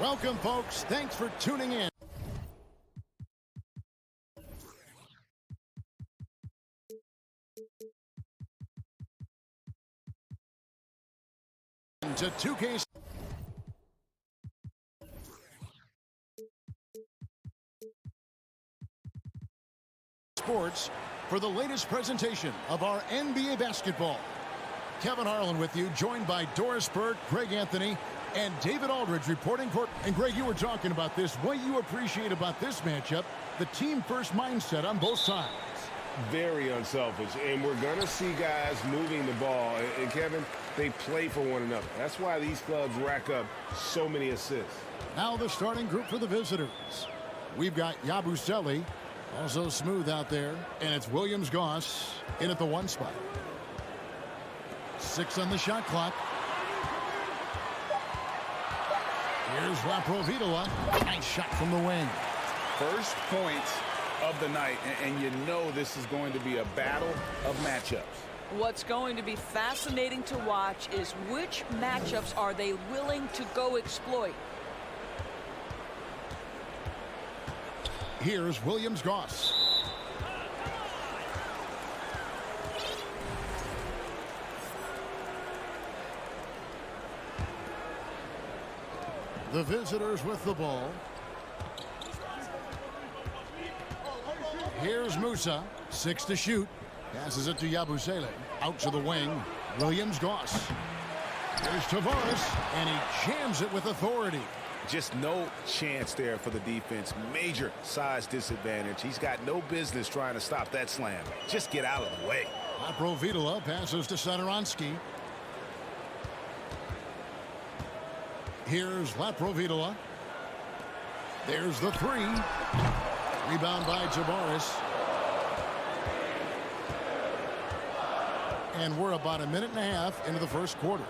Welcome, folks. Thanks for tuning in. To 2K Sports for the latest presentation of our NBA basketball. Kevin Harlan with you, joined by Doris Burke, Greg Anthony, and David Aldridge reporting for. And Greg, you were talking about this. What you appreciate about this matchup, the team-first mindset on both sides. Very unselfish, and we're going to see guys moving the ball. And Kevin, they play for one another. That's why these clubs rack up so many assists. Now the starting group for the visitors. We've got Yabusele, also smooth out there, and it's Williams-Goss in at the 1 spot. 6 on the shot clock. Here's Laprovitola. Nice shot from the wing. First points of the night, and you know this is going to be a battle of matchups. What's going to be fascinating to watch is which matchups are they willing to go exploit. Here's Williams-Goss. The visitors with the ball. Here's Musa. 6 to shoot. Passes it to Yabusele. Out to the wing. Williams-Goss. Here's Tavares. And he jams it with authority. Just no chance there for the defense. Major size disadvantage. He's got no business trying to stop that slam. Just get out of the way. Laprovitola passes to Satoransky. Here's Laprovitola. There's the 3. Rebound by Tavares. And we're about a minute and a half into the first quarter.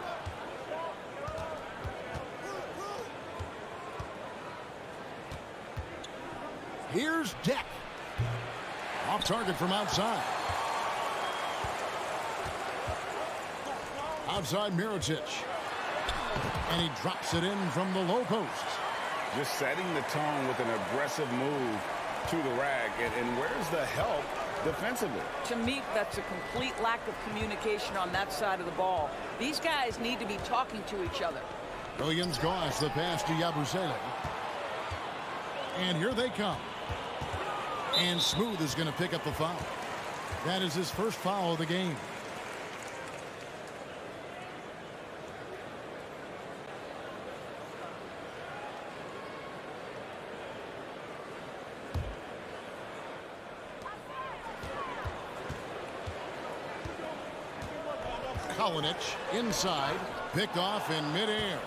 Here's Deck. Off target from outside. Outside Mirotic. And he drops it in from the low post. Just setting the tone with an aggressive move to the rack. And where's the help defensively? To me, that's a complete lack of communication on that side of the ball. These guys need to be talking to each other. Williams-Goss, the pass to Yabusele. And here they come. And Smooth is going to pick up the foul. That is his first foul of the game. Kalinic inside, picked off in midair.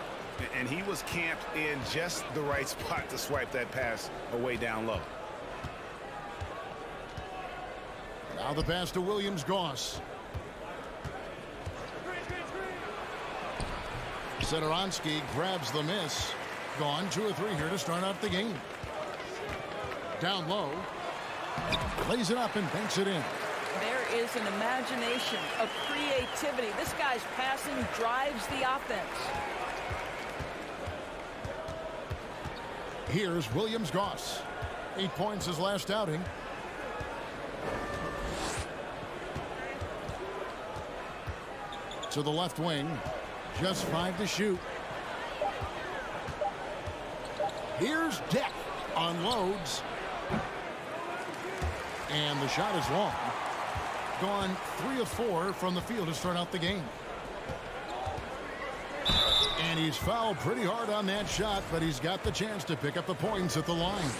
And he was camped in just the right spot to swipe that pass away down low. Now the pass to Williams-Goss. Satoransky grabs the miss. Gone 2 or 3 here to start out the game. Down low. Lays it up and banks it in. There is an imagination, a creativity. This guy's passing drives the offense. Here's Williams-Goss. 8 points his last outing. To the left wing. Just 5 to shoot. Here's Deck. Unloads. And the shot is long. Gone 3 of 4 from the field to start out the game. And he's fouled pretty hard on that shot, but he's got the chance to pick up the points at the line.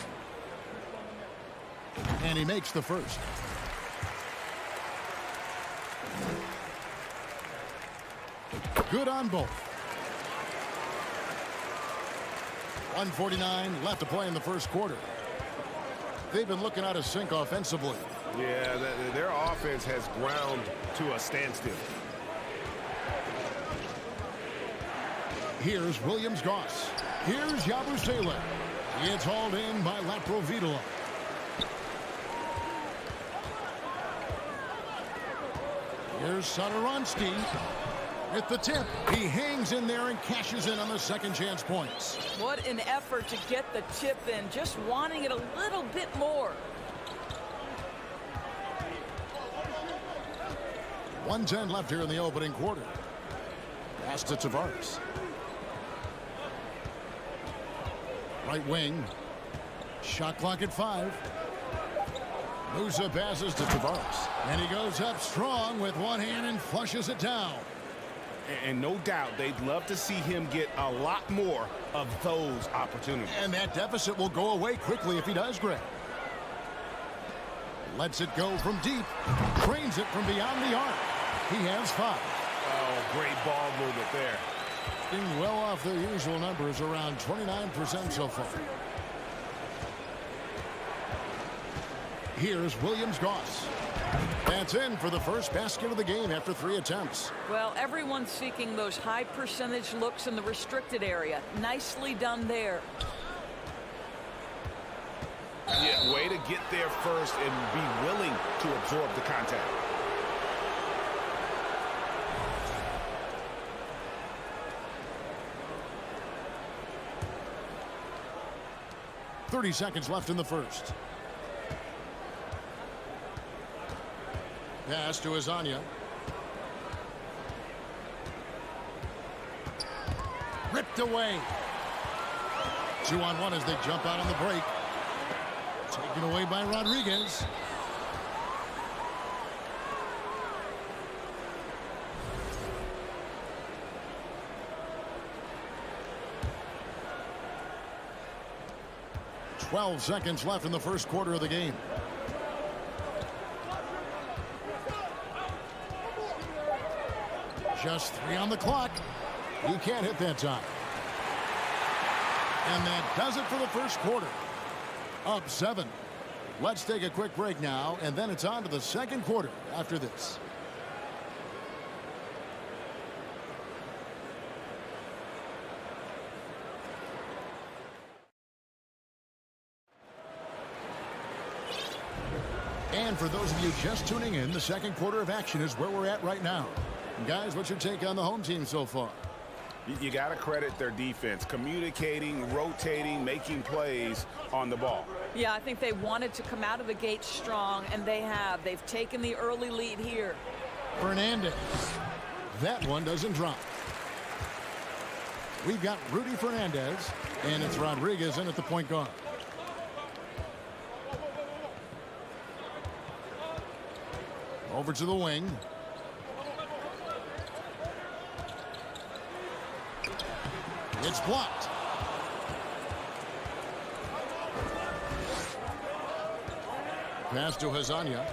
And he makes the first. Good on both. 1:49 left to play in the first quarter. They've been looking out of sync offensively. Yeah, their offense has ground to a standstill. Here's Williams-Goss. Here's Yabusele. It's hauled in by Laprovitola. Here's Satoransky. With the tip, he hangs in there and cashes in on the second chance points. What an effort to get the tip in, just wanting it a little bit more. 1:10 left here in the opening quarter. Pass to Tavares. Right wing. Shot clock at 5. Musa passes to Tavares. And he goes up strong with one hand and flushes it down. And no doubt they'd love to see him get a lot more of those opportunities. And that deficit will go away quickly if he does, Greg. Lets it go from deep. Trains it from beyond the arc. He has 5. Oh, great ball movement there. Being well off their usual numbers, around 29% so far. Here's Williams-Goss. That's in for the first basket of the game after 3 attempts. Well, everyone's seeking those high percentage looks in the restricted area. Nicely done there. Yeah, way to get there first and be willing to absorb the contact. .30 seconds left in the first. Pass to Azania. Ripped away. 2-on-1 as they jump out on the break. Taken away by Rodriguez. .12 seconds left in the first quarter of the game. Just 3 on the clock. He can't hit that time. And that does it for the first quarter. Up 7. Let's take a quick break now, and then it's on to the second quarter after this. And for those of you just tuning in, the second quarter of action is where we're at right now. Guys, what's your take on the home team so far? You got to credit their defense, communicating, rotating, making plays on the ball. Yeah, I think they wanted to come out of the gate strong, and they have. They've taken the early lead here. Fernandez. That one doesn't drop. We've got Rudy Fernandez, and it's Rodriguez in at the point guard. Over to the wing. It's blocked. Pass to Hazania.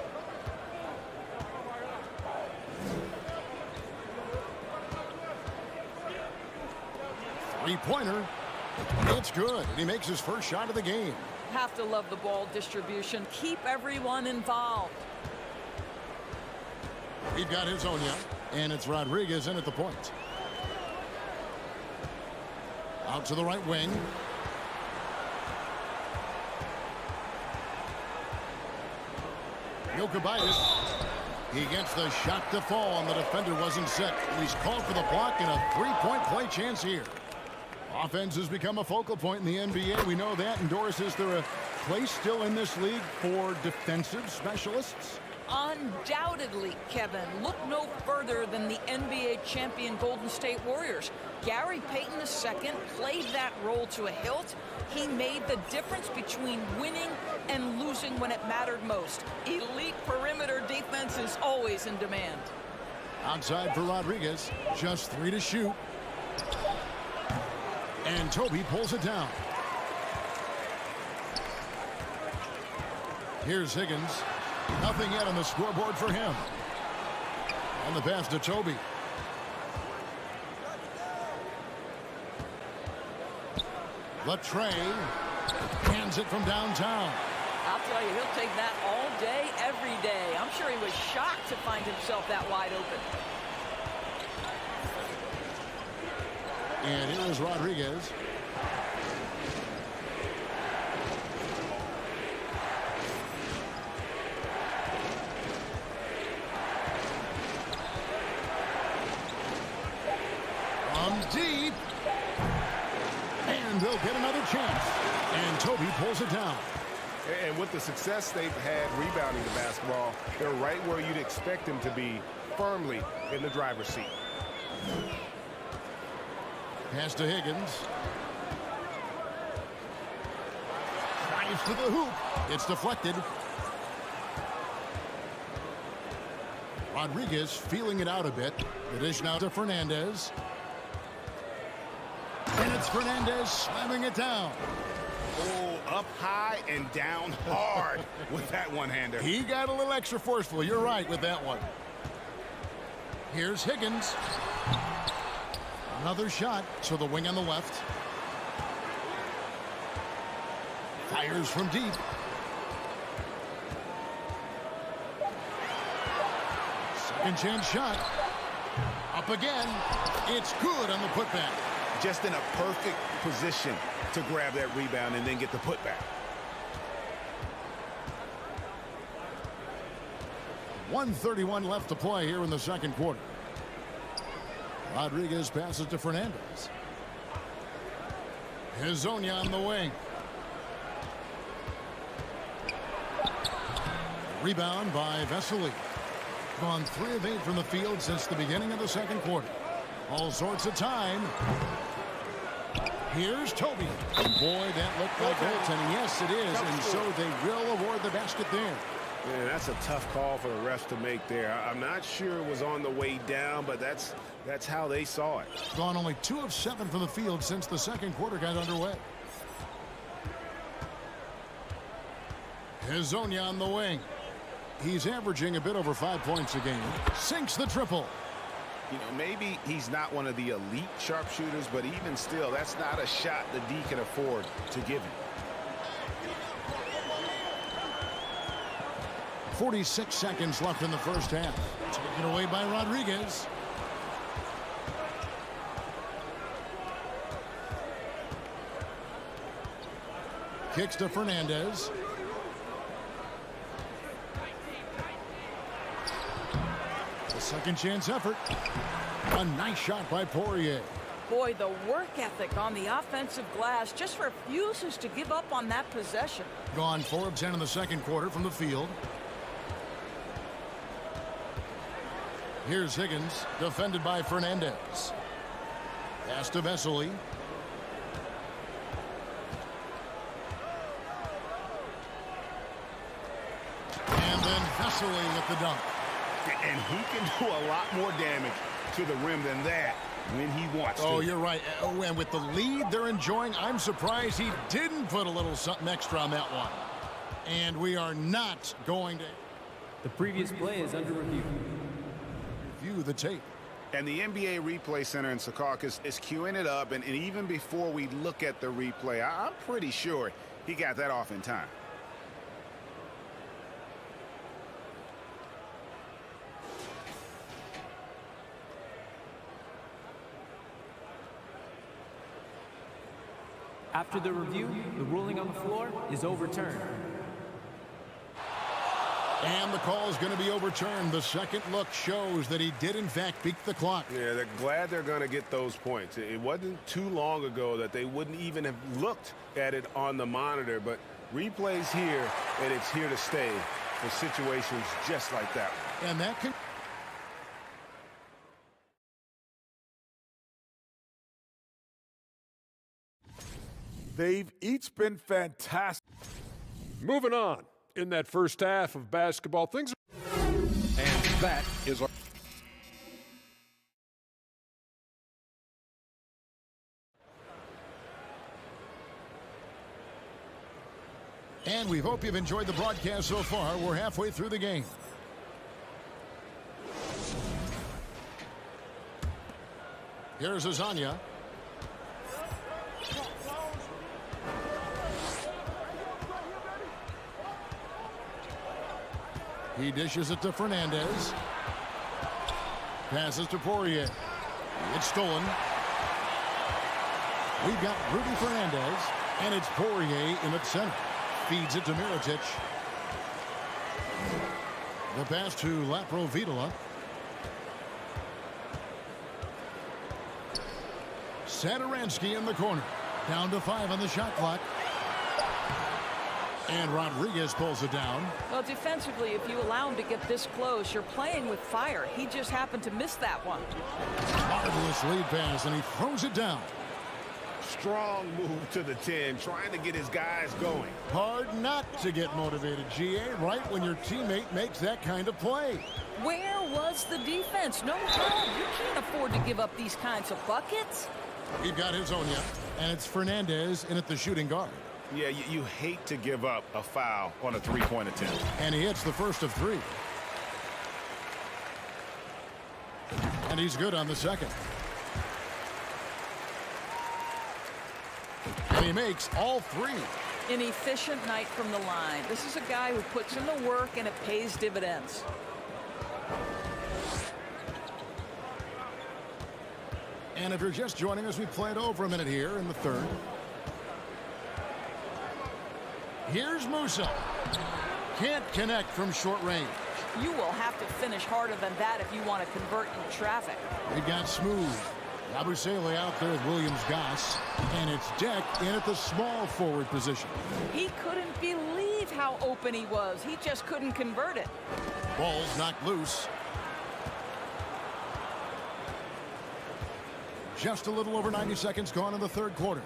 Three-pointer. It's good. And he makes his first shot of the game. Have to love the ball distribution. Keep everyone involved. We've got Hazania, and it's Rodriguez in at the point. Out to the right wing. Jokic. He gets the shot to fall, and the defender wasn't set. He's called for the block and a three-point play chance here. Offense has become a focal point in the NBA. We know that. And Doris, is there a place still in this league for defensive specialists? Undoubtedly, Kevin. Look no further than the NBA champion Golden State Warriors. Gary Payton II played that role to a hilt. He made the difference between winning and losing when it mattered most. Elite perimeter defense is always in demand. Outside for Rodriguez. Just 3 to shoot. And Toby pulls it down. Here's Higgins. Nothing yet on the scoreboard for him. On the pass to Toby. Latre hands it from downtown. I'll tell you, he'll take that all day, every day. I'm sure he was shocked to find himself that wide open. And here is Rodriguez. they'll get another chance. And Toby pulls it down. And with the success they've had rebounding the basketball, they're right where you'd expect them to be, firmly in the driver's seat. Pass to Higgins. Drives to the hoop. It's deflected. Rodriguez feeling it out a bit. The dish now to Fernandez. And it's Fernandez slamming it down. Oh, up high and down hard with that one-hander. He got a little extra forceful. You're right with that one. Here's Higgins. Another shot to the wing on the left. Fires from deep. Second chance shot. Up again. It's good on the putback. Just in a perfect position to grab that rebound and then get the putback. 1:31 left to play here in the second quarter. Rodriguez passes to Fernandez. Hezonja on the wing. Rebound by Vesely. Gone 3 of 8 from the field since the beginning of the second quarter. All sorts of time. Here's Toby. Boy, that looked like goaltending. Yes, it is. And so they will award the basket there. Yeah, that's a tough call for the refs to make there. I'm not sure it was on the way down, but that's how they saw it. Gone only 2 of 7 from the field since the second quarter got underway. Hezonja on the wing. He's averaging a bit over 5 points a game. Sinks the triple. You know, maybe he's not one of the elite sharpshooters, but even still, that's not a shot the D can afford to give him. 46 seconds left in the first half. Taken away by Rodriguez. Kicks to Fernandez. The second chance effort. A nice shot by Poirier. Boy, the work ethic on the offensive glass just refuses to give up on that possession. Gone 4 of 10 in the second quarter from the field. Here's Higgins, defended by Fernandez. Pass to Vesely. And then Vesely with the dunk. And he can do a lot more damage to the rim than that when he wants to. Oh, you're right. Oh, and with the lead they're enjoying, I'm surprised he didn't put a little something extra on that one. And we are not going to... The previous play is under review. Review the tape. And the NBA Replay Center in Secaucus is queuing it up. And even before we look at the replay, I'm pretty sure he got that off in time. After the review, the ruling on the floor is overturned. And the call is going to be overturned. The second look shows that he did, in fact, beat the clock. Yeah, they're glad they're going to get those points. It wasn't too long ago that they wouldn't even have looked at it on the monitor, but replay's here, and it's here to stay for situations just like that. And that can... They've each been fantastic. Moving on in that first half of basketball, things are... And that is our... And we hope you've enjoyed the broadcast so far. We're halfway through the game. Here's Hezonja. He dishes it to Fernandez. Passes to Poirier. It's stolen. We've got Rudy Fernandez, and it's Poirier in the center. Feeds it to Mirotic. The pass to Laprovitola. Satoransky in the corner. Down to 5 on the shot clock. And Rodriguez pulls it down. Well, defensively, if you allow him to get this close, you're playing with fire. He just happened to miss that one. Marvelous lead pass, and he throws it down. Strong move to the 10, trying to get his guys going. Hard not to get motivated, GA, right when your teammate makes that kind of play. Where was the defense? No time. You can't afford to give up these kinds of buckets. We've got his own yet, and it's Fernandez in at the shooting guard. Yeah, you hate to give up a foul on a three-point attempt. And he hits the first of 3. And he's good on the second. And he makes all 3. An efficient night from the line. This is a guy who puts in the work and it pays dividends. And if you're just joining us, we played over a minute here in the third. Here's Musa. Can't connect from short range. You will have to finish harder than that if you want to convert in traffic. We've got Smooth. Yabusele out there with Williams-Goss. And it's Deck in at the small forward position. He couldn't believe how open he was. He just couldn't convert it. Ball's knocked loose. Just a little over 90 seconds gone in the third quarter.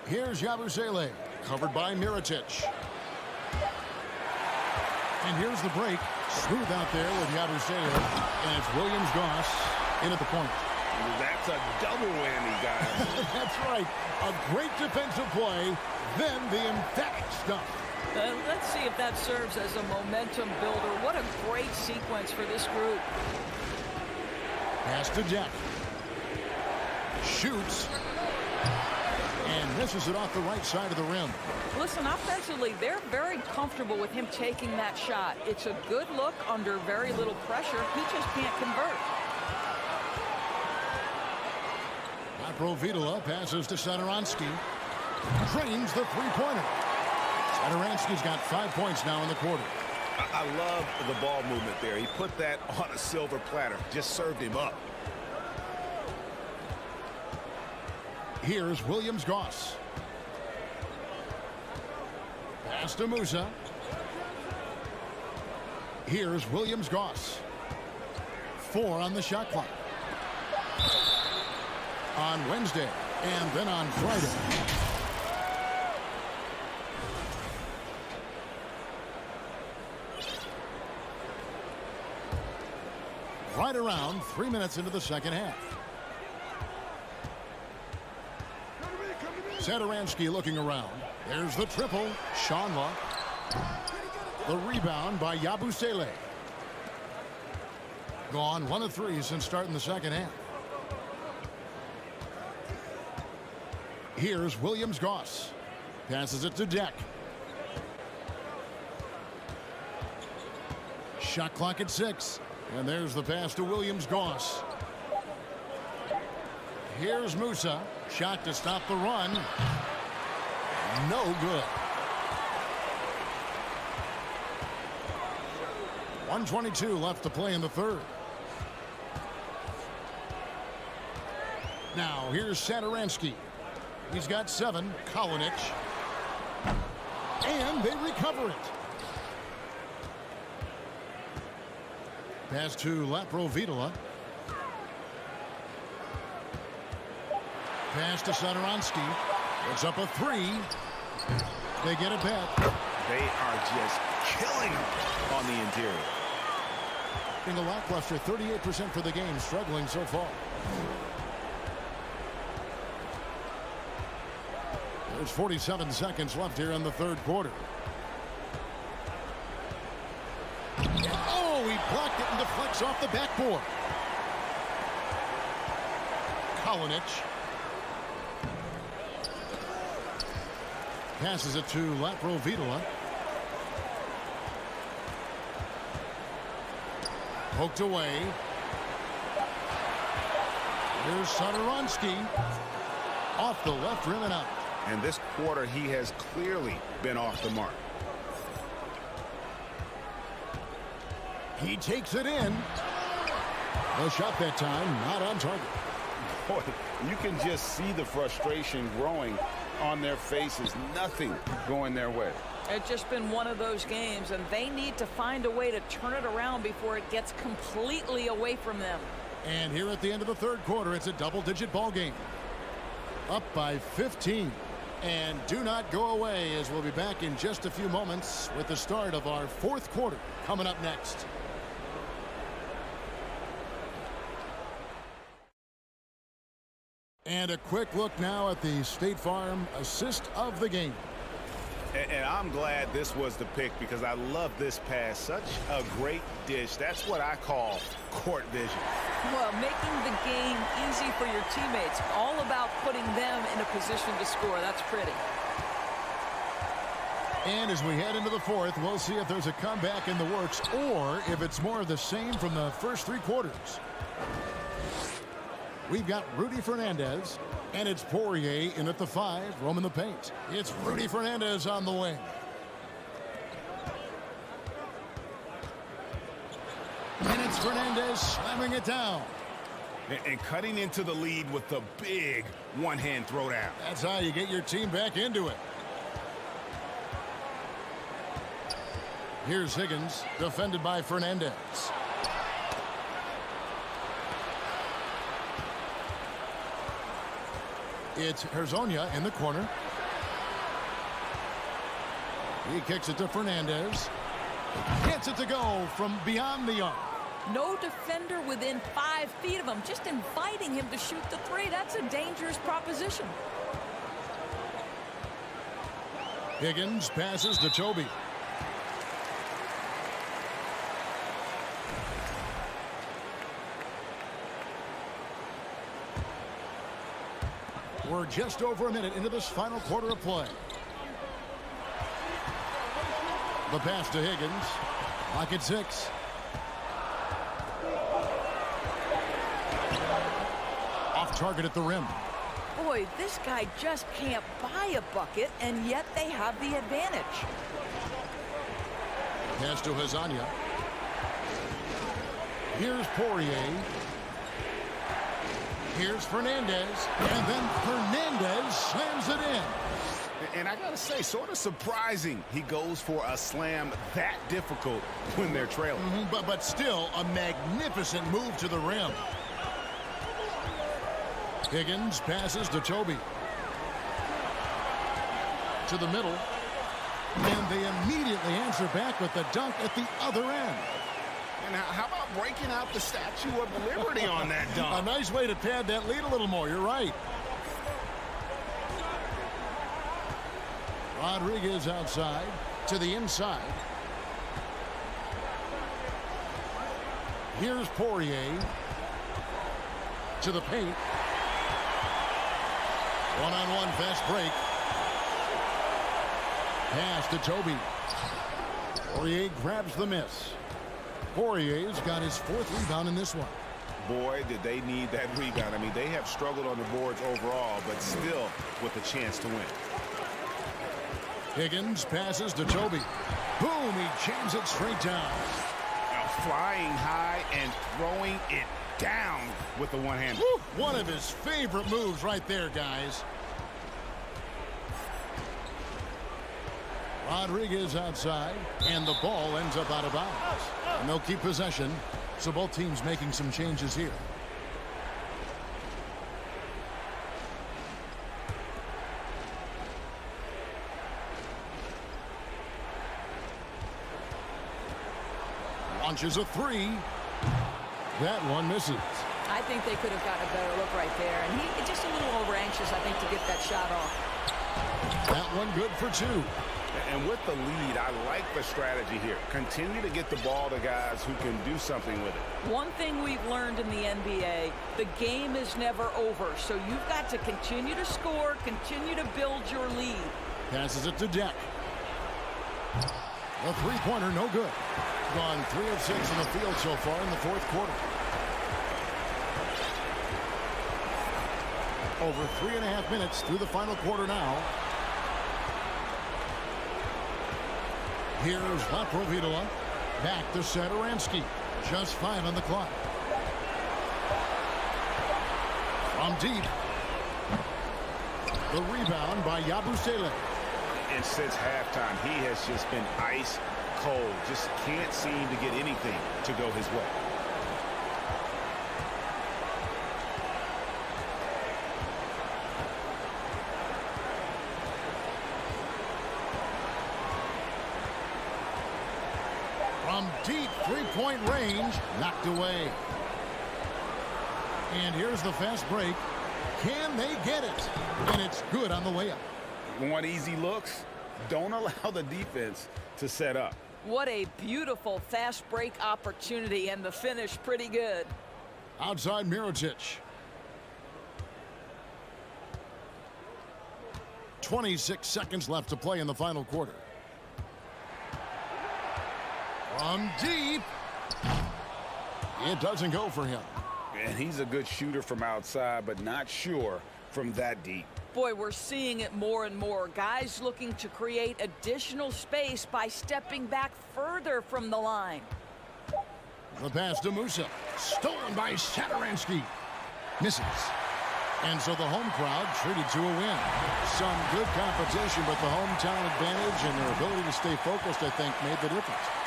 Here's Yabusele, covered by Mirotic. And here's the break. Smooth out there with Yabusele. And it's Williams-Goss in at the point. That's a double whammy, guys. That's right. A great defensive play, then the emphatic stuff. Let's see if that serves as a momentum builder. What a great sequence for this group. Pass to Deck. Shoots. And misses it off the right side of the rim. Listen, offensively, they're very comfortable with him taking that shot. It's a good look under very little pressure. He just can't convert. Provitola passes to Satoransky. Drains the three-pointer. Satoransky's got 5 points now in the quarter. I love the ball movement there. He put that on a silver platter. Just served him up. Here's Williams-Goss. Pass to Musa. Here's Williams-Goss. 4 on the shot clock. On Wednesday and then on Friday. Right around 3 minutes into the second half. Satoransky looking around. There's the triple. Shanla. The rebound by Yabusele. Gone 1 of 3 since starting the second half. Here's Williams-Goss. Passes it to Deck. Shot clock at 6. And there's the pass to Williams-Goss. Here's Musa. Shot to stop the run. No good. 1:22 left to play in the third. Now here's Satoransky. He's got 7. Kalinic. And they recover it. Pass to Provitola. Pass to Satoransky. It's up a 3. They get it back. They are just killing him on the interior. In the lackluster 38% for the game, struggling so far. There's 47 seconds left here in the third quarter. Oh, he blocked it and deflects off the backboard. Kalinic. Passes it to Provitola. Poked away. Here's Satoransky. Off the left rim and out. And this quarter, he has clearly been off the mark. He takes it in. The shot that time not on target. Boy, you can just see the frustration growing on their faces. Nothing going their way. It's just been one of those games, and they need to find a way to turn it around before it gets completely away from them. And here at the end of the third quarter, it's a double-digit ball game. Up by 15. And do not go away, as we'll be back in just a few moments with the start of our fourth quarter coming up next. And a quick look now at the State Farm assist of the game. And I'm glad this was the pick because I love this pass. Such a great dish. That's what I call court vision. Well, making the game easy for your teammates. All about putting them in a position to score. That's pretty. And as we head into the fourth, we'll see if there's a comeback in the works or if it's more of the same from the first three quarters. We've got Rudy Fernandez, and it's Poirier in at the 5, roaming the paint. It's Rudy Fernandez on the wing. And it's Fernandez slamming it down. And cutting into the lead with the big one-hand throwdown. That's how you get your team back into it. Here's Higgins, defended by Fernandez. It's Herzonia in the corner. He kicks it to Fernandez. Gets it to go from beyond the arc. No defender within 5 feet of him. Just inviting him to shoot the three. That's a dangerous proposition. Higgins passes to Toby. We're just over a minute into this final quarter of play. The pass to Higgins. Lock at 6. Off target at the rim. Boy, this guy just can't buy a bucket, and yet they have the advantage. Pass to Herzonia. Here's Poirier. Here's Fernandez, and then Fernandez slams it in. And I gotta say, sort of surprising he goes for a slam that difficult when they're trailing. But still a magnificent move to the rim. Higgins passes to Toby. To the middle. And they immediately answer back with the dunk at the other end. And how about breaking out the Statue of Liberty on that dunk? A nice way to pad that lead a little more. You're right. Rodriguez outside to the inside. Here's Poirier to the paint. One-on-one fast break. Pass to Toby. Poirier grabs the miss. Poirier's got his 4th rebound in this one. Boy, did they need that rebound. I mean, they have struggled on the boards overall, but still with a chance to win. Higgins passes to Toby. Boom, he jams it straight down. Now flying high and throwing it down with the one hand. One of his favorite moves right there, guys. Rodriguez outside, and the ball ends up out of bounds. And they'll keep possession, so both teams making some changes here. Launches a 3. That one misses. I think they could have gotten a better look right there. And he just a little over anxious, I think, to get that shot off. That one good for 2. And with the lead, I like the strategy here. Continue to get the ball to guys who can do something with it. One thing we've learned in the NBA, the game is never over. So you've got to continue to score, continue to build your lead. Passes it to Deck. A three-pointer, no good. Gone 3 of 6 in the field so far in the 4th quarter. Over 3.5 minutes through the final quarter now. Here's Laprovidova. Back to Satoransky. Just 5 on the clock. From deep. The rebound by Yabusele. And since halftime, he has just been ice cold. Just can't seem to get anything to go his way. From deep three-point range, knocked away. And here's the fast break. Can they get it? And it's good on the way up. Want easy looks? Don't allow the defense to set up. What a beautiful fast break opportunity, and the finish pretty good. Outside Mirotic. 26 seconds left to play in the final quarter. From deep. It doesn't go for him. And he's a good shooter from outside, but not sure from that deep. Boy, we're seeing it more and more. Guys looking to create additional space by stepping back further from the line. The pass to Musa. Stolen by Satoransky. Misses. And so the home crowd treated to a win. Some good competition, but the hometown advantage and their ability to stay focused, I think, made the difference.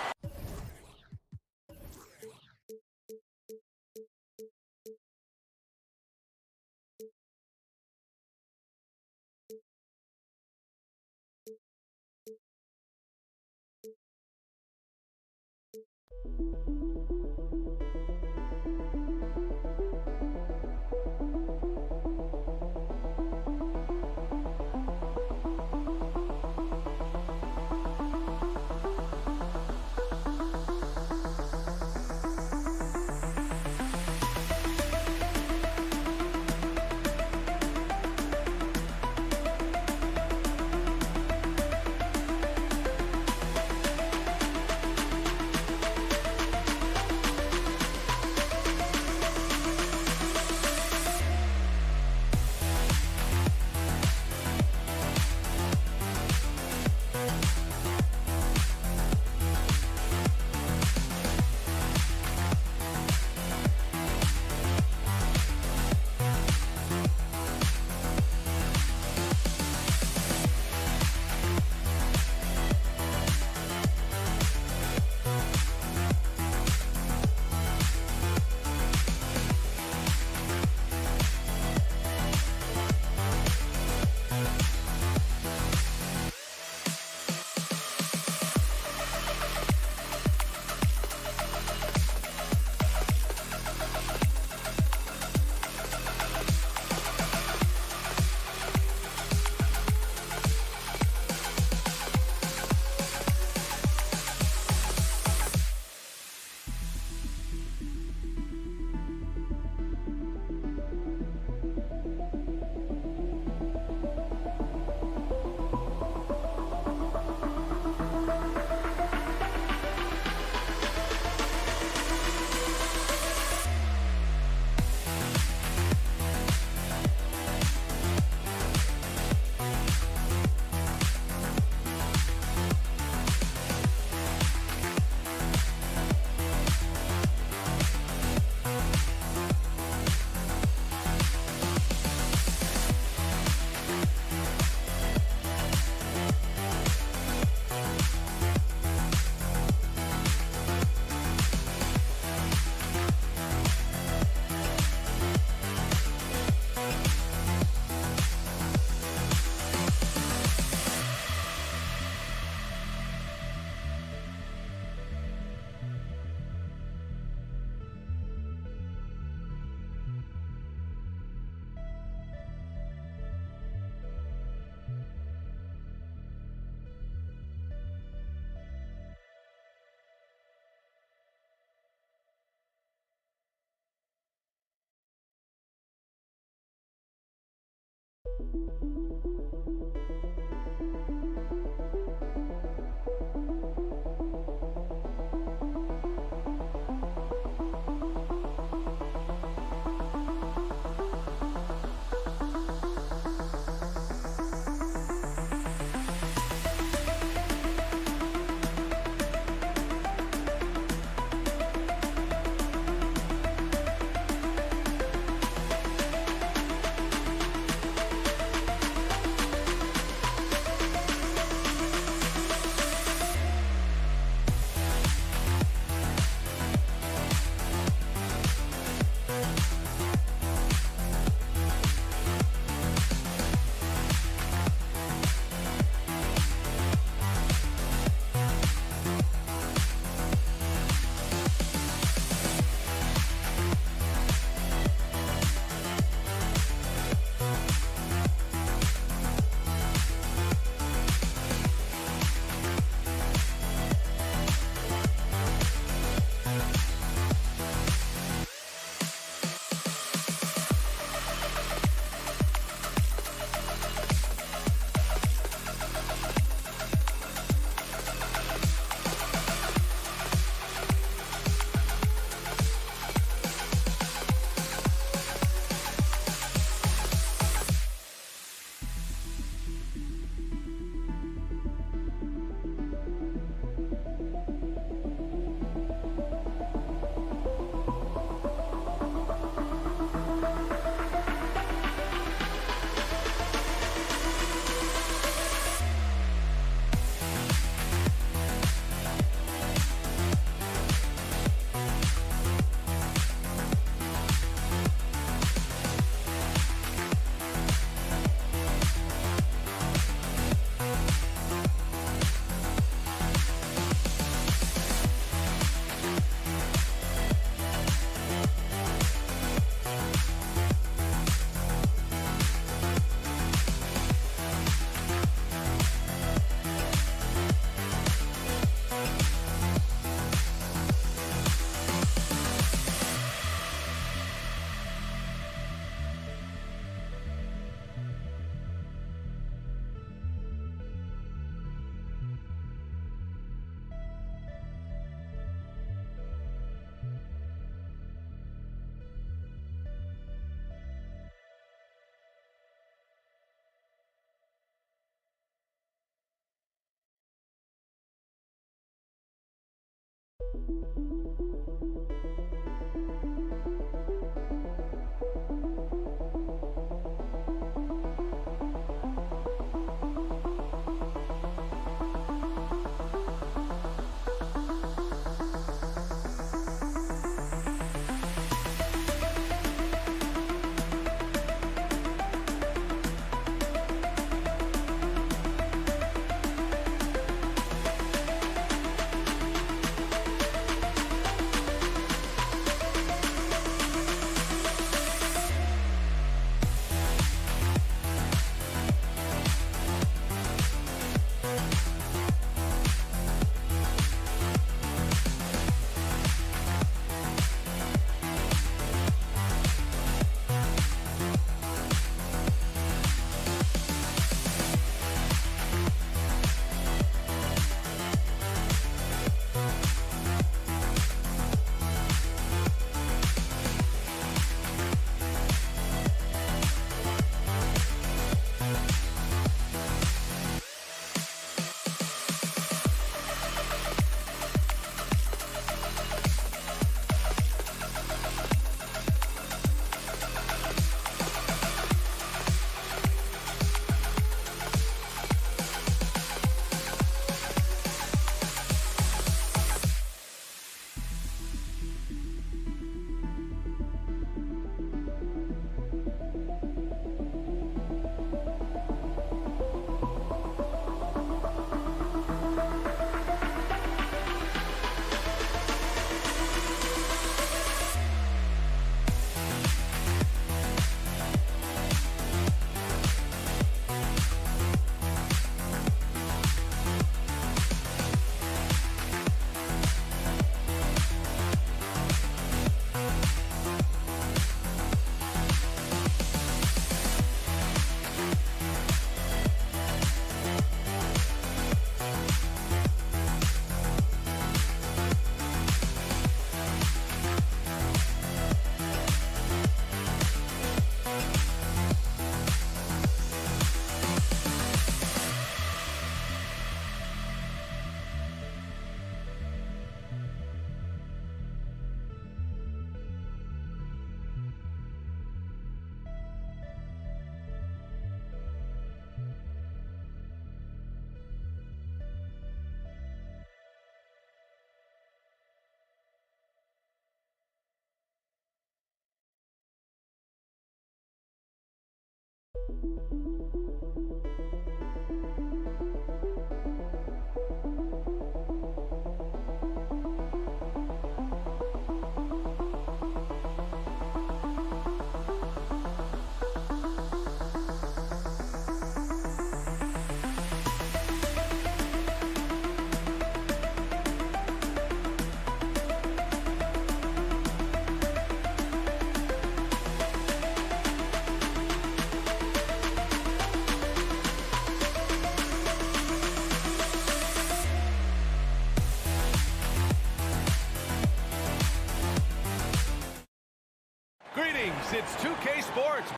It's 2K Sports.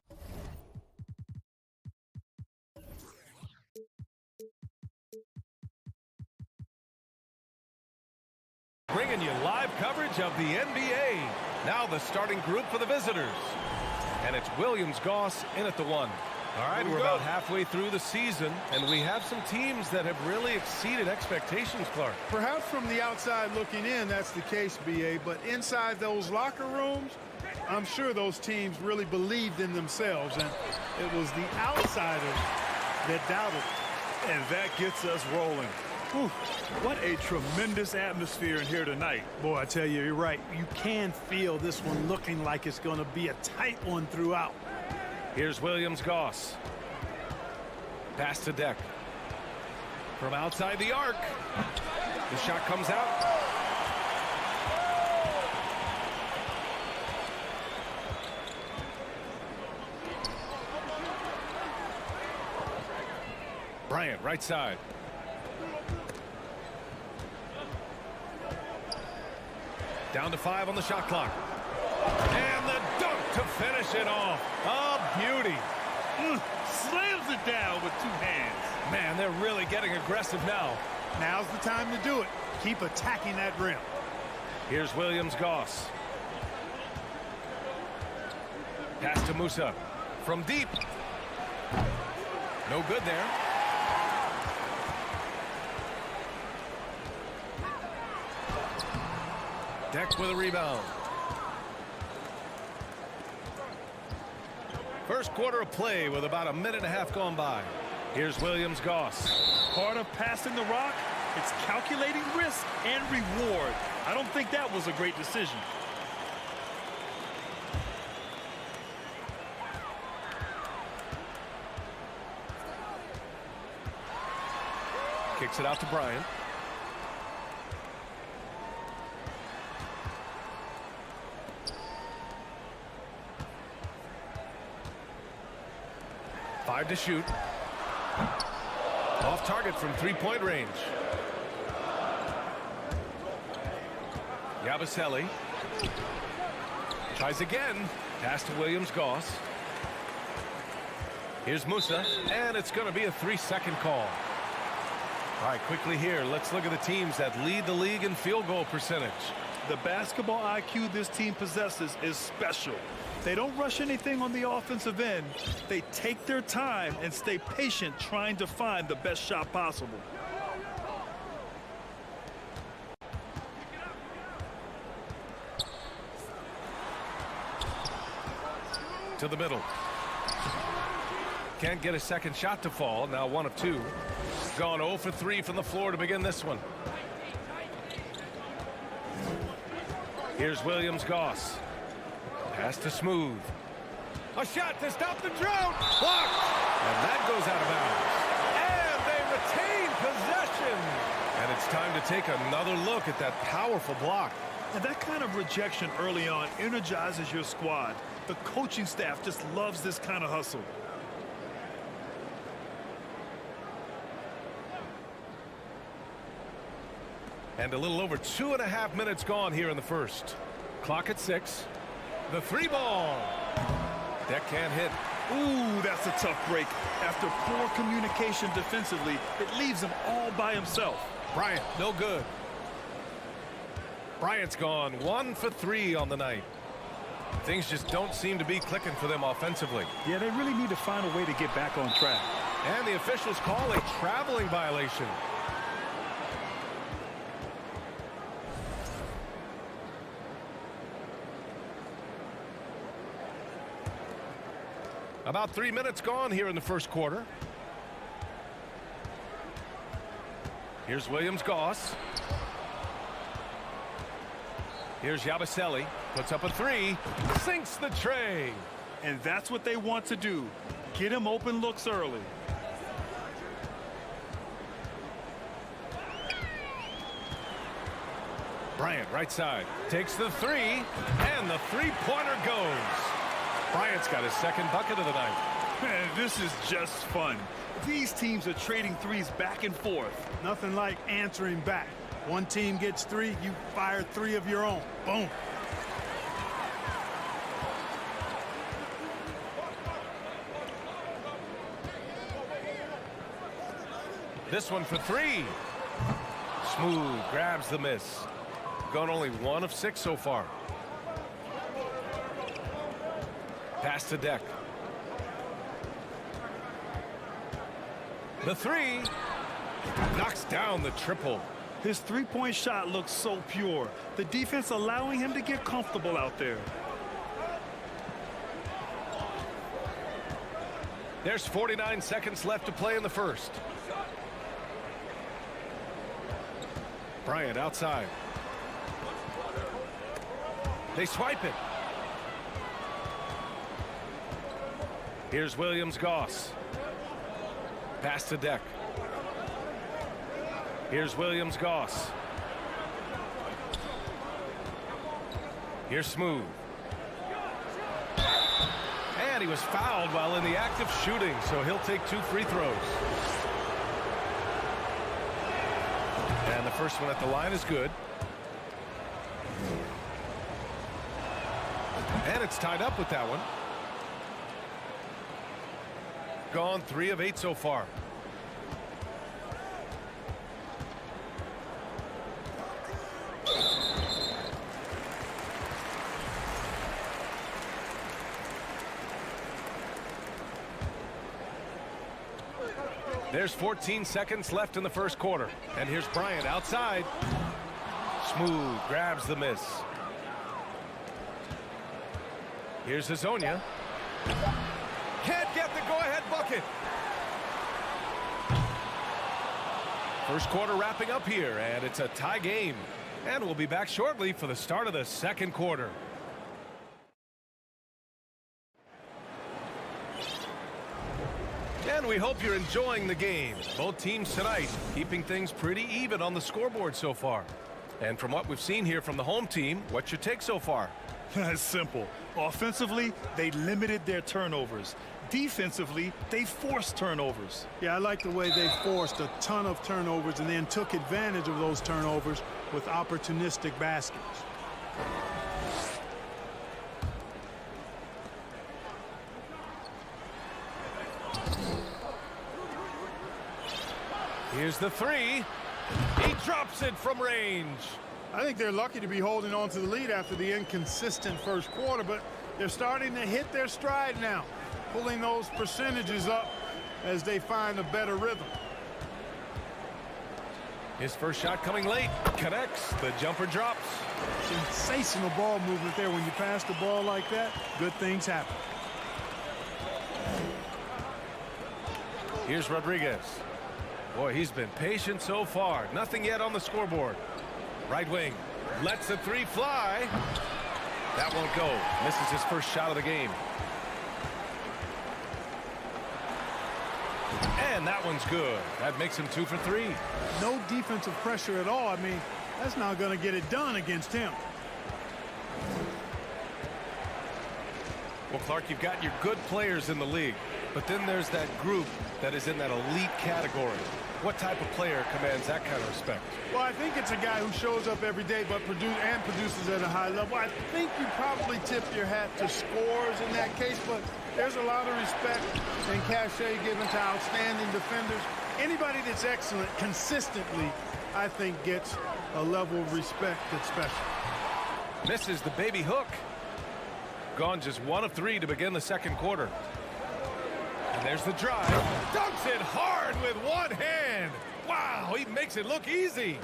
Bringing you live coverage of the NBA. Now the starting group for the visitors. And it's Williams-Goss in at the one. All right, we're about halfway through the season, and we have some teams that have really exceeded expectations, Clark. Perhaps from the outside looking in, that's the case, B.A., but inside those locker rooms, I'm sure those teams really believed in themselves, and it was the outsiders that doubted. And that gets us rolling. Whew, what a tremendous atmosphere in here tonight. Boy, I tell you, you're right. You can feel this one looking like it's going to be a tight one throughout. Here's Williams-Goss. Pass to Deck. From outside the arc. The shot comes out. Bryant, right side. Down to 5 on the shot clock. And the dunk to finish it off. A beauty. Slams it down with 2 hands. Man, they're really getting aggressive now. Now's the time to do it. Keep attacking that rim. Here's Williams-Goss. Pass to Musa. From deep. No good there. Deck with a rebound. First quarter of play with about a minute and a half gone by. Here's Williams-Goss. Part of passing the rock, it's calculating risk and reward. I don't think that was a great decision. Kicks it out to Bryant. Five to shoot. Off target from three-point range. Yabusele. Tries again. Pass to Williams-Goss. Here's Musa, and it's going to be a 3-second call. All right, quickly here, let's look at the teams that lead the league in field goal percentage. The basketball IQ this team possesses is special. They don't rush anything on the offensive end. They take their time and stay patient trying to find the best shot possible. To the middle. Can't get a second shot to fall. Now 1 of 2. Gone 0 for 3 from the floor to begin this one. Here's Williams-Goss. Pass to Smooth. A shot to stop the drought. Blocked. And that goes out of bounds. And they retain possession. And it's time to take another look at that powerful block. And that kind of rejection early on energizes your squad. The coaching staff just loves this kind of hustle. And a little over 2.5 minutes gone here in the first. Clock at 6. The 3 ball. That can't hit. Ooh, that's a tough break. After poor communication defensively, it leaves him all by himself. Bryant, no good. Bryant's gone 1 for 3 on the night. Things just don't seem to be clicking for them offensively. Yeah, they really need to find a way to get back on track. And the officials call a traveling violation. About 3 minutes gone here in the first quarter. Here's Williams-Goss. Here's Yabusele. Puts up a 3. Sinks the tray. And that's what they want to do. Get him open looks early. Bryant, right side. Takes the 3. And the three-pointer goes. Bryant's got his second bucket of the night. Man, this is just fun. These teams are trading threes back and forth. Nothing like answering back. One team gets 3, you fire 3 of your own. Boom. This one for 3. Smooth grabs the miss. Gone only 1 of 6 so far. Pass to Deck. The 3 knocks down the triple. His three-point shot looks so pure. The defense allowing him to get comfortable out there. There's 49 seconds left to play in the first. Bryant outside. They swipe it. Here's Williams-Goss. Pass to Deck. Here's Williams-Goss. Here's Smooth. And he was fouled while in the act of shooting, so he'll take 2 free throws. And the first one at the line is good. And it's tied up with that one. Gone 3 of 8 so far. There's 14 seconds left in the first quarter. And here's Bryant outside. Smooth, grabs the miss. Here's Hazonia. Can't get the go-ahead bucket. First quarter wrapping up here, and it's a tie game. And we'll be back shortly for the start of the second quarter. And we hope you're enjoying the game. Both teams tonight keeping things pretty even on the scoreboard so far. And from what we've seen here from the home team, what's your take so far? It's simple. Offensively, they limited their turnovers. Defensively, they forced turnovers. Yeah, I like the way they forced a ton of turnovers and then took advantage of those turnovers with opportunistic baskets. Here's the three. He drops it from range. I think they're lucky to be holding on to the lead after the inconsistent first quarter, but they're starting to hit their stride now, pulling those percentages up as they find a better rhythm. His first shot coming late. Connects. The jumper drops. Sensational ball movement there. When you pass the ball like that, good things happen. Here's Rodriguez. Boy, he's been patient so far. Nothing yet on the scoreboard. Right wing. Lets the three fly. That won't go. Misses his first shot of the game. And that one's good. That makes him 2 for 3. No defensive pressure at all. I mean, that's not going to get it done against him. Well, Clark, you've got your good players in the league, but then there's that group that is in that elite category. What type of player commands that kind of respect? Well, I think it's a guy who shows up every day but produces at a high level. I think you probably tip your hat to scores in that case, but there's a lot of respect and cachet given to outstanding defenders. Anybody that's excellent consistently, I think, gets a level of respect that's special. Misses the baby hook. Gone just 1 of 3 to begin the second quarter. And there's the drive. Dunks it hard with one hand. Wow, he makes it look easy.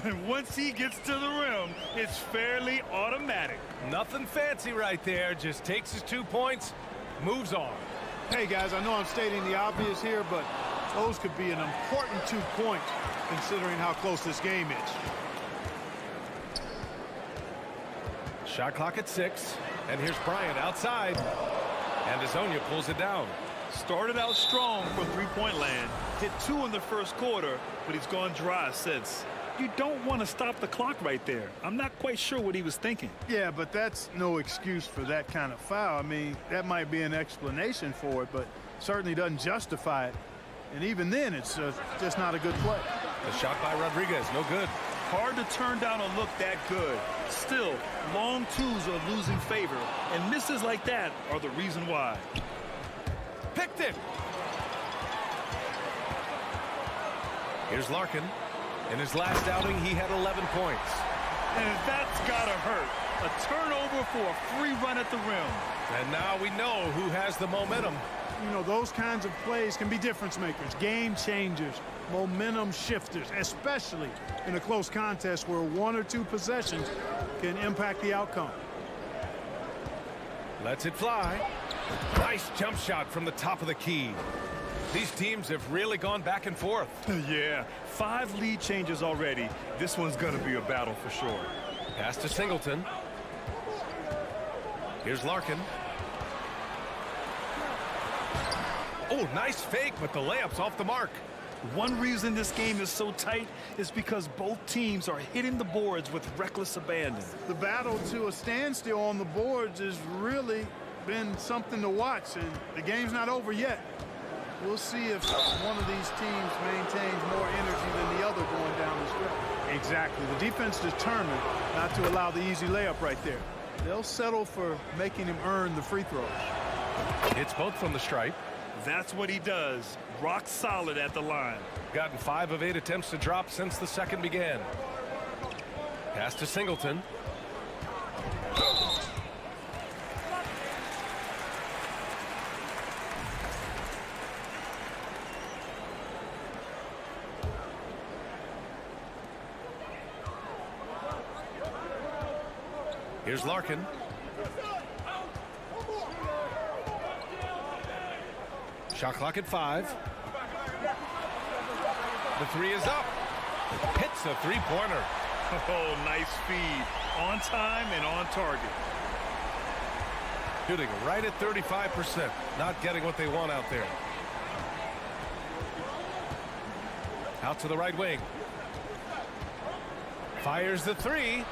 And once he gets to the rim, it's fairly automatic. Nothing fancy right there. Just takes his 2 points, moves on. Hey, guys, I know I'm stating the obvious here, but those could be an important 2 points considering how close this game is. Shot clock at 6. And here's Bryant outside. And Hazonia pulls it down. Started out strong for three-point land. Hit 2 in the first quarter, but he's gone dry since. You don't want to stop the clock right there. I'm not quite sure what he was thinking. Yeah, but that's no excuse for that kind of foul. I mean, that might be an explanation for it, but certainly doesn't justify it. And even then, it's just not a good play. The shot by Rodriguez, no good. Hard to turn down a look that good. Still, long twos are losing favor, and misses like that are the reason why. Picked it. Here's Larkin. In his last outing, he had 11 points. And that's gotta hurt. A turnover for a free run at the rim. And now we know who has the momentum. You know, those kinds of plays can be difference makers, game changers, momentum shifters, especially in a close contest where 1 or 2 possessions can impact the outcome. Lets it fly. Nice jump shot from the top of the key. These teams have really gone back and forth. Yeah, 5 lead changes already. This one's going to be a battle for sure. Pass to Singleton. Here's Larkin. Oh, nice fake, but the layup's off the mark. One reason this game is so tight is because both teams are hitting the boards with reckless abandon. The battle to a standstill on the boards has really been something to watch, and the game's not over yet. We'll see if one of these teams maintains more energy than the other going down the stretch. Exactly. The defense determined not to allow the easy layup right there. They'll settle for making him earn the free throws. Hits both from the stripe. That's what he does. Rock solid at the line. Gotten 5 of 8 attempts to drop since the second began. Pass to Singleton. Here's Larkin. Shot clock at 5. The 3 is up. Hits a three-pointer. Oh, nice feed. On time and on target. Shooting right at 35%. Not getting what they want out there. Out to the right wing. Fires the 3.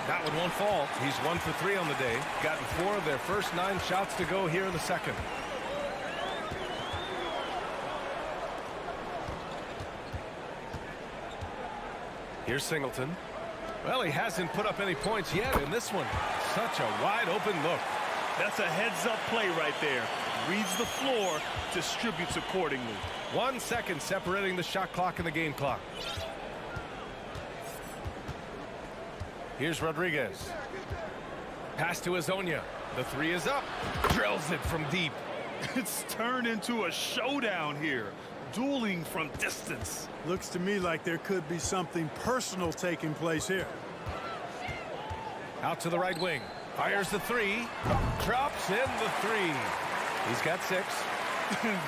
That one won't fall. He's 1 for 3 on the day. Gotten 4 of their first 9 shots to go here in the second. Here's Singleton. Well, he hasn't put up any points yet in this one. Such a wide open look. That's a heads-up play right there. Reads the floor, distributes accordingly. 1 second separating the shot clock and the game clock. Here's Rodriguez. Pass to Azonia. The 3 is up. Drills it from deep. It's turned into a showdown here. Dueling from distance. Looks to me like there could be something personal taking place here. Out to the right wing. Fires the 3. Drops in the 3. He's got 6.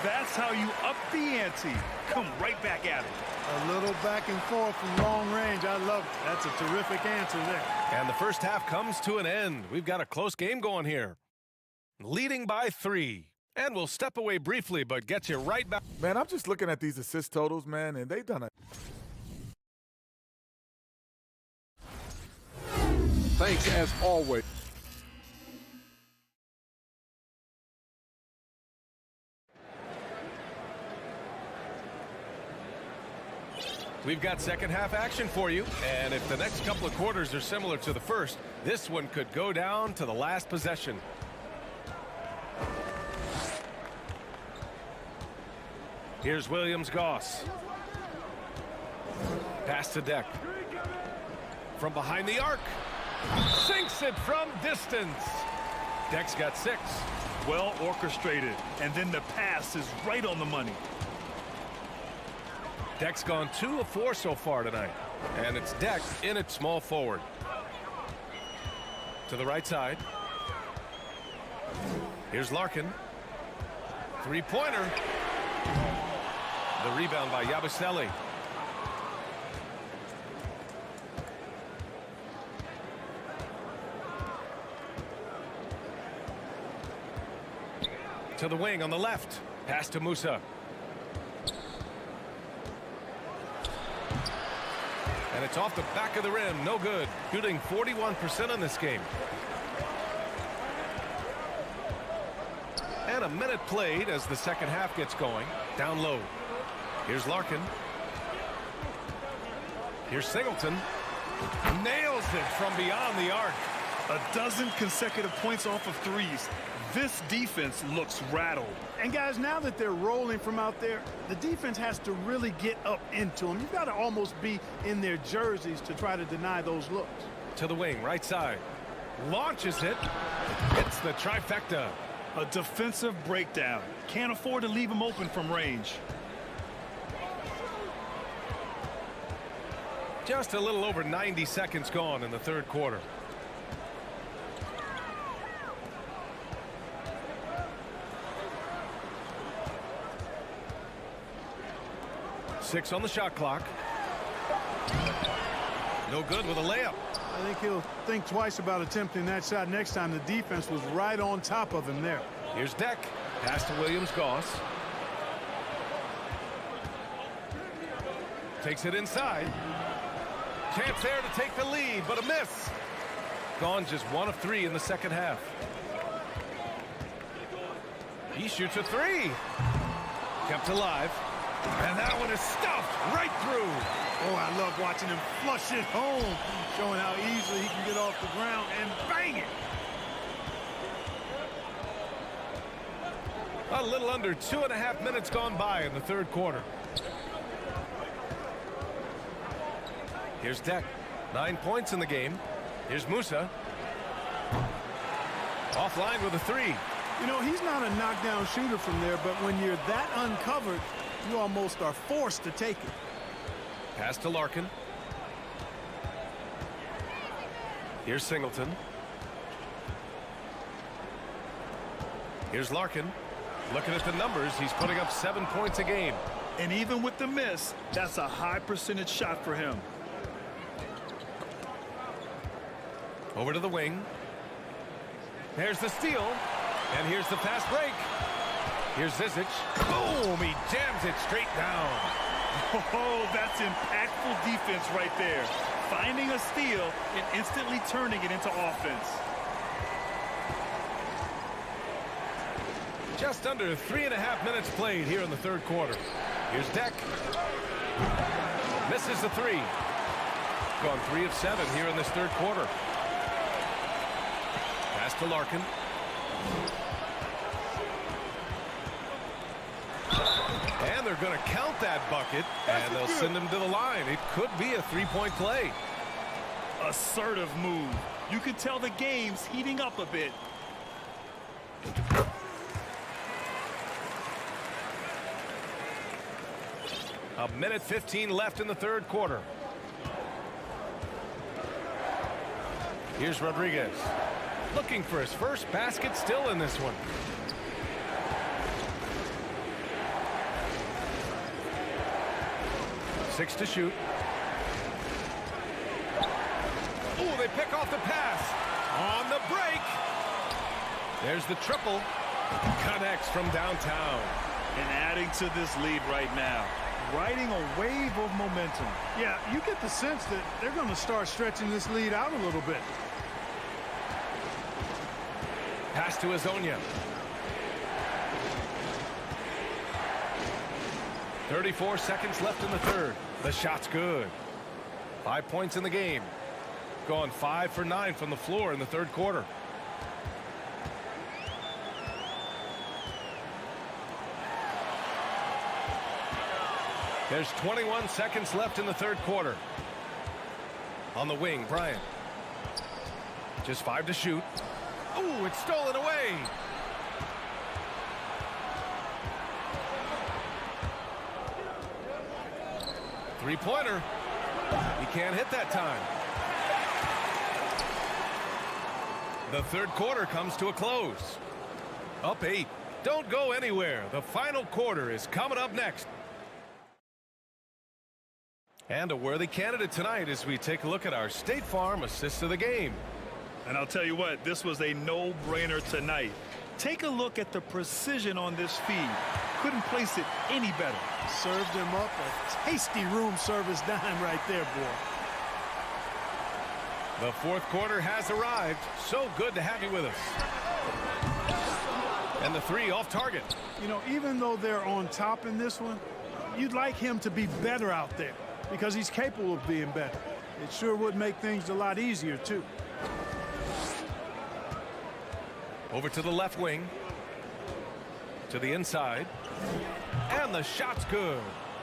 That's how you up the ante. Come right back at it. A little back and forth from long range. I love it. That's a terrific answer there. And the first half comes to an end. We've got a close game going here. Leading by 3. And we'll step away briefly, but get you right back. Man, I'm just looking at these assist totals, man, and they've done it. Thanks as always. We've got second half action for you. And if the next couple of quarters are similar to the first, this one could go down to the last possession. Here's Williams-Goss. Pass to Deck. From behind the arc. Sinks it from distance. Deck's got 6. Well orchestrated. And then the pass is right on the money. Deck's gone 2 of 4 so far tonight. And it's Deck in at small forward. To the right side. Here's Larkin. 3-pointer. The rebound by Yabusele. To the wing on the left. Pass to Musa. And it's off the back of the rim. No good. Shooting 41% in this game. And a minute played as the second half gets going. Down low. Here's Larkin. Here's Singleton. Nails it from beyond the arc. A dozen consecutive points off of 3s. This defense looks rattled. And guys, now that they're rolling from out there, the defense has to really get up into them. You've got to almost be in their jerseys to try to deny those looks. To the wing, right side. Launches it. Hits the trifecta. A defensive breakdown. Can't afford to leave him open from range. Just a little over 90 seconds gone in the third quarter. Six on the shot clock. No good with a layup. I think he'll think twice about attempting that shot next time. The defense was right on top of him there. Here's Deck. Pass to Williams-Goss. Takes it inside. Chance there to take the lead, but a miss. Gone just 1 of 3 in the second half. He shoots a 3. Kept alive. And that one is stuffed right through. Oh, I love watching him flush it home, showing how easily he can get off the ground and bang it. A little under 2.5 minutes gone by in the third quarter. Here's Deck. 9 points in the game. Here's Musa. Offline with a 3. You know, he's not a knockdown shooter from there, but when you're that uncovered, you almost are forced to take it. Pass to Larkin. Here's Singleton. Here's Larkin. Looking at the numbers, he's putting up 7 points a game. And even with the miss, that's a high percentage shot for him. Over to the wing. There's the steal. And here's the fast break. Here's Zizic. Boom! He jams it straight down. Oh, that's impactful defense right there. Finding a steal and instantly turning it into offense. Just under 3.5 minutes played here in the third quarter. Here's Deck. Misses the three. Gone 3 of 7 here in this third quarter. Pass to Larkin. And they're going to count that bucket, and they'll send him to the line. It could be a 3-point play. Assertive move. You can tell the game's heating up a bit. A minute 15 left in the third quarter. Here's Rodriguez. Looking for his first basket still in this one. Six to shoot. Oh, they pick off the pass. On the break. There's the triple. Connects from downtown. And adding to this lead right now. Riding a wave of momentum. Yeah, you get the sense that they're going to start stretching this lead out a little bit. Pass to Azonia. 34 seconds left in the third. The shot's good. 5 points in the game. Going 5 for 9 from the floor in the third quarter. There's 21 seconds left in the third quarter. On the wing, Bryant. Just 5 to shoot. Oh, it's stolen away. Three-pointer. He can't hit that time. The third quarter comes to a close. Up 8. Don't go anywhere. The final quarter is coming up next. And a worthy candidate tonight as we take a look at our State Farm assist of the game. And I'll tell you what, this was a no-brainer tonight. Take a look at the precision on this feed. Couldn't place it any better. Served him up a tasty room service dime right there, boy. The fourth quarter has arrived. So good to have you with us. And the three off target. You know, even though they're on top in this one, you'd like him to be better out there because he's capable of being better. It sure would make things a lot easier, too. Over to the left wing. To the inside. And the shot's good.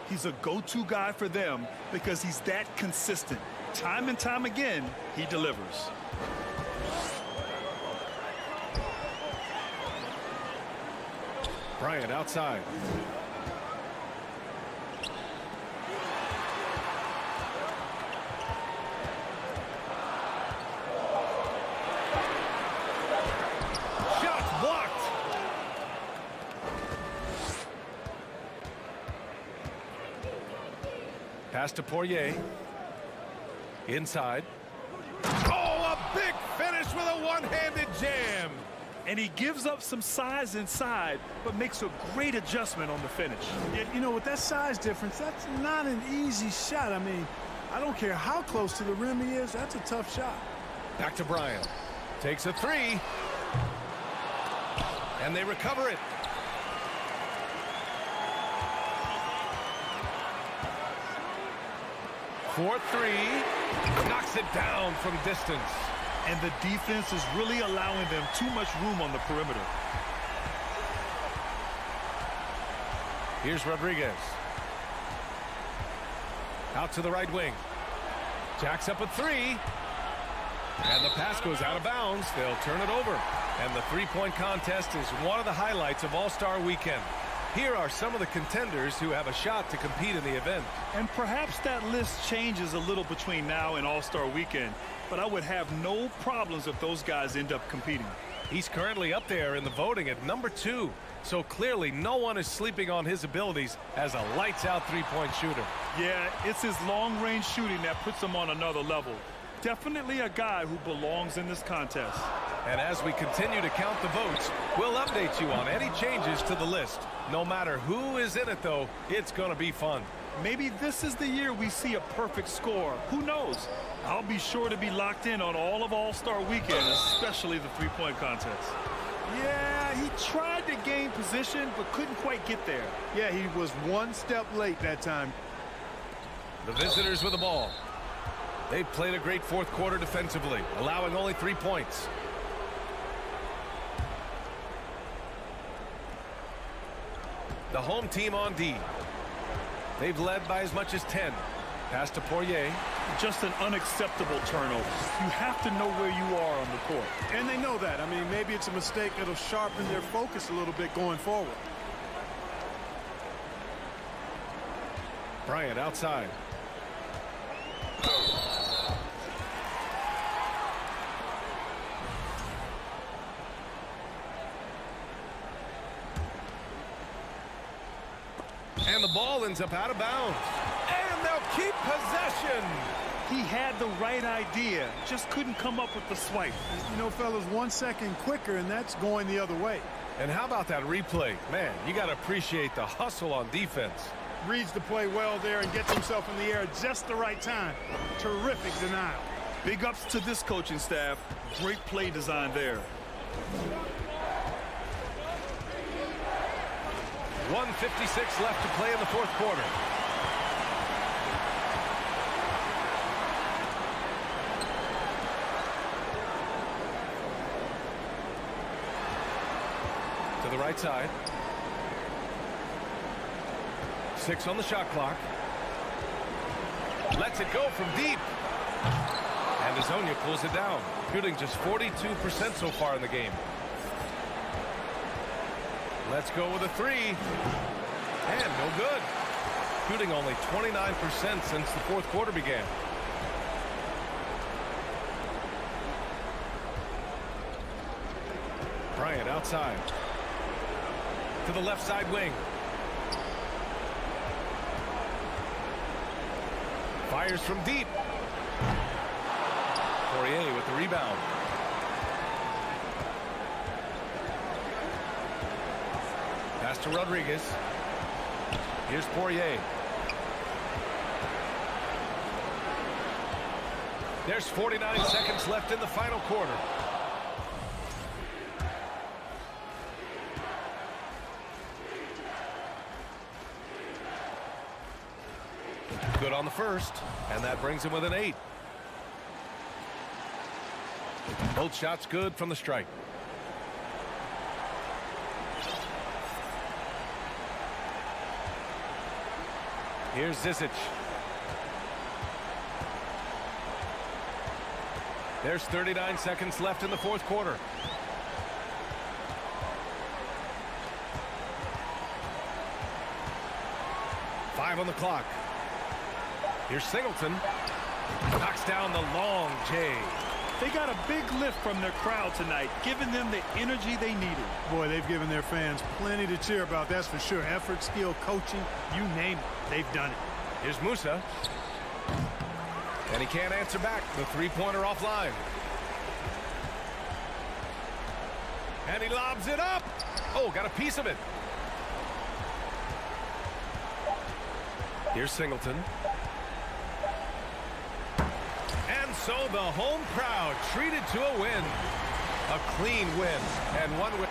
He's a go-to guy for them because he's that consistent. Time and time again, he delivers. Bryant outside. Shot blocked. Pass to Poirier. Inside. Oh, a big finish with a one-handed jam. And he gives up some size inside, but makes a great adjustment on the finish. Yeah, you know, with that size difference, that's not an easy shot. I mean, I don't care how close to the rim he is, that's a tough shot. Back to Bryant. Takes a three. And they recover it. Fourth three. Knocks it down from distance. And the defense is really allowing them too much room on the perimeter. Here's Rodriguez. Out to the right wing. Jacks up a three. And the pass goes out of bounds. They'll turn it over. And the three-point contest is one of the highlights of All-Star Weekend. Here are some of the contenders who have a shot to compete in the event. And perhaps that list changes a little between now and All-Star Weekend, but I would have no problems if those guys end up competing. He's currently up there in the voting at number 2, so clearly no one is sleeping on his abilities as a lights-out three-point shooter. Yeah, it's his long-range shooting that puts him on another level. Definitely a guy who belongs in this contest. And as we continue to count the votes, we'll update you on any changes to the list. No matter who is in it, though, it's going to be fun. Maybe this is the year we see a perfect score. Who knows? I'll be sure to be locked in on all of All-Star Weekend, especially the three-point contest. Yeah, he tried to gain position, but couldn't quite get there. Yeah, he was one step late that time. The visitors with the ball. They've played a great fourth quarter defensively, allowing only 3 points. The home team on D. They've led by as much as 10. Pass to Poirier. Just an unacceptable turnover. You have to know where you are on the court. And they know that. I mean, maybe it's a mistake that'll sharpen their focus a little bit going forward. Bryant outside. And the ball ends up out of bounds. And they'll keep possession. He had the right idea, just couldn't come up with the swipe. You know, fellas, 1 second quicker, and that's going the other way. And how about that replay? Man, you got to appreciate the hustle on defense. Reads the play well there and gets himself in the air at just the right time. Terrific denial. Big ups to this coaching staff. Great play design there. 1:56 left to play in the fourth quarter. To the right side. 6 on the shot clock. Lets it go from deep. And Azonia pulls it down, shooting just 42% so far in the game. Let's go with a 3. And no good. Shooting only 29% since the fourth quarter began. Bryant outside. To the left side wing. Fires from deep. Poirier with the rebound. Pass to Rodriguez. Here's Poirier. There's 49 seconds left in the final quarter. Good on the first, and that brings him with an 8. Both shots good from the strike. Here's Zizic. There's 39 seconds left in the fourth quarter. Five on the clock. Here's Singleton. Knocks down the long J. They got a big lift from their crowd tonight, giving them the energy they needed. Boy, they've given their fans plenty to cheer about, that's for sure. Effort, skill, coaching, you name it, they've done it. Here's Musa. And he can't answer back. The three-pointer offline. And he lobs it up. Oh, got a piece of it. Here's Singleton. And so the home crowd treated to a win. A clean win and one win.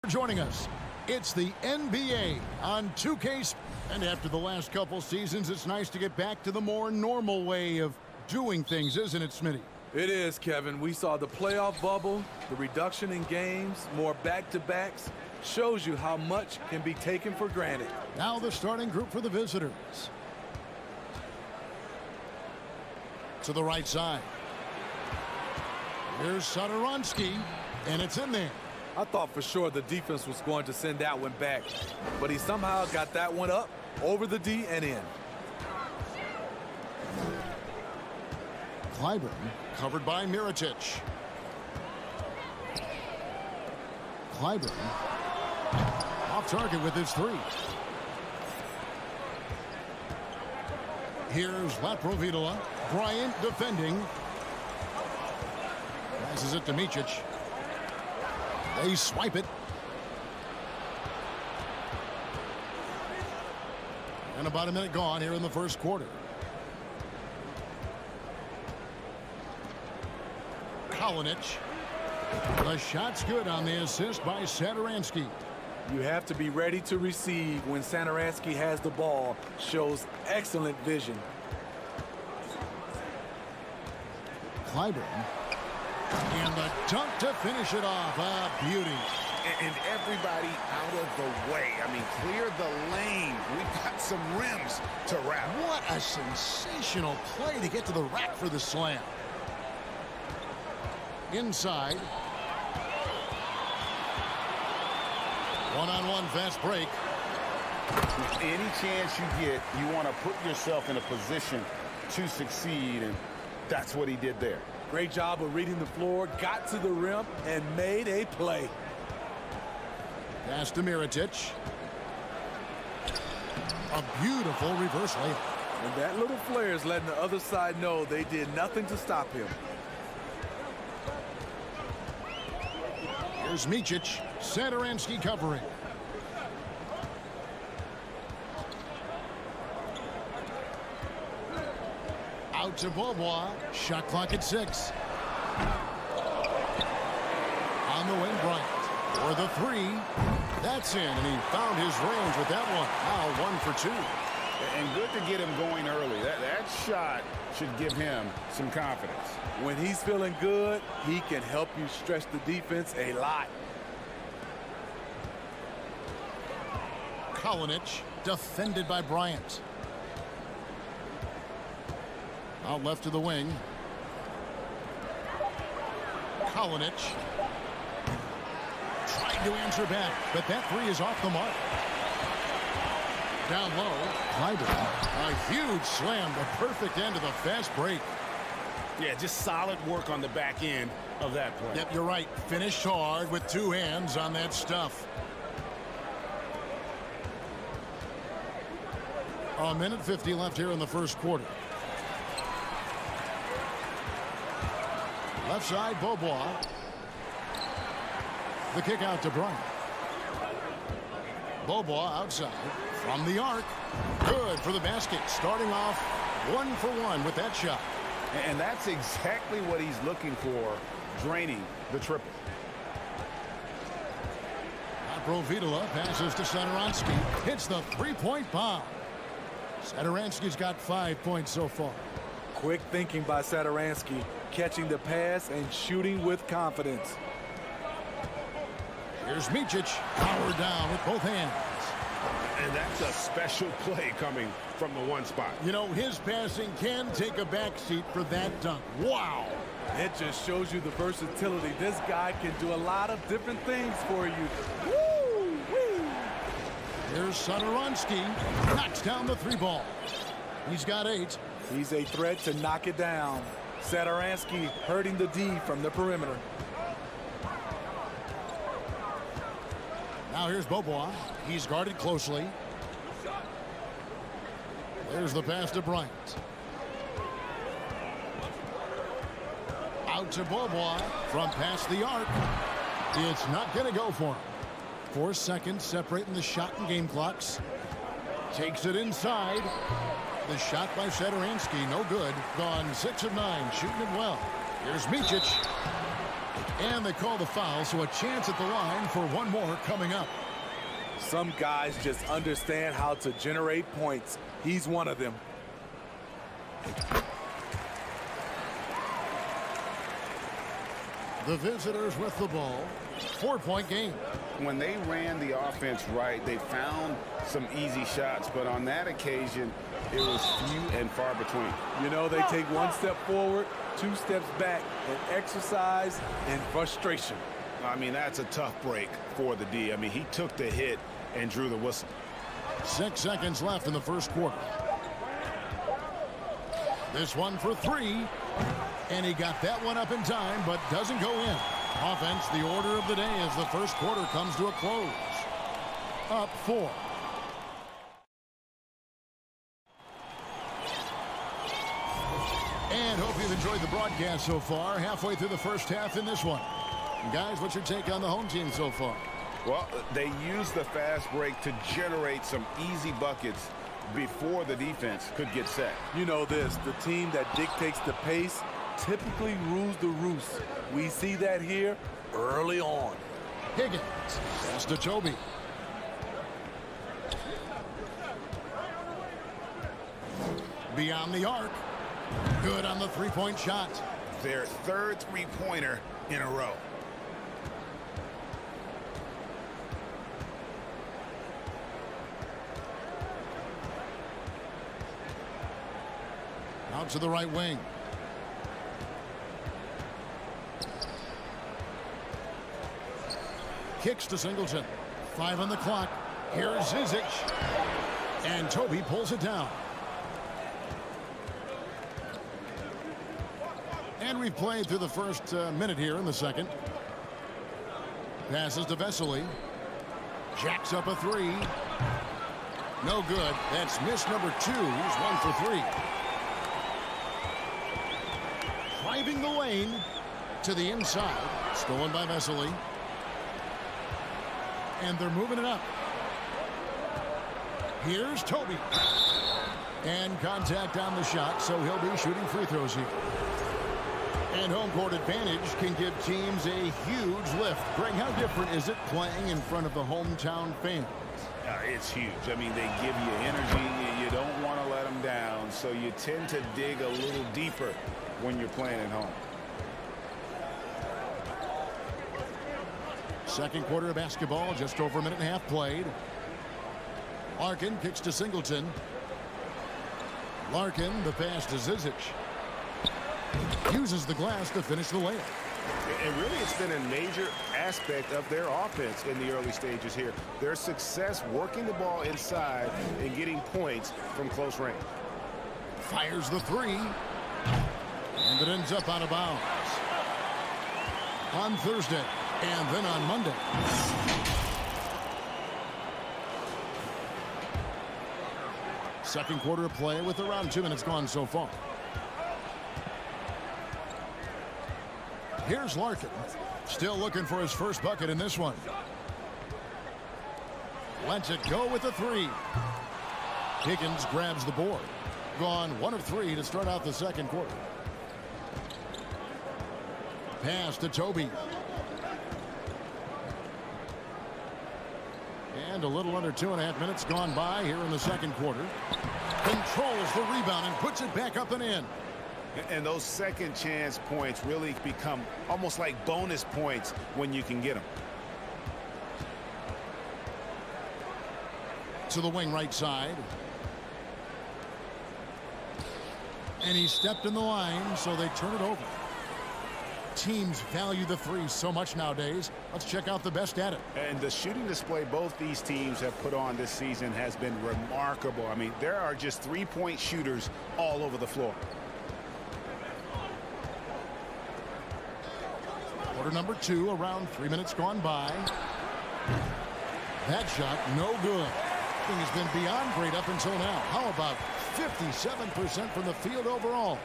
Joining us, it's the NBA on 2K. And after the last couple seasons, it's nice to get back to the more normal way of doing things, isn't it, Smitty? It is, Kevin. We saw the playoff bubble, the reduction in games, more back-to-backs. Shows you how much can be taken for granted. Now the starting group for the visitors. To the right side. Here's Satoransky, and it's in there. I thought for sure the defense was going to send that one back, but he somehow got that one up, over the D and in. Clyburn covered by Mirotic. Clyburn off target with his three. Here's Laprovitola. Bryant defending. Passes it to Micic. They swipe it. And about a minute gone here in the first quarter. Kalinic. The shot's good on the assist by Satoransky. You have to be ready to receive when Satoransky has the ball. Shows excellent vision. Clyburn. And the dunk to finish it off. A beauty. And everybody out of the way. I mean, clear the lane. We've got some rims to wrap. What a sensational play to get to the rack for the slam. Inside. One-on-one fast break. Any chance you get, you want to put yourself in a position to succeed, and that's what he did there. Great job of reading the floor, got to the rim, and made a play. Pass to Mirotic. A beautiful reverse layup. And that little flare is letting the other side know they did nothing to stop him. Here's Micic. Satoransky covering. Out to Beaubois. Shot clock at 6. On the wing, Bryant. For the three. That's in, and he found his range with that one. Now 1 for 2. And good to get him going early. That shot should give him some confidence. When he's feeling good, he can help you stretch the defense a lot. Kalinic defended by Bryant. Out left to the wing. Kalinic tried to answer back, but that three is off the mark. Down low, Clyburn. A huge slam, the perfect end of the fast break. Yeah, just solid work on the back end of that play. Yep, you're right. Finished hard with 2 hands on that stuff. A minute 50 left here in the first quarter. Left side, Beaubois. The kick out to Bryant. Beaubois outside from the arc. Good for the basket. Starting off 1 for 1 with that shot. And that's exactly what he's looking for, draining the triple. Laprovitola passes to Satoransky. Hits the three-point bomb. Satoransky's got 5 points so far. Quick thinking by Satoransky, catching the pass and shooting with confidence. Here's Micic, powered down with both hands. And that's a special play coming from the one spot. You know, his passing can take a backseat for that dunk. Wow. It just shows you the versatility. This guy can do a lot of different things for you. Woo! Woo! Here's Satoransky, knocks down the 3 ball. He's got 8. He's a threat to knock it down. Satoransky hurting the D from the perimeter. Now here's Bobois. He's guarded closely. There's the pass to Bryant. Out to Bobois from past the arc. It's not going to go for him. 4 seconds separating the shot and game clocks. Takes it inside. The shot by Satoransky, no good. Gone 6 of 9, shooting it well. Here's Micic. And they call the foul, so a chance at the line for one more coming up. Some guys just understand how to generate points. He's one of them. The visitors with the ball. 4-point game. When they ran the offense right, they found some easy shots, but on that occasion, it was few and far between. You know, they take 1 step forward, 2 steps back, in exercise and frustration. I mean, that's a tough break for the D. I mean, he took the hit and drew the whistle. 6 seconds left in the first quarter. This one for 3. And he got that one up in time, but doesn't go in. Offense, the order of the day as the first quarter comes to a close. Up 4. And hope you've enjoyed the broadcast so far. Halfway through the first half in this one. Guys, what's your take on the home team so far? Well, they used the fast break to generate some easy buckets before the defense could get set. You know this, the team that dictates the pace typically rules the roost. We see that here early on. Higgins, pass to Toby. Beyond the arc. Good on the 3-point shot. Their third three-pointer in a row. Out to the right wing. Kicks to Singleton. 5 on the clock. Here's Zizic. And Toby pulls it down. And we've played through the first minute here in the second. Passes to Vesely. Jacks up a 3. No good. That's miss number 2. He's 1 for 3. Driving the lane to the inside. Stolen by Vesely. And they're moving it up. Here's Toby. And contact on the shot, so he'll be shooting free throws here. And home court advantage can give teams a huge lift. Greg, how different is it playing in front of the hometown fans? It's huge. I mean, they give you energy. You don't want to let them down, so you tend to dig a little deeper when you're playing at home. Second quarter of basketball, just over a minute and a half played. Larkin kicks to Singleton. Larkin, the pass to Zizic. Uses the glass to finish the layup. And really, it's been a major aspect of their offense in the early stages here. Their success working the ball inside and getting points from close range. Fires the 3. And it ends up out of bounds. On Thursday and then on Monday. Second quarter of play with around 2 minutes gone so far. Here's Larkin. Still looking for his first bucket in this one. Lets it go with the 3. Higgins grabs the board. Gone 1 of 3 to start out the second quarter. Pass to Toby. And a little under 2.5 minutes gone by here in the second quarter. Controls the rebound and puts it back up and in. And those second chance points really become almost like bonus points when you can get them. To the wing right side. And he stepped in the line, so they turn it over. Teams value the three so much nowadays. Let's check out the best at it. And the shooting display both these teams have put on this season has been remarkable. I mean, there are just three-point shooters all over the floor. Quarter number 2, around 3 minutes gone by. That shot, no good. Thing has been beyond great up until now. How about 57% from the field overall?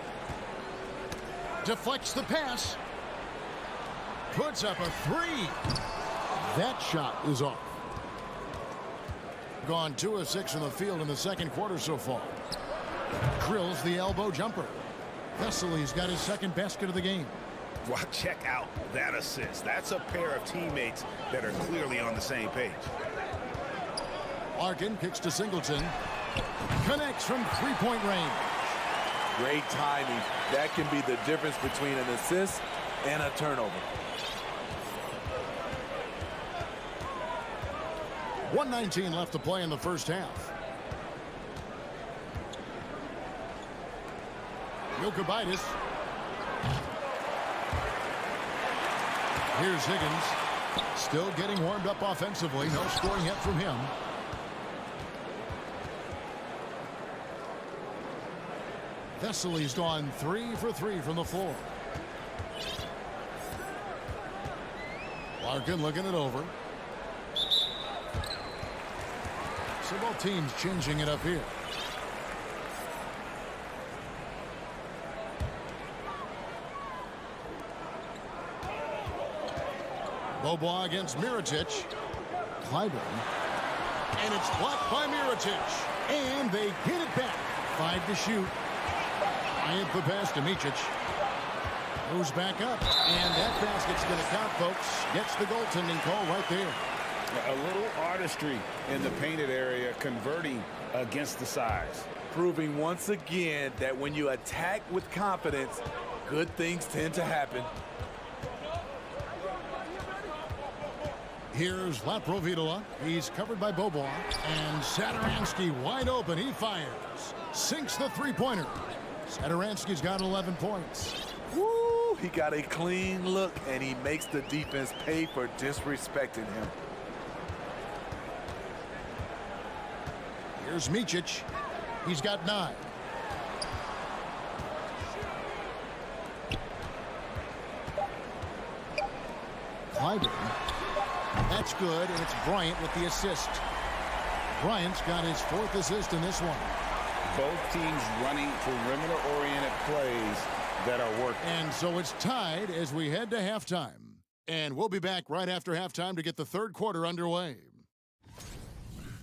Deflects the pass. Puts up a 3. That shot is off. Gone 2 of 6 from the field in the second quarter so far. Drills the elbow jumper. Vesely's got his second basket of the game. Well, check out that assist. That's a pair of teammates that are clearly on the same page. Larkin kicks to Singleton. Connects from three-point range. Great timing. That can be the difference between an assist and a turnover. 1:19 left to play in the first half. Jokubaitis. Here's Higgins. Still getting warmed up offensively. No scoring yet from him. Vesely's gone 3 for 3 from the floor. Larkin looking it over. So both teams changing it up here. Bobois against Mirotic. Clyburn. And it's blocked by Mirotic. And they get it back. 5 to shoot. Bryant the pass to Micic. Moves back up. And that basket's going to count, folks. Gets the goaltending call right there. A little artistry in the painted area, converting against the size. Proving once again that when you attack with confidence, good things tend to happen. Here's Laprovitola. He's covered by Bobois. And Satoransky wide open. He fires. Sinks the three-pointer. Satoransky's got 11 points. Woo! He got a clean look, and he makes the defense pay for disrespecting him. Here's Micic. He's got 9. Clyburn. That's good, and it's Bryant with the assist. Bryant's got his 4th assist in this one. Both teams running perimeter-oriented plays that are working. And so it's tied as we head to halftime. And we'll be back right after halftime to get the third quarter underway.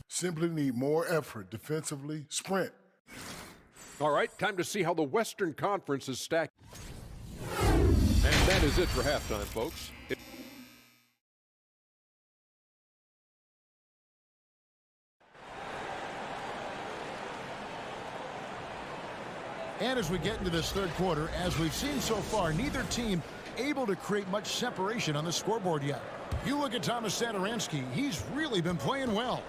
Simply need more effort defensively. Sprint. All right, time to see how the Western Conference is stacked. And that is it for halftime, folks. And as we get into this third quarter, as we've seen so far, neither team able to create much separation on the scoreboard yet. You look at Thomas Satoransky, he's really been playing well.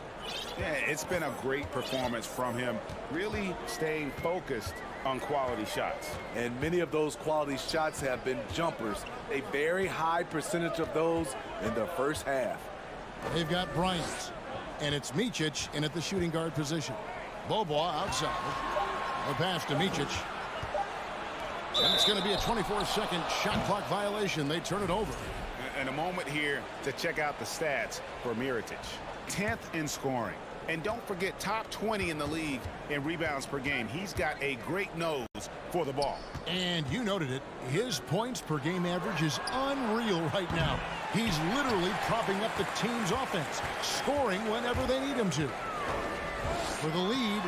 Yeah, it's been a great performance from him, really staying focused on quality shots. And many of those quality shots have been jumpers. A very high percentage of those in the first half. They've got Bryant, and it's Micic in at the shooting guard position. Bobois outside. The pass to Micic. And it's going to be a 24-second shot clock violation. They turn it over. And a moment here to check out the stats for Mirotic. 10th in scoring. And don't forget, top 20 in the league in rebounds per game. He's got a great nose for the ball. And you noted it. His points per game average is unreal right now. He's literally propping up the team's offense, scoring whenever they need him to. For the lead,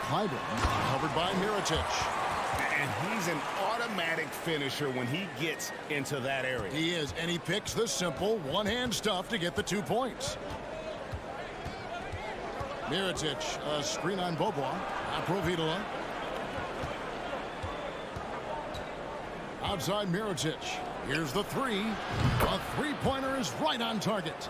Clyburn, covered by Mirotic. And he's an automatic finisher when he gets into that area. He is, and he picks the simple one-hand stuff to get the 2 points. Mirotic, a screen on Bobois. Aprovitola. Outside Mirotic. Here's the three. A three-pointer is right on target.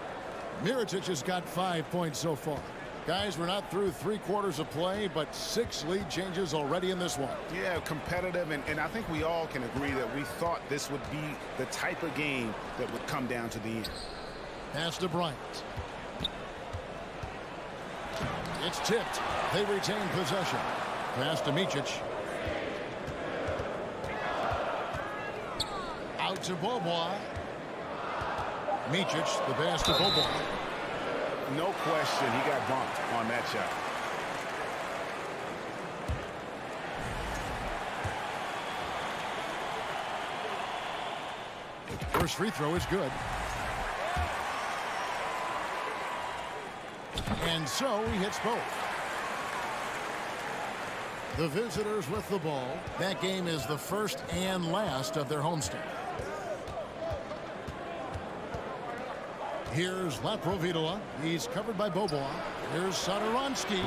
Mirotic has got 5 points so far. Guys, we're not through 3 quarters of play, but 6 lead changes already in this one. Yeah, competitive, and I think we all can agree that we thought this would be the type of game that would come down to the end. Pass to Bryant. It's tipped. They retain possession. Pass to Micic. Out to Bobois. Micic, the pass to Bobois. No question, he got bumped on that shot. First free throw is good. And so he hits both. The visitors with the ball. That game is the first and last of their homestand. Here's Laprovitola. He's covered by Bobois. Here's Satoransky.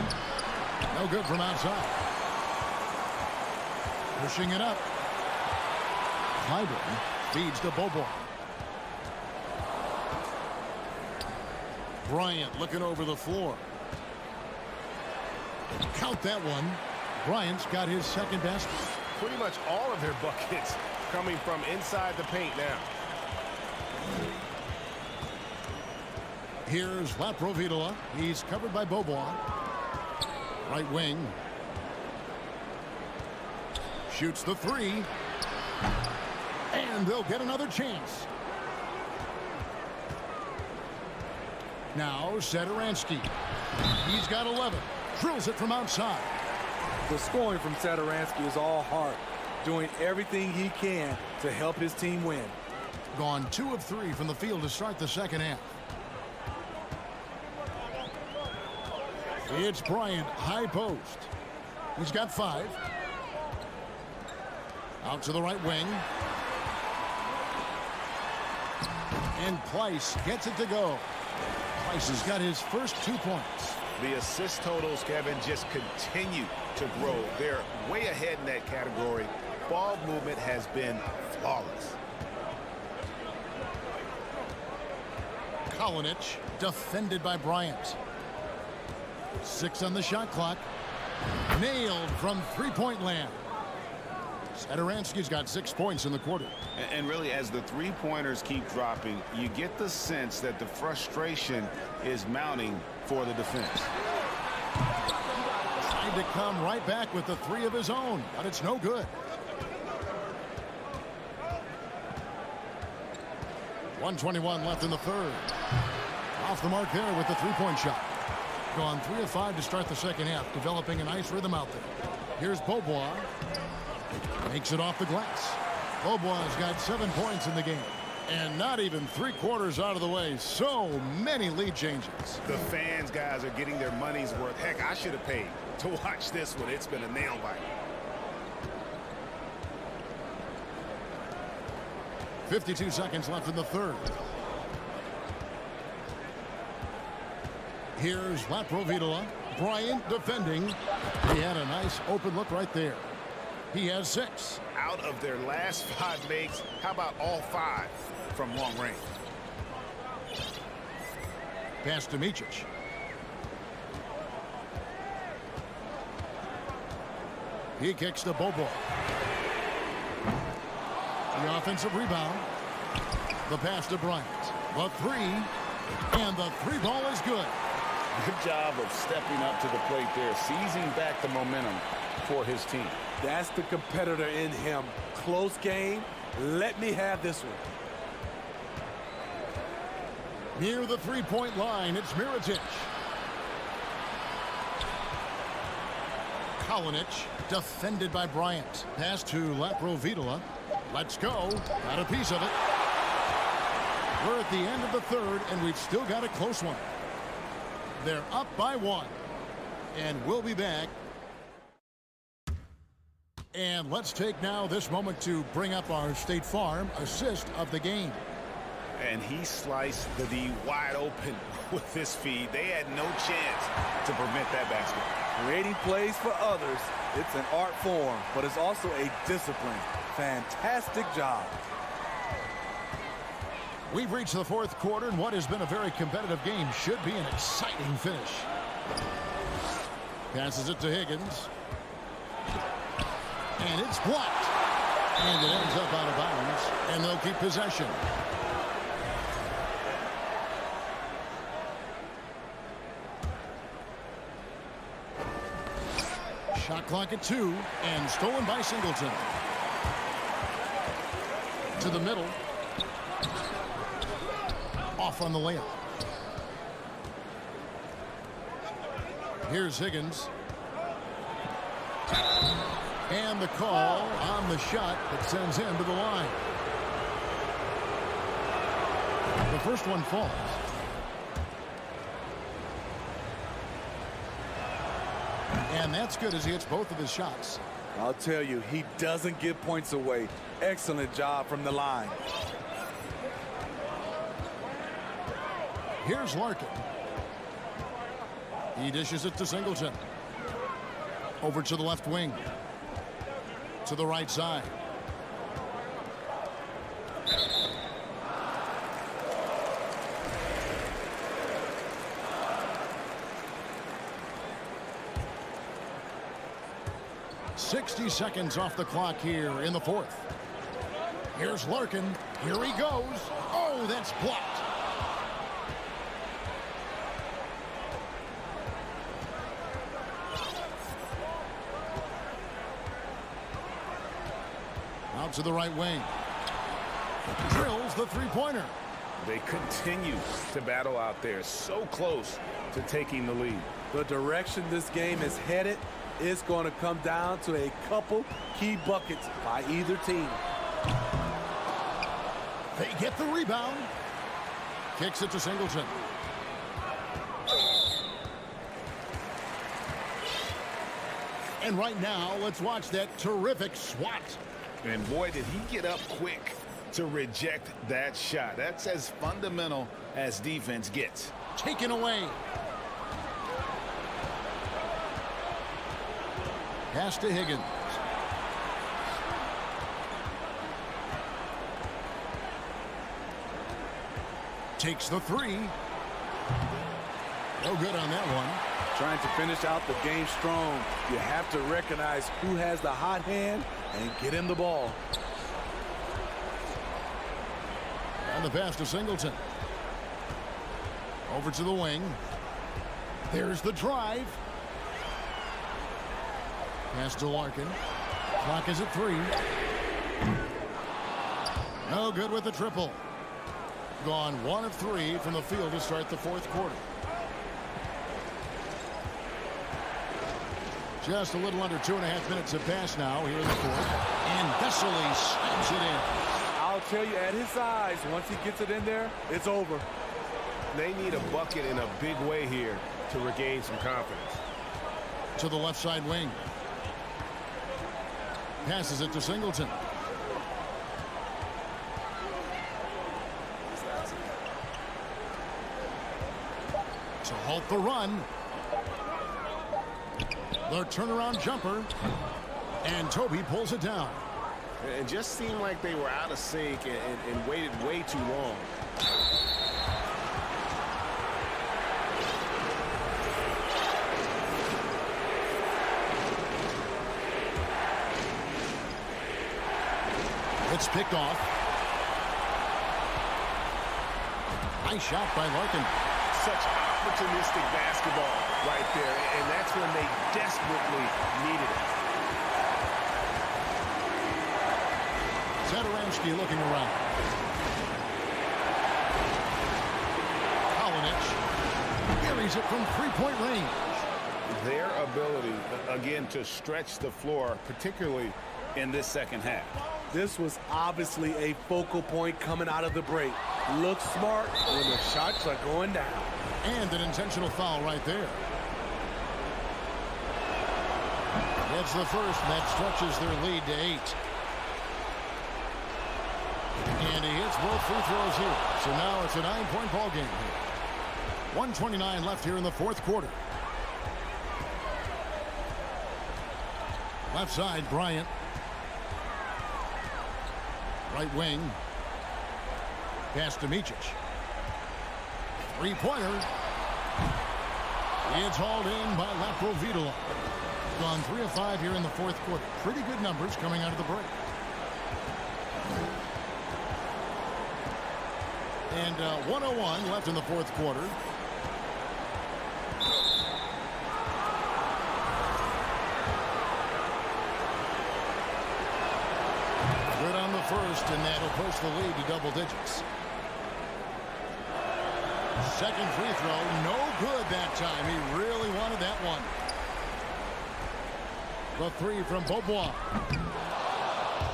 No good from outside. Pushing it up. Clyburn feeds to Bobois. Bryant looking over the floor. Count that one. Bryant's got his second basket. Pretty much all of their buckets coming from inside the paint now. Here's Laprovitola. He's covered by Bobois. Right wing. Shoots the three. And they'll get another chance. Now Satoransky. He's got 11. Drills it from outside. The scoring from Satoransky is all heart, doing everything he can to help his team win. Gone 2 of 3 from the field to start the second half. It's Bryant, high post. He's got 5. Out to the right wing. And Pleiss gets it to go. Pleiss has got his first 2 points. The assist totals, Kevin, just continue to grow. They're way ahead in that category. Ball movement has been flawless. Kalinic defended by Bryant. 6 on the shot clock. Nailed from three-point land. Satoransky's got 6 points in the quarter. And really, as the three-pointers keep dropping, you get the sense that the frustration is mounting for the defense. Tried to come right back with the 3 of his own, but it's no good. .121 left in the third. Off the mark there with the three-point shot. Gone 3 of 5 to start the second half, developing a nice rhythm out there. Here's Bobois. Makes it off the glass. Bobois got 7 points in the game. And not even 3 quarters out of the way. So many lead changes. The fans, guys, are getting their money's worth. Heck, I should have paid to watch this one. It's been a nail biter. 52 seconds left in the third. Here's Laprovitola. Bryant defending. He had a nice open look right there. He has 6. Out of their last 5 makes, how about all 5 from long range? Pass to Micic. He kicks to Bobois. The offensive rebound. The pass to Bryant. The 3. And the 3 ball is good. Good job of stepping up to the plate there, seizing back the momentum for his team. That's the competitor in him. Close game. Let me have this one. Near the three-point line, it's Mirotic. Kalinic defended by Bryant. Pass to Laprovitola. Let's go. Got a piece of it. We're at the end of the third, and we've still got a close one. They're up by 1. And we'll be back And let's take now this moment to bring up our State Farm assist of the game. And he sliced the D wide open with this feed. They had no chance to prevent that basket. Creating plays for others, it's an art form, but it's also a discipline. Fantastic job. We've reached the fourth quarter, and what has been a very competitive game should be an exciting finish. Passes it to Higgins. And it's blocked. And it ends up out of bounds, and they'll keep possession. Shot clock at 2, and stolen by Singleton. To the middle. Off on the layup. Here's Higgins. And the call on the shot that sends him to the line. The first one falls. And that's good as he hits both of his shots. I'll tell you, he doesn't give points away. Excellent job from the line. Here's Larkin. He dishes it to Singleton. Over to the left wing. To the right side. .60 seconds off the clock here in the fourth. Here's Larkin. Here he goes. Oh, that's blocked. Out to the right wing. Drills the three-pointer. They continue to battle out there, so close to taking the lead. The direction this game is headed is going to come down to a couple key buckets by either team. They get the rebound. Kicks it to Singleton. And right now, let's watch that terrific swat. And boy, did he get up quick to reject that shot. That's as fundamental as defense gets. Taken away. Pass to Higgins. Takes the three. No good on that one. Trying to finish out the game strong. You have to recognize who has the hot hand and get him the ball. And the pass to Singleton. Over to the wing. There's the drive. Pass to Larkin. Clock is at 3. No good with the triple. Gone 1 of 3 from the field to start the fourth quarter. Just a little under 2.5 minutes have passed now here in the fourth. And Vesely slams it in. I'll tell you, at his size, once he gets it in there, it's over. They need a bucket in a big way here to regain some confidence. To the left side wing. Passes it to Singleton. To halt the run. The turnaround jumper. And Toby pulls it down. It just seemed like they were out of sync and waited way too long. It's picked off. Nice shot by Larkin. Such opportunistic basketball right there, and that's when they desperately needed it. Zadaransky looking around. Kalinic carries it from three-point range. Their ability, again, to stretch the floor, particularly in this second half. This was obviously a focal point coming out of the break. Look smart when the shots are going down. And an intentional foul right there. That's the first, and that stretches their lead to 8. And he hits both free throws here. So now it's a 9-point ball game here. 1:29 left here in the fourth quarter. Left side, Bryant. Right wing. Pass to Micic. Three-pointer. It's hauled in by Laprovitola. Gone 3 of 5 here in the fourth quarter. Pretty good numbers coming out of the break. And 1:01 left in the fourth quarter. Good on the first, and that'll push the lead to double digits. Second free throw, no good that time. He really wanted that one. The three from Beaubois.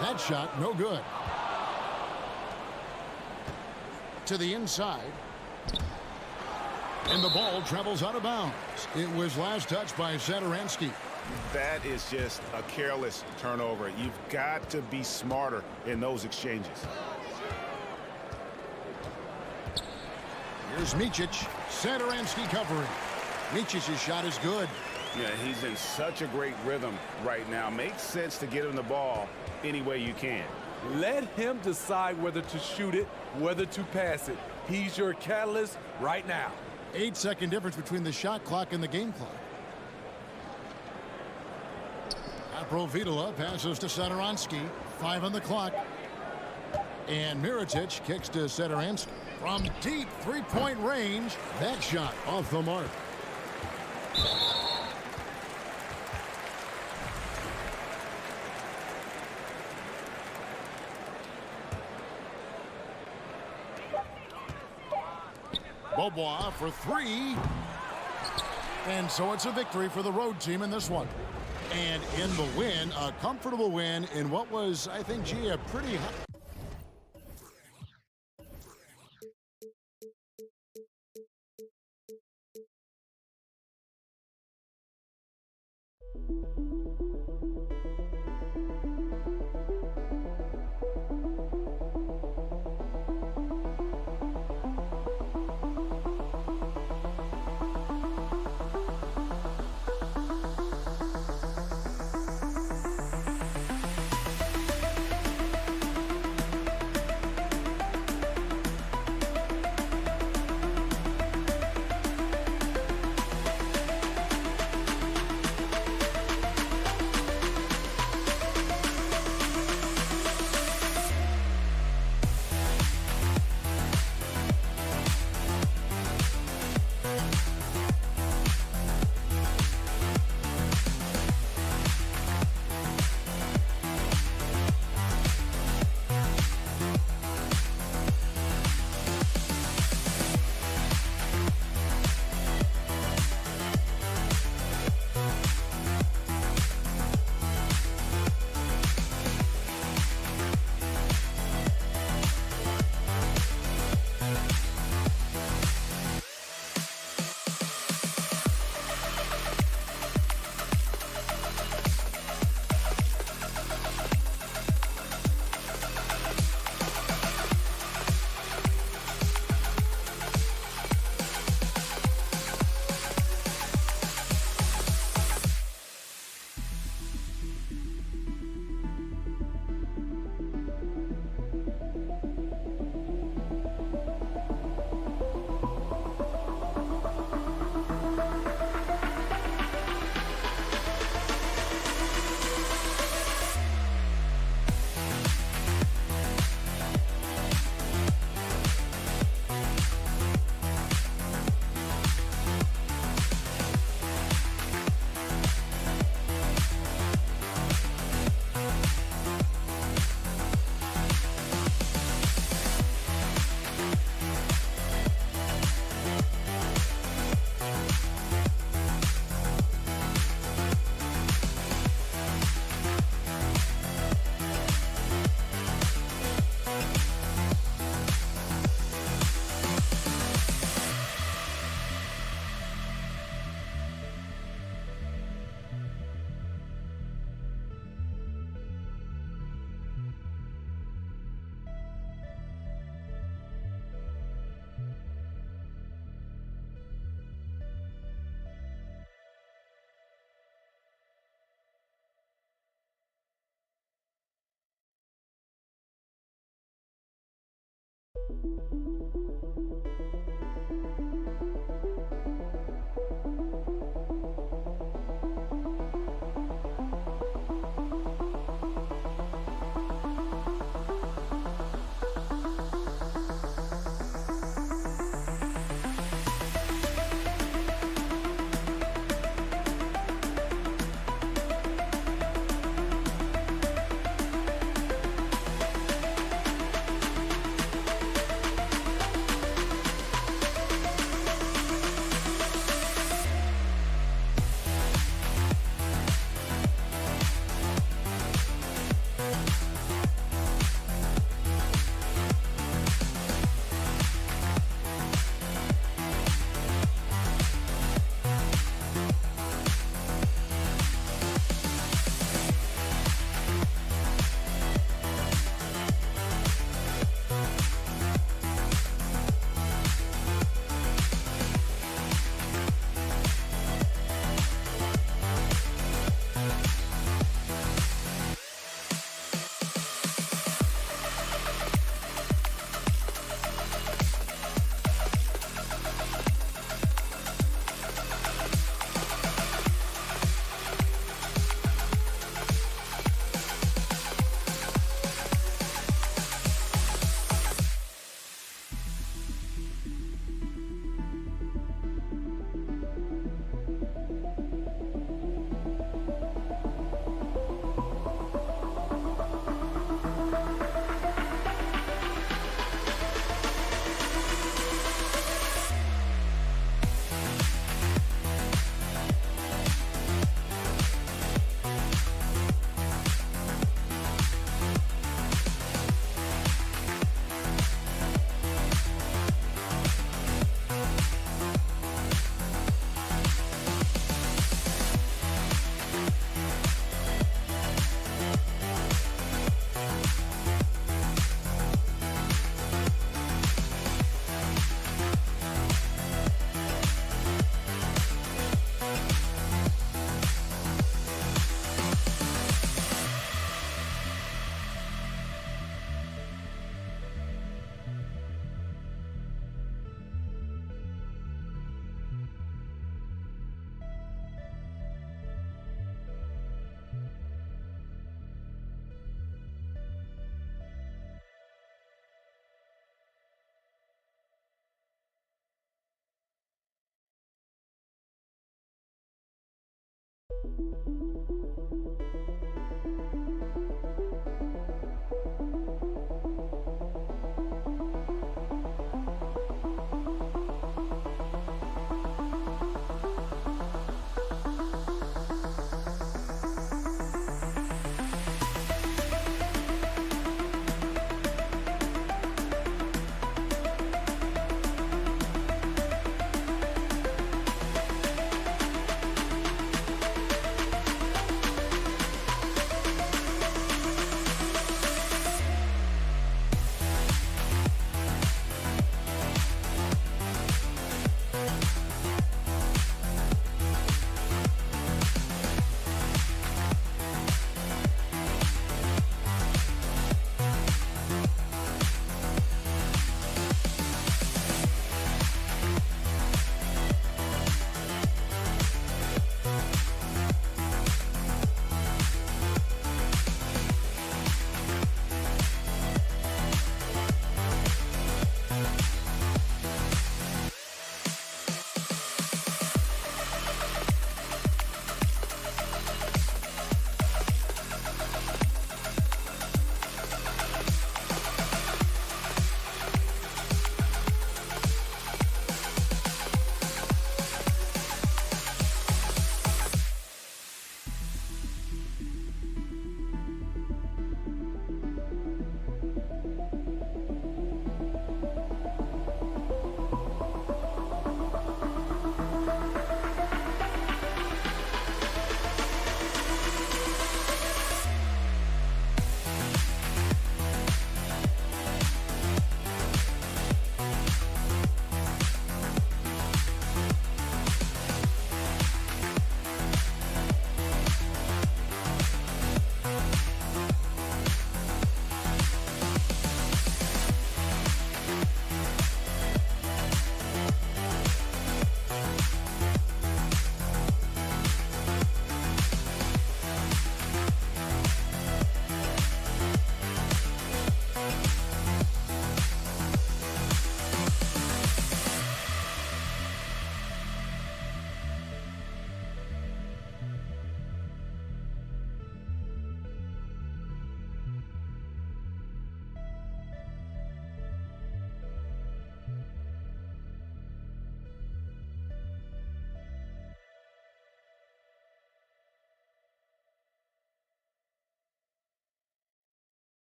That shot, no good. To the inside. And the ball travels out of bounds. It was last touched by Satoransky. That is just a careless turnover. You've got to be smarter in those exchanges. Here's Micic. Satoransky covering. Micic's shot is good. Yeah, he's in such a great rhythm right now. Makes sense to get him the ball any way you can. Let him decide whether to shoot it, whether to pass it. He's your catalyst right now. 8-second difference between the shot clock and the game clock. Laprovitola passes to Satoransky. 5 on the clock. And Mirotic kicks to Satoransky. From deep three-point range, that shot off the mark. Beaubois for 3. And so it's a victory for the road team in this one. And in the win, a comfortable win in what was, I think, gee, a pretty high.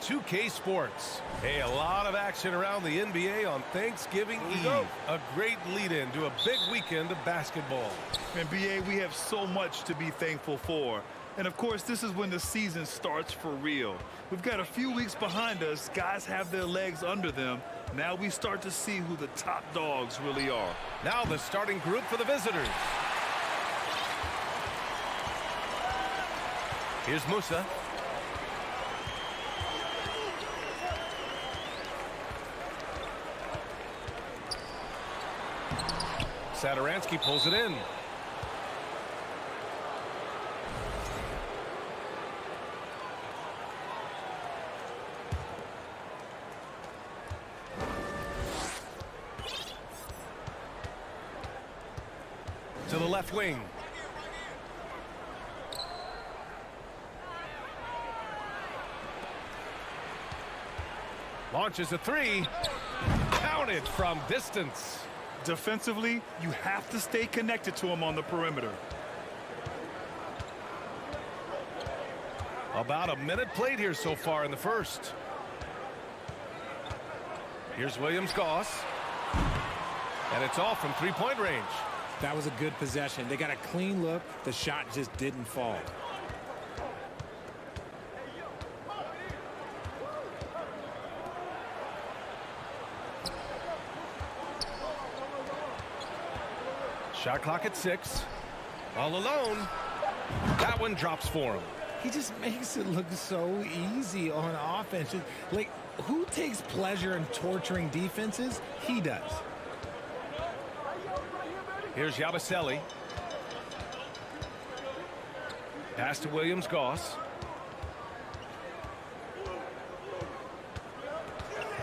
2K Sports. Hey, a lot of action around the NBA on Thanksgiving Eve. A great lead-in to a big weekend of basketball. And BA, we have so much to be thankful for. And of course, this is when the season starts for real. We've got a few weeks behind us. Guys have their legs under them. Now we start to see who the top dogs really are. Now the starting group for the visitors. Here's Musa. Satoransky pulls it in. To the left wing. Launches a three. Counted from distance. Defensively, you have to stay connected to him on the perimeter. About a minute played here so far in the first. Here's Williams-Goss. And it's all from three-point range. That was a good possession. They got a clean look. The shot just didn't fall. Shot clock at 6. All alone. That one drops for him. He just makes it look so easy on offense. Like, who takes pleasure in torturing defenses? He does. Here's Yabusele. Pass to Williams-Goss.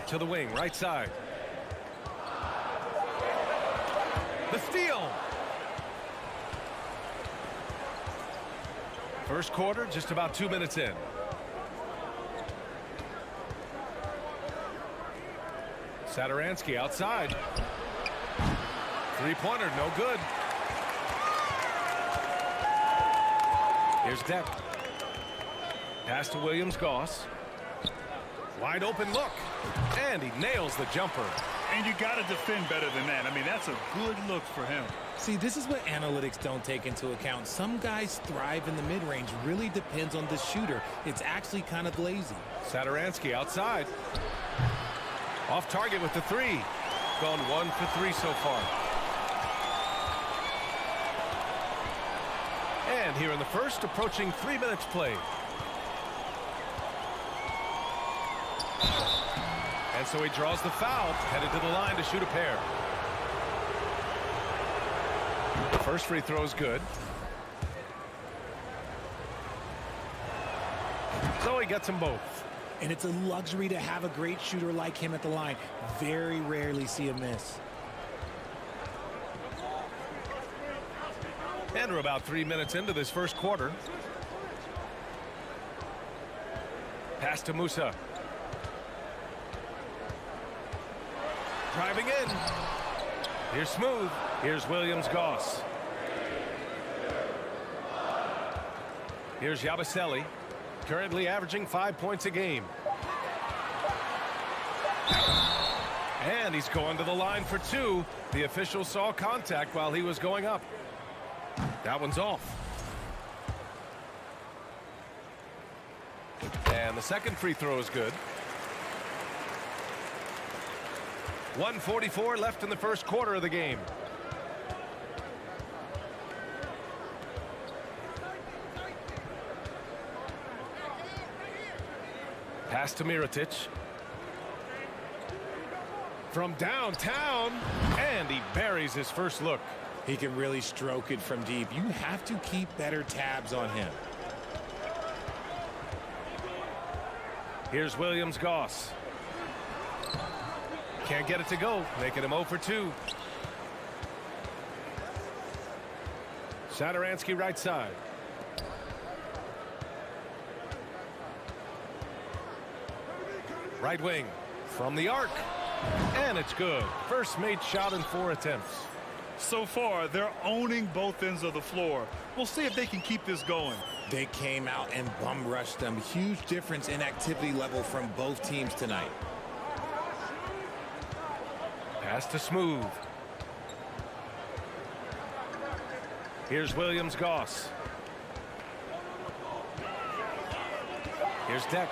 To the wing, right side. The steal. First quarter, just about 2 minutes in. Satoransky outside. Three-pointer, no good. Here's Depp. Pass to Williams-Goss. Wide open look. And he nails the jumper. And you got to defend better than that. I mean, that's a good look for him. See, this is what analytics don't take into account. Some guys thrive in the mid-range. Really depends on the shooter. It's actually kind of lazy. Satoransky outside. Off target with the three. Gone 1 for 3 so far. And here in the first, approaching 3 minutes played. And so he draws the foul, headed to the line to shoot a pair. The first free throw is good. So he gets them both. And it's a luxury to have a great shooter like him at the line. Very rarely see a miss. And we're about 3 minutes into this first quarter. Pass to Musa. Driving in. Here's Smooth. Here's Williams-Goss. Here's Yabusele. currently averaging 5 points a game. And he's going to the line for 2. The official saw contact while he was going up. That one's off. And the second free throw is good. 1:44 left in the first quarter of the game. Pass to Mirotic. From downtown, and he buries his first look. He can really stroke it from deep. You have to keep better tabs on him. Here's Williams-Goss. Can't get it to go, making him 0 for 2. Satoransky right side. Right wing from the arc. And it's good. First made shot in 4 attempts. So far, they're owning both ends of the floor. We'll see if they can keep this going. They came out and bum rushed them. Huge difference in activity level from both teams tonight. Pass to Smooth. Here's Williams-Goss. Here's Deck.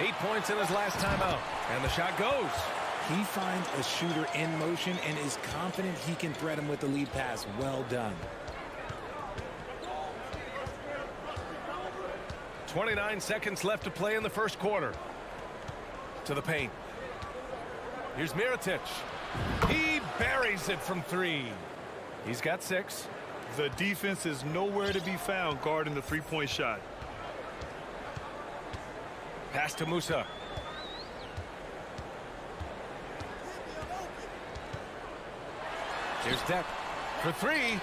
8 points in his last timeout. And the shot goes. He finds a shooter in motion and is confident he can thread him with the lead pass. Well done. 29 seconds left to play in the first quarter. To the paint. Here's Mirotic. He buries it from 3. He's got 6. The defense is nowhere to be found guarding the three-point shot. Pass to Musa. Here's Deck for 3.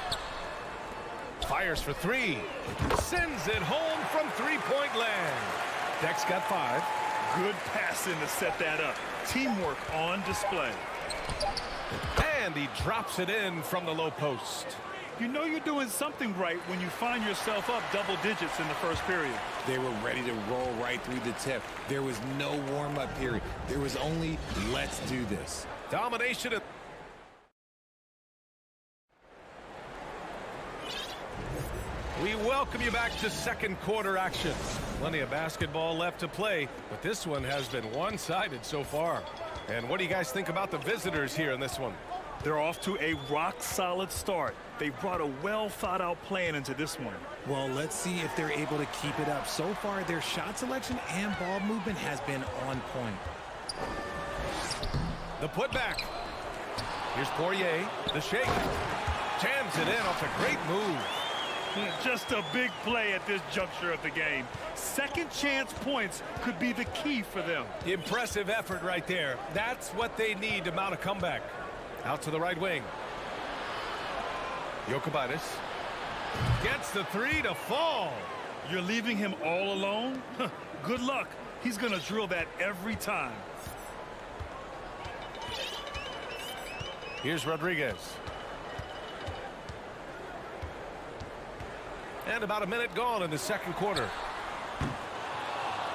Fires for 3. Sends it home from three-point land. Deck's got 5. Good passing to set that up. Teamwork on display. And he drops it in from the low post. You know you're doing something right when you find yourself up double digits in the first period. They were ready to roll right through the tip. There was no warm-up period. There was only, let's do this. Domination. We welcome you back to second quarter action. Plenty of basketball left to play, but this one has been one-sided so far. And what do you guys think about the visitors here in this one? They're off to a rock-solid start. They brought a well-thought-out plan into this one. Well, let's see if they're able to keep it up. So far, their shot selection and ball movement has been on point. The putback. Here's Poirier, the shake. Jams it in off a great move. Just a big play at this juncture of the game. Second chance points could be the key for them. Impressive effort right there. That's what they need to mount a comeback. Out to the right wing. Jokubaitis gets the 3 to fall. You're leaving him all alone? Good luck. He's going to drill that every time. Here's Rodriguez. And about a minute gone in the second quarter.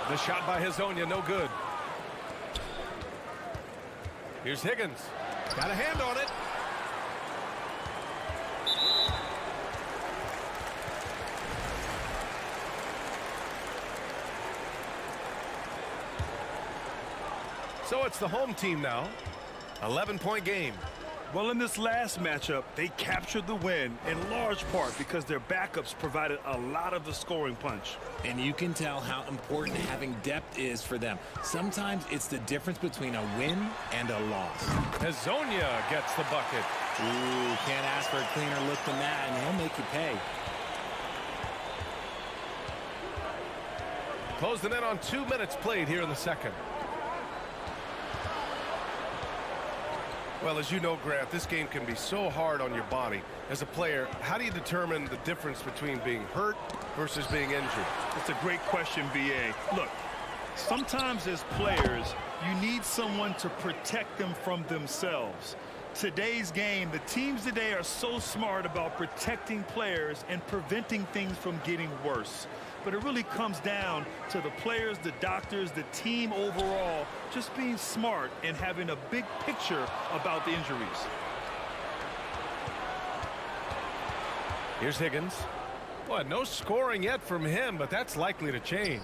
The shot by Hezonja, no good. Here's Higgins. Got a hand on it. So it's the home team now. 11-point game. Well, in this last matchup, they captured the win in large part because their backups provided a lot of the scoring punch. And you can tell how important having depth is for them. Sometimes it's the difference between a win and a loss. Hezonja gets the bucket. Ooh, can't ask for a cleaner look than that, and he'll make you pay. Closing in on 2 minutes played here in the second. Well, as you know, Grant, this game can be so hard on your body. As a player, how do you determine the difference between being hurt versus being injured? It's a great question, B.A. Look, sometimes as players, you need someone to protect them from themselves. Today's game, the teams today are so smart about protecting players and preventing things from getting worse. but it really comes down to the players, the doctors, the team overall, just being smart and having a big picture about the injuries. Here's Higgins. Boy, no scoring yet from him, but that's likely to change.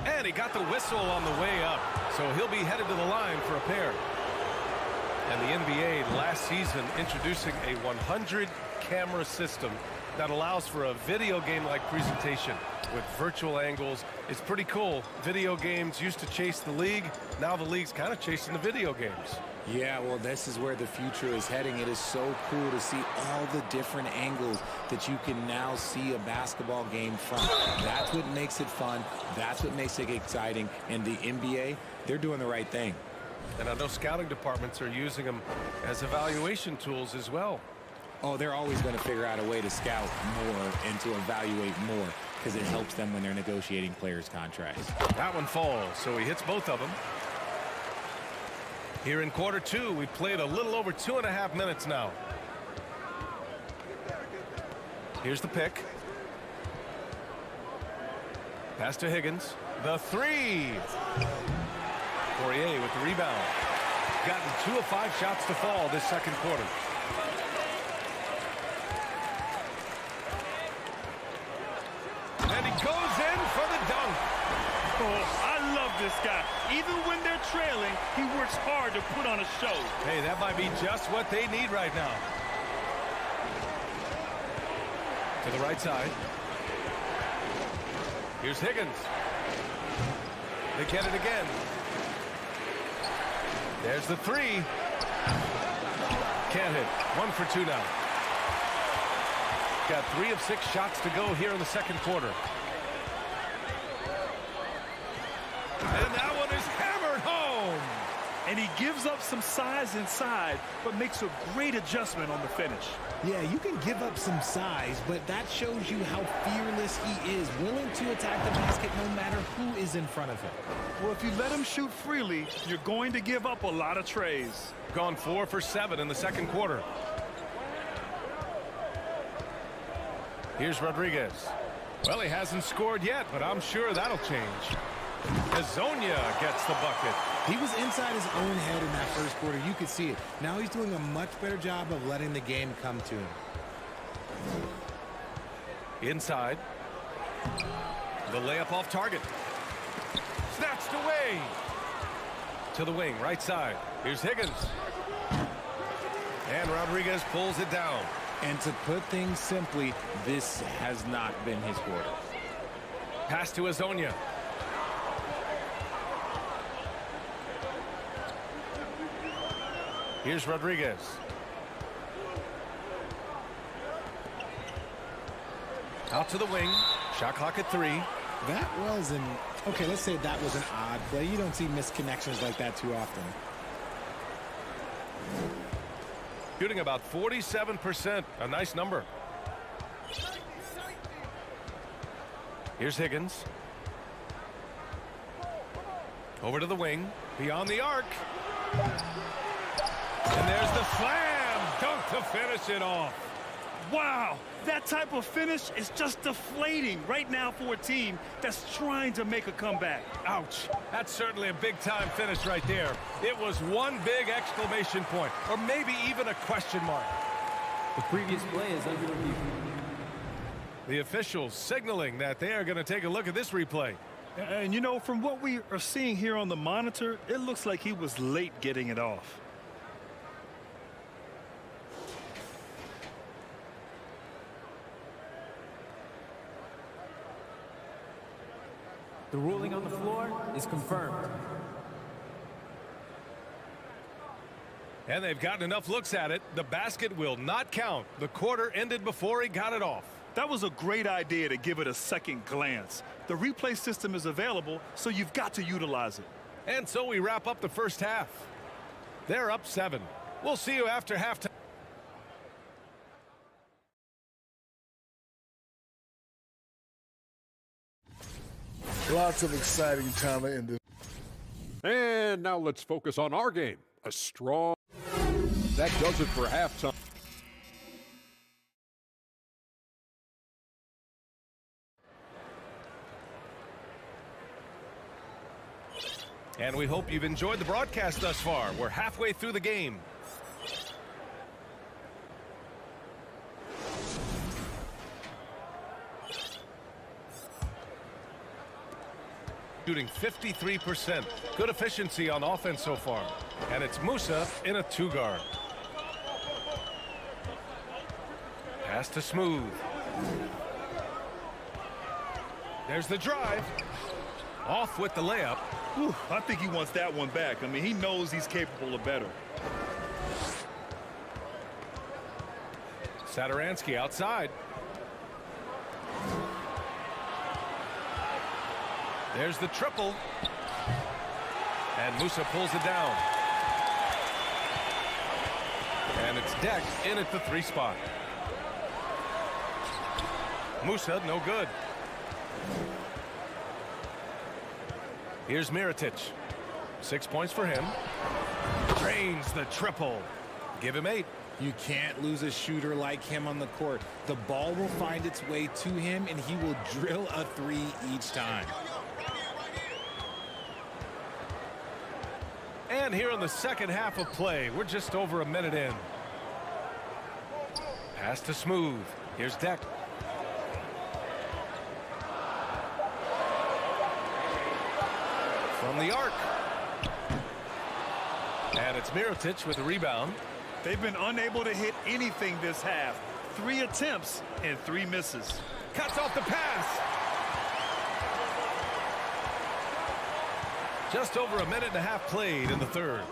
And he got the whistle on the way up, so he'll be headed to the line for a pair. And the NBA last season introducing a 100-camera system that allows for a video game-like presentation with virtual angles. It's pretty cool. Video games used to chase the league. Now the league's kind of chasing the video games. Yeah, well, this is where the future is heading. It is so cool to see all the different angles that you can now see a basketball game from. That's what makes it fun. That's what makes it exciting. And the NBA, they're doing the right thing. And I know scouting departments are using them as evaluation tools as well. Oh, they're always going to figure out a way to scout more and to evaluate more because it helps them when they're negotiating players' contracts. That one falls, so he hits both of them. Here in quarter two, we've played a little over 2.5 minutes now. Here's the pick. Pass to Higgins. The three. Poirier with the rebound. Gotten 2 of 5 shots to fall this second quarter. And he goes in for the dunk. Oh, I love this guy. Even when they're trailing, he works hard to put on a show. Hey, that might be just what they need right now. To the right side. Here's Higgins. They get it again. There's the three. Can't hit. 1 for 2 now. Got 3 of 6 shots to go here in the second quarter. And that one is hammered home. And he gives up some size inside, but makes a great adjustment on the finish. Yeah, you can give up some size, but that shows you how fearless he is, willing to attack the basket no matter who is in front of him. Well, if you let him shoot freely, you're going to give up a lot of trays. Gone 4 for 7 in the second quarter. Here's Rodriguez. Well, he hasn't scored yet, but I'm sure that'll change. Azonia gets the bucket. He was inside his own head in that first quarter. You could see it. Now he's doing a much better job of letting the game come to him. Inside. The layup off target. Snatched away. To the wing, right side. Here's Higgins. And Rodriguez pulls it down. And to put things simply, this has not been his quarter. Pass to Azonia. Here's Rodriguez. Out to the wing. Shot clock at 3. That was an... Okay, let's say that was an odd play. You don't see misconnections like that too often. Shooting about 47%. A nice number. Here's Higgins. Over to the wing. Beyond the arc. And there's the slam dunk to finish it off. Wow, that type of finish is just deflating right now for a team that's trying to make a comeback. Ouch. That's certainly a big-time finish right there. It was one big exclamation point, or maybe even a question mark. The previous play is under review. The officials signaling that they are going to take a look at this replay. And, you know, from what we are seeing here on the monitor, it looks like he was late getting it off. The ruling on the floor is confirmed. And they've gotten enough looks at it. The basket will not count. The quarter ended before he got it off. That was a great idea to give it a second glance. The replay system is available, so you've got to utilize it. And so we wrap up the first half. They're up 7. We'll see you after halftime. Lots of exciting talent in this. And now let's focus on our game. A strong... That does it for halftime. And we hope you've enjoyed the broadcast thus far. We're halfway through the game. Shooting 53%. Good efficiency on offense so far. And it's Musa in a 2-guard. Pass to Smooth. There's the drive. Off with the layup. Whew, I think he wants that one back. I mean, he knows he's capable of better. Satoransky outside. There's the triple. And Musa pulls it down. And it's Deck in at the 3 spot. Musa, no good. Here's Mirotic. 6 points for him. Drains the triple. Give him 8. You can't lose a shooter like him on the court. The ball will find its way to him, and he will drill a 3 each time. And here in the second half of play, we're just over a minute in. Pass to Smooth. Here's Deck. From the arc. And it's Mirotic with the rebound. They've been unable to hit anything this half. 3 attempts and 3 misses. Cuts off the pass. Just over a minute and a half played in the third.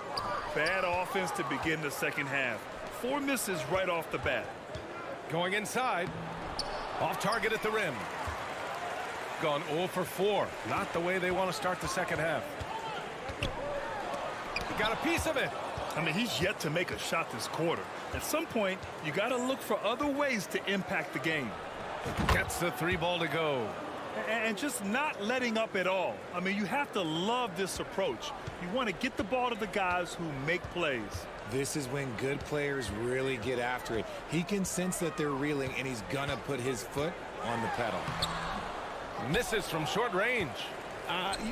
Bad offense to begin the second half. 4 misses right off the bat. Going inside. Off target at the rim. Gone 0 for 4. Not the way they want to start the second half. Got a piece of it. I mean, he's yet to make a shot this quarter. At some point, you got to look for other ways to impact the game. Gets the 3 ball to go. And just not letting up at all. I mean, you have to love this approach. You want to get the ball to the guys who make plays. This is when good players really get after it. He can sense that they're reeling, and he's going to put his foot on the pedal. Misses from short range.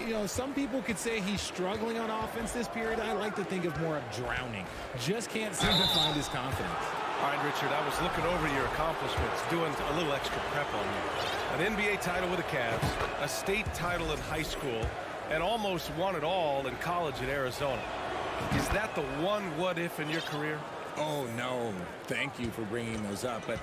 You know, some people could say he's struggling on offense this period. I like to think of more of drowning. Just can't seem to find his confidence. All right, Richard, I was looking over your accomplishments, doing a little extra prep on you. An NBA title with the Cavs, a state title in high school, and almost won it all in college at Arizona. Is that the one what-if in your career? Oh, no. Thank you for bringing those up. But,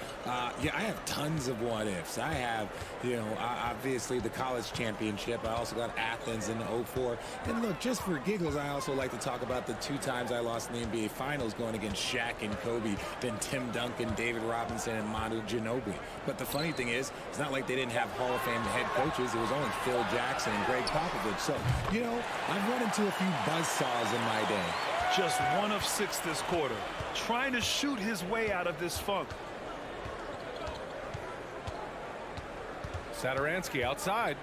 yeah, I have tons of what-ifs. I have, you know, obviously the college championship. I also got Athens in 04. And, look, just for giggles, I also like to talk about the 2 times I lost in the NBA Finals going against Shaq and Kobe, then Tim Duncan, David Robinson, and Manu Ginobili. But the funny thing is, it's not like they didn't have Hall of Fame head coaches. It was only Phil Jackson and Greg Popovich. So, you know, I've run into a few buzzsaws in my day. Just 1 of 6 this quarter. Trying to shoot his way out of this funk. Satoransky outside.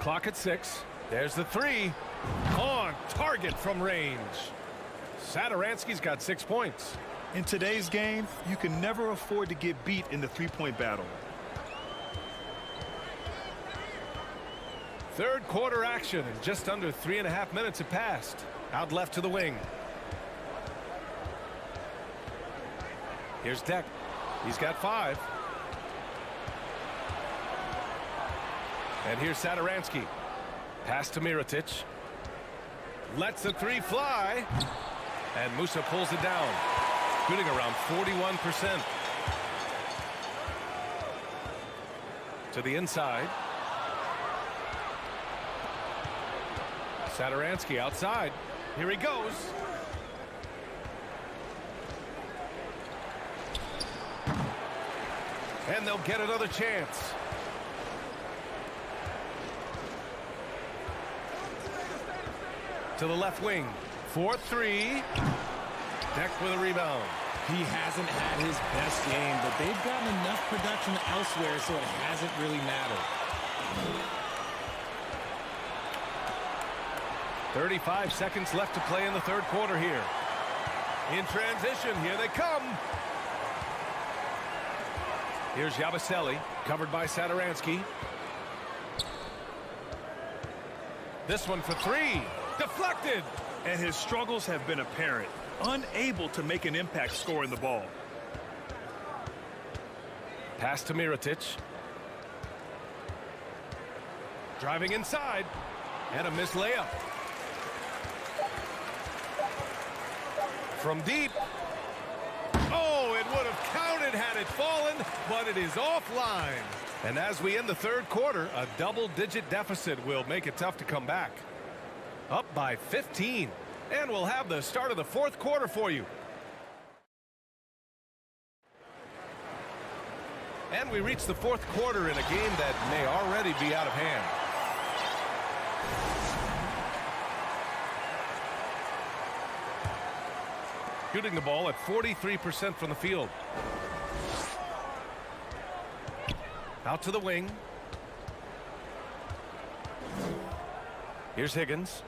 Clock at 6. There's the 3. On target from range. Satoransky's got 6 points. In today's game, you can never afford to get beat in the 3-point battle. Third quarter action, and just under 3.5 minutes have passed. Out left to the wing. Here's Deck. He's got 5. And here's Satoransky. Pass to Mirotic. Lets the 3 fly. And Musa pulls it down. Shooting around 41%. To the inside. Satoransky outside. Here he goes. And they'll get another chance. To the left wing. 4-3. Deck with a rebound. He hasn't had his best game, but they've gotten enough production elsewhere, so it hasn't really mattered. 35 seconds left to play in the third quarter here. In transition, here they come. Here's Yabusele, covered by Satoransky. This one for three. Deflected. And his struggles have been apparent. Unable to make an impact scoring the ball. Pass to Mirotic. Driving inside. And a missed layup. From deep. Oh, it would have counted had it fallen, but it is offline. And as we end the third quarter, a double-digit deficit will make it tough to come back. Up by 15. And we'll have the start of the fourth quarter for you. And we reach the fourth quarter in a game that may already be out of hand. Shooting the ball at 43% from the field. Out to the wing. Here's Higgins.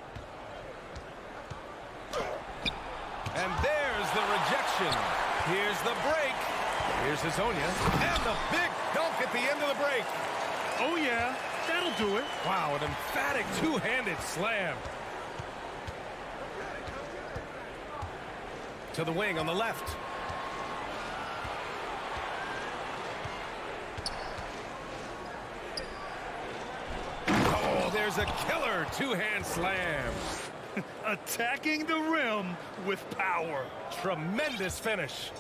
And there's the rejection. Here's the break. Here's Hazonia. And the big dunk at the end of the break. Oh, yeah. That'll do it. Wow, an emphatic two-handed slam. To the wing on the left. Oh, there's a killer two-hand slam. Attacking the rim with power. Tremendous finish.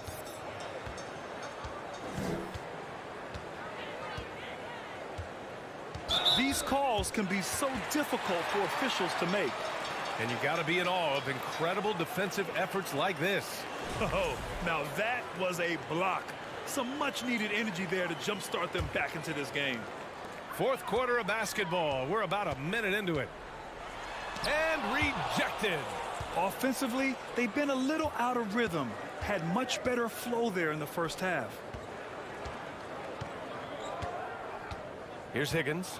These calls can be so difficult for officials to make. And you got to be in awe of incredible defensive efforts like this. Oh, now that was a block. Some much-needed energy there to jumpstart them back into this game. Fourth quarter of basketball. We're about a minute into it. And rejected. Offensively, they've been a little out of rhythm. Had much better flow there in the first half. Here's Higgins.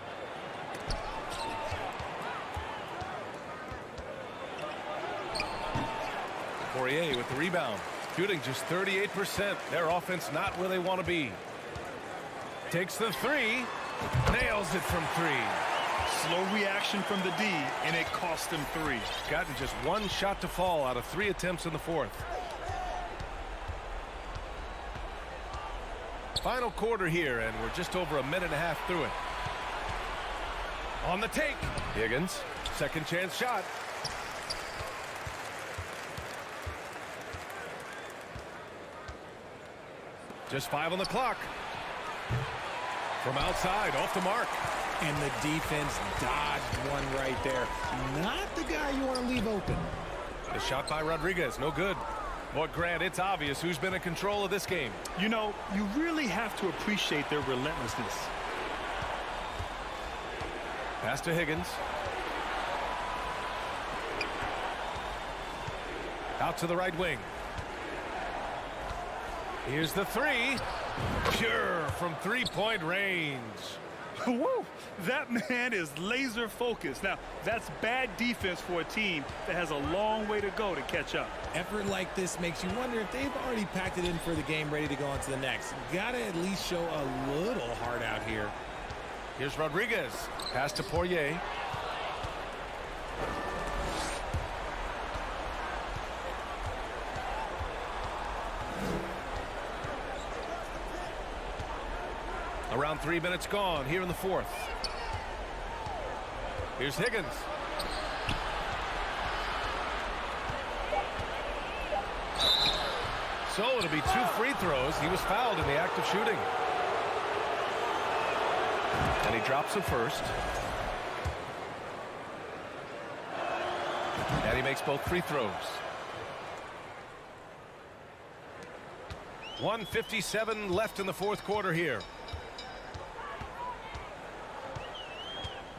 Poirier with the rebound. Shooting just 38%. Their offense not where they want to be. Takes the three. Nails it from three. Slow reaction from the D, and it cost him three. Gotten just one shot to fall out of 3 attempts in the fourth. Final quarter here, and we're just over a minute and a half through it. On the take. Higgins, second chance shot. Just 5 on the clock. From outside, off the mark. And the defense dodged one right there. Not the guy you want to leave open. The shot by Rodriguez, no good. But Grant, it's obvious who's been in control of this game. You know, you really have to appreciate their relentlessness. Pass to Higgins. Out to the right wing. Here's the three. Pure from three-point range. Woo! That man is laser focused. Now, that's bad defense for a team that has a long way to go to catch up. Effort like this makes you wonder if they've already packed it in for the game, ready to go on to the next. Gotta at least show a little heart out here. Here's Rodriguez. Pass to Poirier. Around 3 minutes gone here in the fourth. Here's Higgins. So it'll be 2 free throws. He was fouled in the act of shooting. And he drops the first. And he makes both free throws. 1:57 left in the fourth quarter here.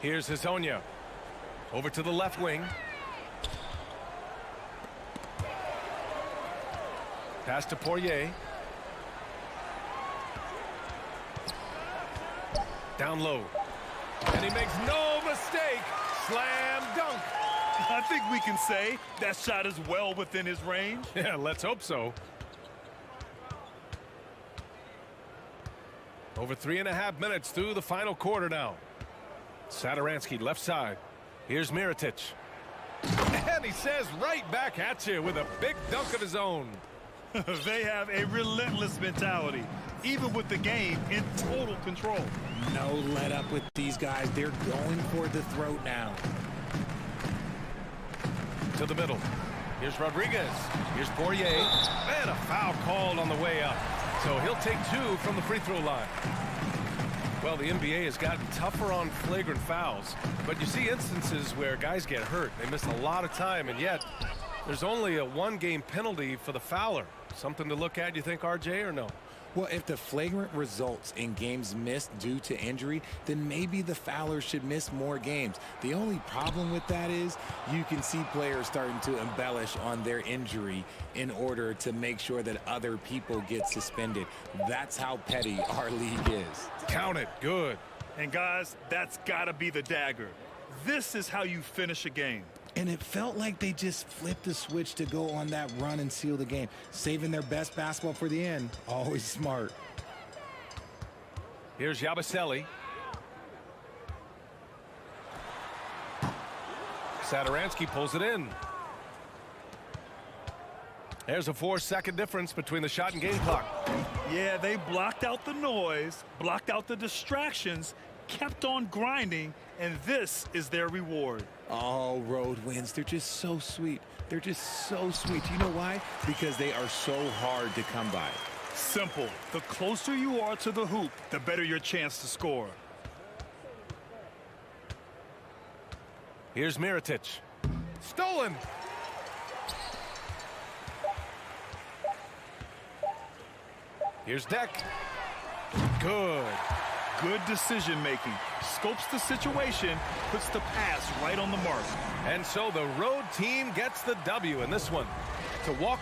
Here's Hazonia. Over to the left wing. Pass to Poirier. Down low. And he makes no mistake. Slam dunk. I think we can say that shot is well within his range. Yeah, let's hope so. Over 3.5 minutes through the final quarter now. Satoransky left side. Here's Mirotic. And he says right back at you with a big dunk of his own. They have a relentless mentality, even with the game in total control. No let up with these guys. They're going for the throat now. To the middle. Here's Rodriguez. Here's Poirier. And a foul called on the way up. So he'll take 2 from the free throw line. Well, the NBA has gotten tougher on flagrant fouls, but you see instances where guys get hurt. They miss a lot of time, and yet there's only a 1-game penalty for the fouler. Something to look at, you think, RJ, or no? Well, if the flagrant results in games missed due to injury, then maybe the fouler should miss more games. The only problem with that is you can see players starting to embellish on their injury in order to make sure that other people get suspended. That's how petty our league is. Count it. Good. And guys, that's got to be the dagger. This is how you finish a game. And it felt like they just flipped the switch to go on that run and seal the game, saving their best basketball for the end. Always smart. Here's Yabusele. Satoransky pulls it in. There's a 4-second difference between the shot and game clock. Yeah, they blocked out the noise, blocked out the distractions, kept on grinding, and this is their reward. All road wins. They're just so sweet. They're just so sweet. You know why? Because they are so hard to come by. Simple. The closer you are to the hoop, the better your chance to score. Here's Mirotic. Stolen. Here's Deck. Good. Good decision making. Scopes the situation, puts the pass right on the mark. And so the road team gets the W in this one. To walk.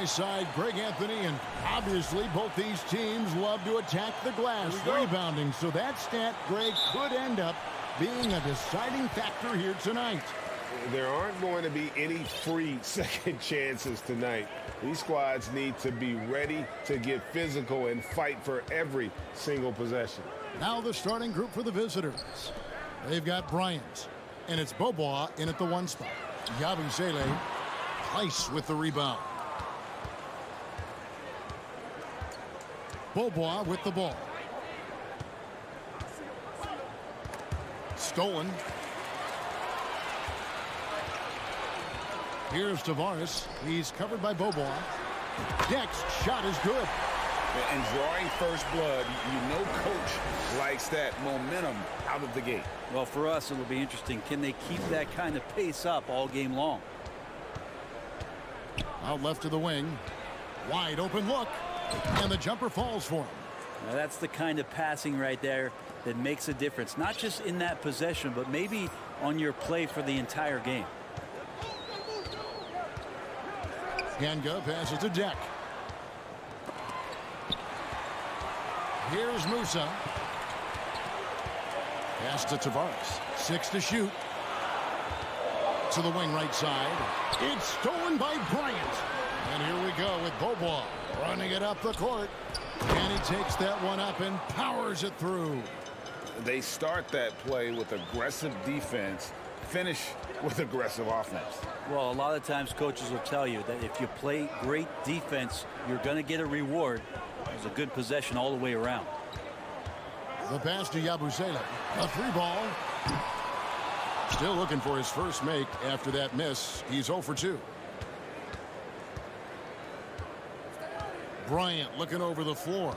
Side, Greg Anthony, and obviously both these teams love to attack the glass, rebounding. So that stat, Greg, could end up being a deciding factor here tonight. There aren't going to be any free second chances tonight. These squads need to be ready to get physical and fight for every single possession. Now the starting group for the visitors. They've got Bryant, and it's Bobois in at the 1 spot. Yabusele, Price with the rebound. Bobois with the ball. Stolen. Here's Tavares. He's covered by Bobois. Deck's shot is good. And drawing first blood, you know coach likes that momentum out of the gate. Well, for us, it'll be interesting. Can they keep that kind of pace up all game long? Out left to the wing. Wide open look. And the jumper falls for him. Now that's the kind of passing right there that makes a difference. Not just in that possession, but maybe on your play for the entire game. Ganga passes to Deck. Here's Musa. Pass to Tavares. 6 to shoot. To the wing right side. It's stolen by Bryant. And here we go with Bobois running it up the court. And he takes that one up and powers it through. They start that play with aggressive defense, finish with aggressive offense. Well, a lot of times coaches will tell you that if you play great defense, you're going to get a reward. It was a good possession all the way around. The pass to Yabusele. A 3-ball. Still looking for his first make after that miss. He's 0 for 2. Bryant looking over the floor.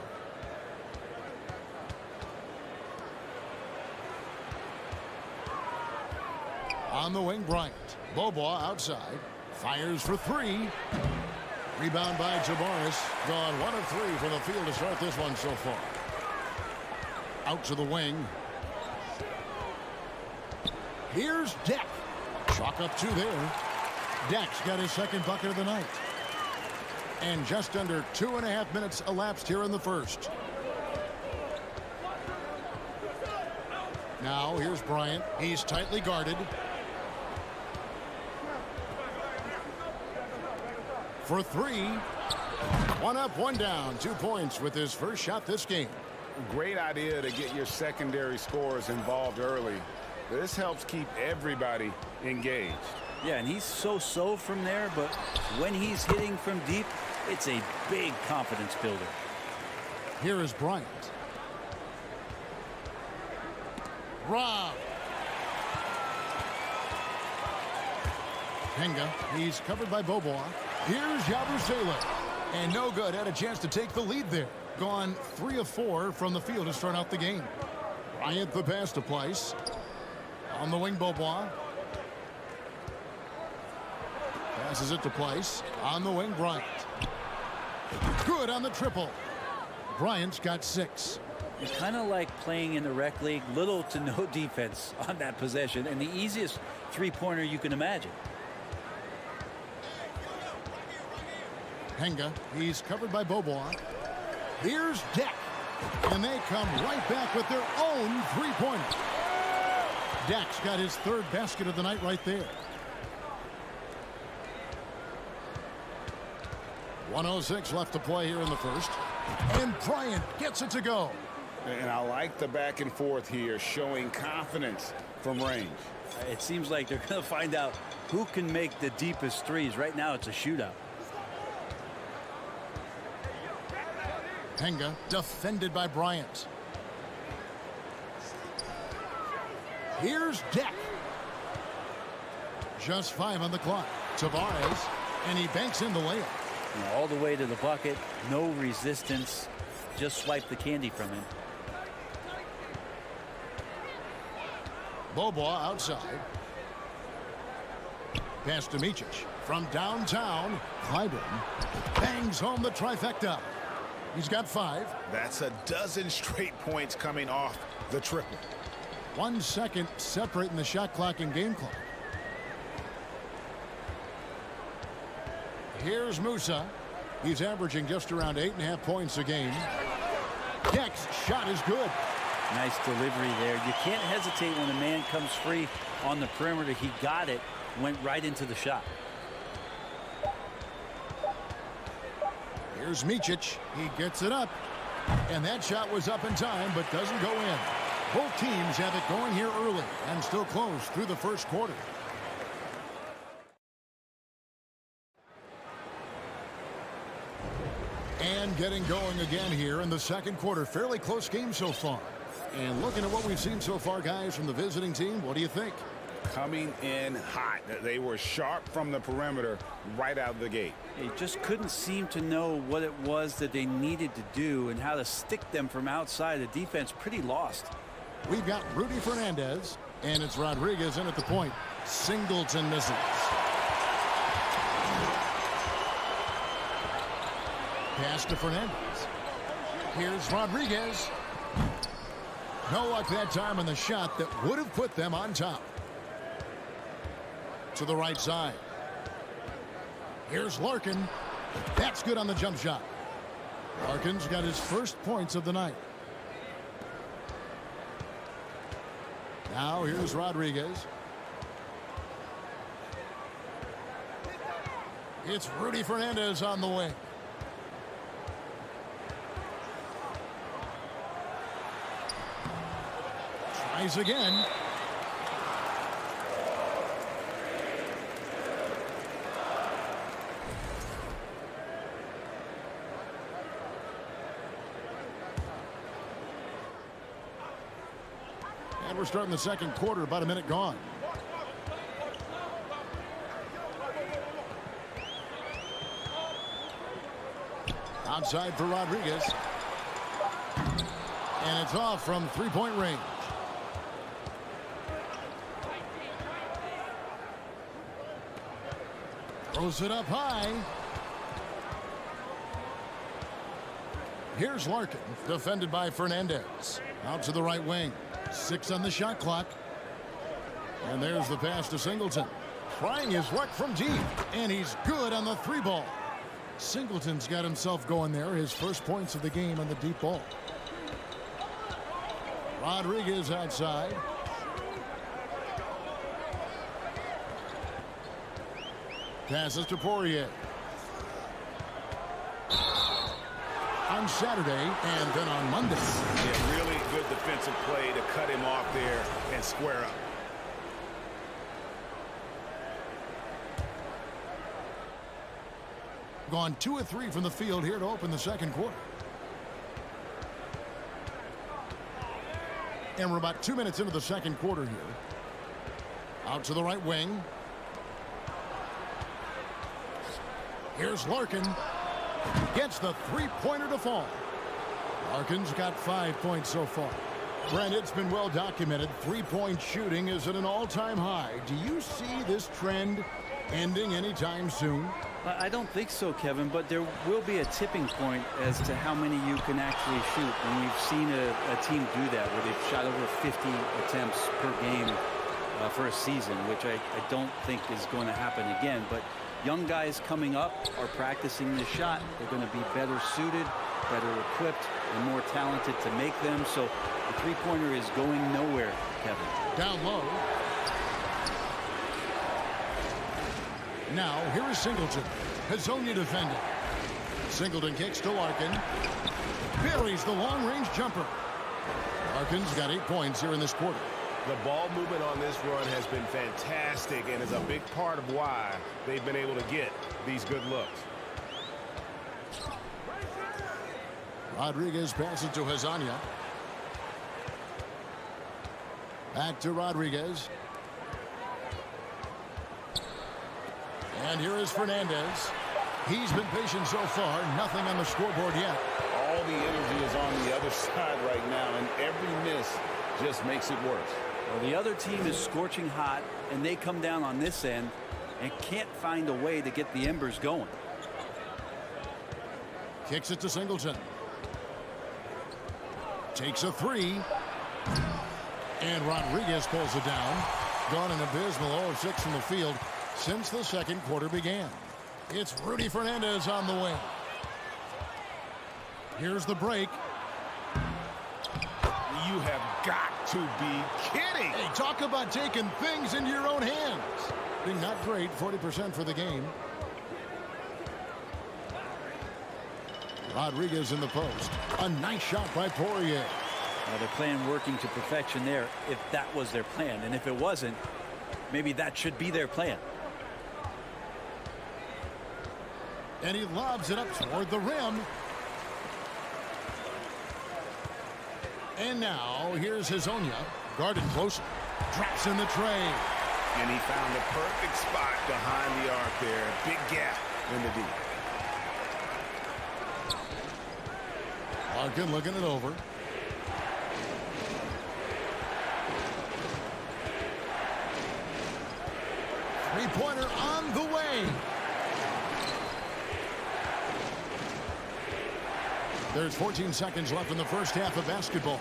On the wing, Bryant. Bobois outside. Fires for 3. Rebound by Tavares. Gone 1 of 3 from the field to start this one so far. Out to the wing. Here's Deck. Chalk up 2 there. Deck's got his second bucket of the night. And just under 2.5 minutes elapsed here in the first. Now here's Bryant. He's tightly guarded. For 3. 1 up, 1 down. 2 points with his first shot this game. Great idea to get your secondary scorers involved early. This helps keep everybody engaged. Yeah, and he's so from there, but when he's hitting from deep, it's a big confidence builder. Here is Bryant. Rob. Penga. He's covered by Bobois. Here's Yabusele. And no good. Had a chance to take the lead there. Gone 3 of 4 from the field to start out the game. Bryant the pass to Price. On the wing, Bobois. Passes it to Price. On the wing, Bryant. Good on the triple. Bryant's got 6. It's kind of like playing in the rec league, little to no defense on that possession, and the easiest three-pointer you can imagine. Henga, he's covered by Bobois. Here's Deck, and they come right back with their own three-pointer. Deck's got his third basket of the night right there. 1:06 left to play here in the first. And Bryant gets it to go. And I like the back and forth here, showing confidence from range. It seems like they're going to find out who can make the deepest threes. Right now, it's a shootout. Henga defended by Bryant. Here's Deck. Just 5 on the clock. Tavares, and he banks in the layup. All the way to the bucket, no resistance, just swipe the candy from him. Bobois outside. Pass to Micic. From downtown, Clyburn bangs home the trifecta. He's got 5. That's a dozen straight points coming off the triple. 1 second separating the shot clock and game clock. Here's Musa. He's averaging just around 8.5 points a game. Deck's shot is good. Nice delivery there. You can't hesitate when a man comes free on the perimeter. He got it, went right into the shot. Here's Micic. He gets it up. And that shot was up in time, but doesn't go in. Both teams have it going here early and still close through the first quarter. And getting going again here in the second quarter. Fairly close game so far. And looking at what we've seen so far, guys, from the visiting team, what do you think? Coming in hot. They were sharp from the perimeter right out of the gate. They just couldn't seem to know what it was that they needed to do and how to stick them from outside. The defense pretty lost. We've got Rudy Fernandez, and it's Rodriguez in at the point. Singleton misses. Pass to Fernandez. Here's Rodriguez. No luck that time on the shot that would have put them on top. To the right side. Here's Larkin. That's good on the jump shot. Larkin's got his first points of the night. Now here's Rodriguez. It's Rudy Fernandez on the wing. Tries again. And we're starting the second quarter, about a minute gone. Outside for Rodriguez. And it's off from three-point range. Throws it up high. Here's Larkin, defended by Fernandez. Out to the right wing. 6 on the shot clock. And there's the pass to Singleton. Trying his luck from deep. And he's good on the 3-ball. Singleton's got himself going there. His first points of the game on the deep ball. Rodriguez outside. Passes to Poirier. On Saturday and then on Monday. Yeah, really good defensive play to cut him off there and square up. Gone 2 of 3 from the field here to open the second quarter. And we're about 2 minutes into the second quarter here. Out to the right wing. Here's Larkin. Gets the 3-pointer to fall. Larkin's got 5 points so far. Brent, it's been well documented. 3-point shooting is at an all-time high. Do you see this trend ending anytime soon? I don't think so, Kevin, but there will be a tipping point as to how many you can actually shoot. And we've seen a team do that where they've shot over 50 attempts per game for a season, which I don't think is going to happen again. But young guys coming up are practicing this shot. They're going to be better suited, better equipped, and more talented to make them. So the three-pointer is going nowhere, Kevin. Down low. Now, here is Singleton. Hazonia defending. Singleton kicks to Larkin. Buries the long-range jumper. Larkin's got 8 points here in this quarter. The ball movement on this run has been fantastic and is a big part of why they've been able to get these good looks. Rodriguez passes to Hazonia. Back to Rodriguez. And here is Fernandez. He's been patient so far. Nothing on the scoreboard yet. All the energy is on the other side right now, and every miss just makes it worse. Well, the other team is scorching hot, and they come down on this end and can't find a way to get the embers going. Kicks it to Singleton. Takes a three. And Rodriguez pulls it down. Gone an abysmal 0 of 6 from the field since the second quarter began. It's Rudy Fernandez on the wing. Here's the break. You have got to be kidding. Hey, talk about taking things into your own hands. Being not great, 40% for the game. Rodriguez in the post. A nice shot by Poirier. Their plan working to perfection there, if that was their plan. And if it wasn't, maybe that should be their plan. And he lobs it up toward the rim. And now here's Hazonia. Guarded close. Drops in the tray. And he found the perfect spot behind the arc there. Big gap in the deep. Larkin looking it over. Three-pointer on the way. There's 14 seconds left in the first half of basketball.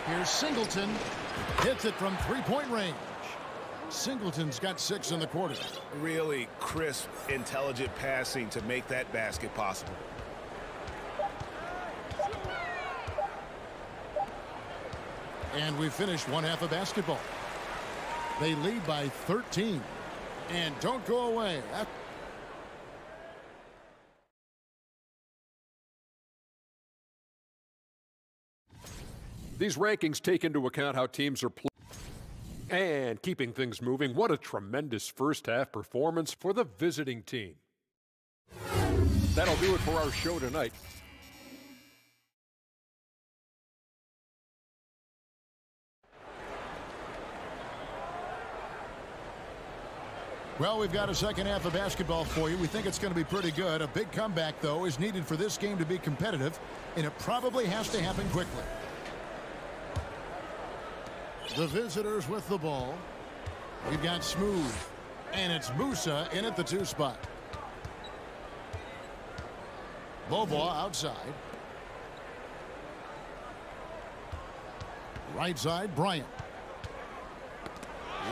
Here's Singleton. Hits it from three-point range. Singleton's got 6 in the quarter. Really crisp, intelligent passing to make that basket possible. And we've finished one half of basketball. They lead by 13. And don't go away. These rankings take into account how teams are playing and keeping things moving. What a tremendous first half performance for the visiting team. That'll do it for our show tonight. Well, we've got a second half of basketball for you. We think it's going to be pretty good. A big comeback, though, is needed for this game to be competitive, and it probably has to happen quickly. The visitors with the ball. We've got Smooth, and it's Musa in at the 2 spot. Bobois outside. Right side, Bryant.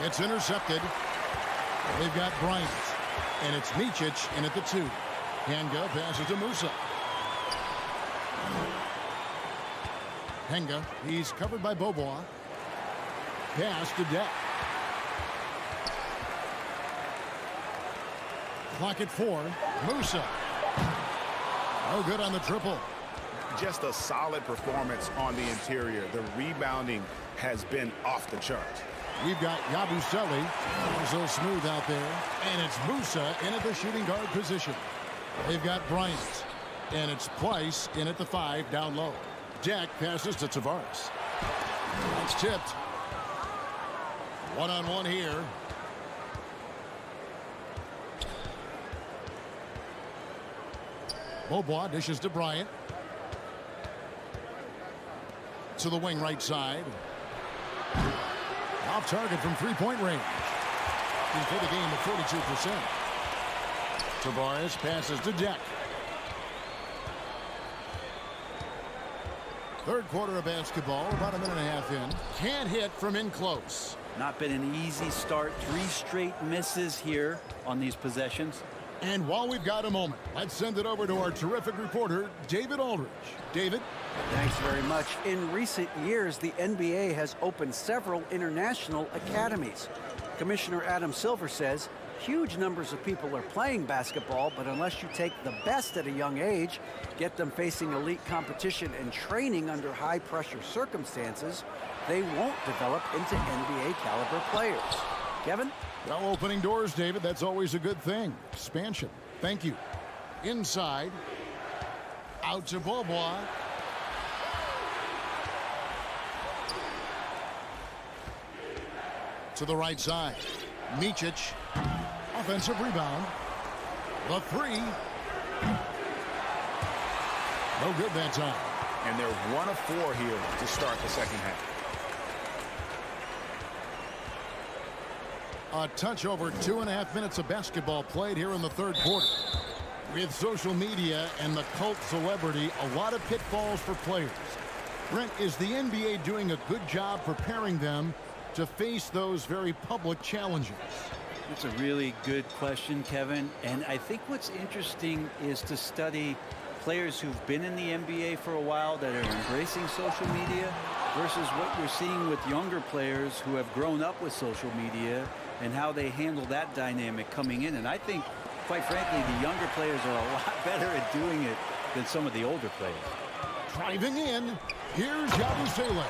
It's intercepted. They've got Bryant, and it's Micic in at the 2. Henga passes to Musa. Henga, he's covered by Bobois. Pass to Deck. Clock at 4. Musa. No good on the triple. Just a solid performance on the interior. The rebounding has been off the charts. We've got Yabusele, so smooth out there, and it's Musa in at the shooting guard position. They've got Bryant, and it's Price in at the 5 down low. Jack passes to Tavares. It's tipped. One-on-one here. Bobois dishes to Bryant. To the wing right side. Off target from three-point range. He's for the game at 42%. Tavares passes to Jack. Third quarter of basketball, about a minute and a half in. Can't hit from in close. Not been an easy start. 3 straight misses here on these possessions. And while we've got a moment, let's send it over to our terrific reporter, David Aldridge. David? Thanks very much. In recent years, the NBA has opened several international academies. Commissioner Adam Silver says huge numbers of people are playing basketball, but unless you take the best at a young age, get them facing elite competition and training under high-pressure circumstances, they won't develop into NBA-caliber players. Kevin? Well, opening doors, David, that's always a good thing. Expansion. Thank you. Inside. Out to Bobois. To the right side. Micic. Offensive rebound. The 3. No good that time. And they're 1 of 4 here to start the second half. A touch over 2.5 minutes of basketball played here in the third quarter. With social media and the cult celebrity, a lot of pitfalls for players. Brent, is the NBA doing a good job preparing them to face those very public challenges? It's a really good question, Kevin. And I think what's interesting is to study players who've been in the NBA for a while that are embracing social media versus what you're seeing with younger players who have grown up with social media and how they handle that dynamic coming in. And I think, quite frankly, the younger players are a lot better at doing it than some of the older players. Driving in, here's Yabusele.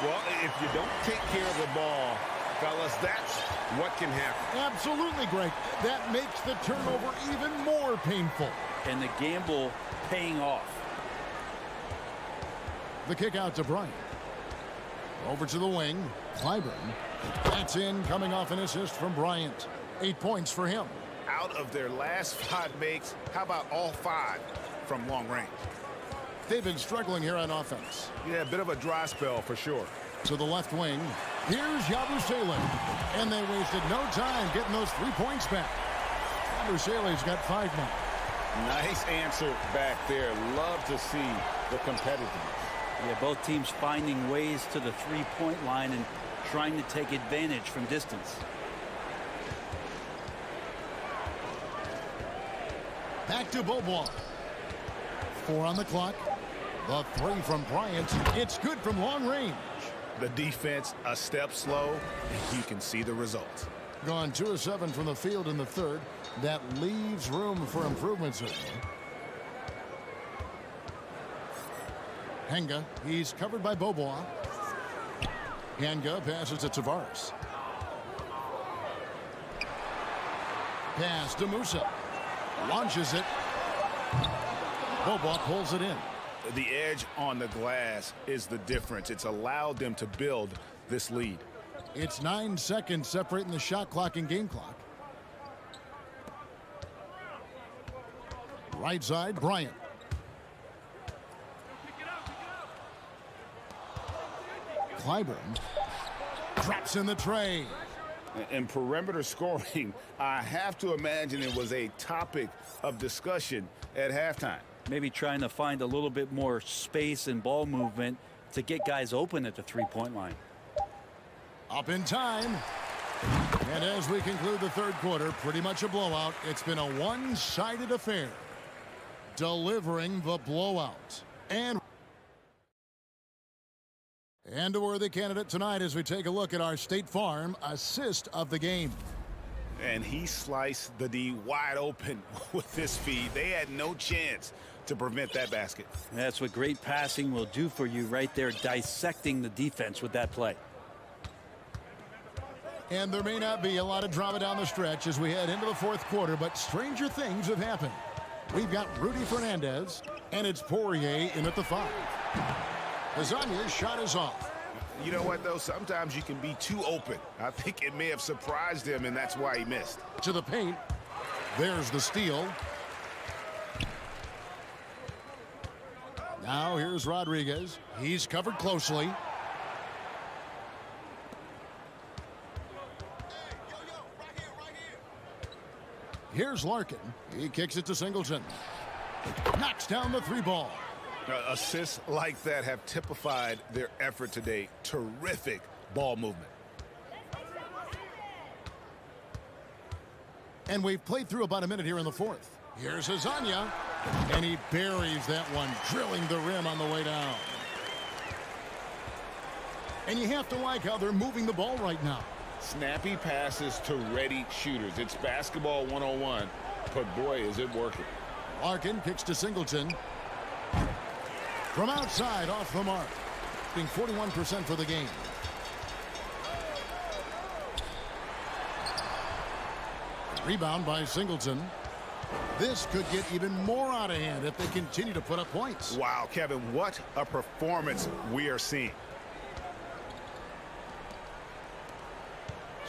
Well, if you don't take care of the ball, fellas, that's what can happen. Absolutely, Greg. That makes the turnover even more painful. And the gamble paying off. The kick out to Bryant. Over to the wing. Clyburn. That's in, coming off an assist from Bryant. 8 points for him. Out of their last 5 makes, how about all 5 from long range? They've been struggling here on offense. Yeah, a bit of a dry spell for sure. To the left wing. Here's Yabusele. And they wasted no time getting those 3 points back. Yabusele's got 5 now. Nice answer back there. Love to see the competitiveness. Yeah, both teams finding ways to the 3-point line and trying to take advantage from distance. Back to Bobois. 4 on the clock. The 3 from Bryant. It's good from long range. The defense a step slow, and you can see the result. Gone 2 of 7 from the field in the third. That leaves room for improvement, certainly. Henga, he's covered by Bobois. Henga passes to Tavares. Pass to Musa. Launches it. Bobois pulls it in. The edge on the glass is the difference. It's allowed them to build this lead. It's 9 seconds separating the shot clock and game clock. Right side, Bryant. Clyburn drops in the tray. And perimeter scoring, I have to imagine it was a topic of discussion at halftime. Maybe trying to find a little bit more space and ball movement to get guys open at the 3-point line. Up in time. And as we conclude the third quarter, pretty much a blowout. It's been a one-sided affair. Delivering the blowout. And a worthy candidate tonight as we take a look at our State Farm assist of the game. And he sliced the D wide open with this feed. They had no chance to prevent that basket. That's what great passing will do for you right there, dissecting the defense with that play. And there may not be a lot of drama down the stretch as we head into the fourth quarter, but stranger things have happened. We've got Rudy Fernandez, and it's Poirier in at the 5. Lasagna's shot is off. You know what, though? Sometimes you can be too open. I think it may have surprised him, and that's why he missed. To the paint. There's the steal. Now here's Rodriguez. He's covered closely. Here's Larkin. He kicks it to Singleton. Knocks down the three ball. Assists like that have typified their effort today. Terrific ball movement. And we've played through about a minute here in the fourth. Here's Hezonja. And he buries that one, drilling the rim on the way down. And you have to like how they're moving the ball right now. Snappy passes to ready shooters. It's basketball 101, but boy, is it working. Larkin kicks to Singleton. From outside, off the mark. Being 41% for the game. Rebound by Singleton. This could get even more out of hand if they continue to put up points. Wow, Kevin, what a performance we are seeing.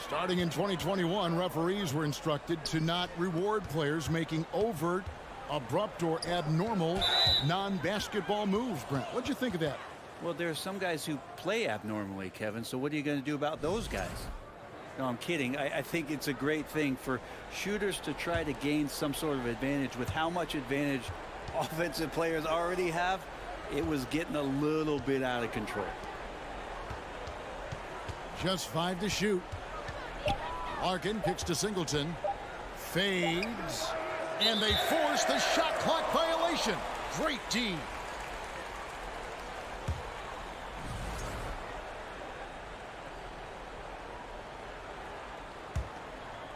Starting in 2021, referees were instructed to not reward players making overt, abrupt, or abnormal non-basketball moves. Brent, what'd you think of that? Well, there are some guys who play abnormally, Kevin, so what are you going to do about those guys? No, I'm kidding. I think it's a great thing for shooters to try to gain some sort of advantage. With how much advantage offensive players already have, it was getting a little bit out of control. Just 5 to shoot. Larkin kicks to Singleton. Fades. And they force the shot clock violation. Great D.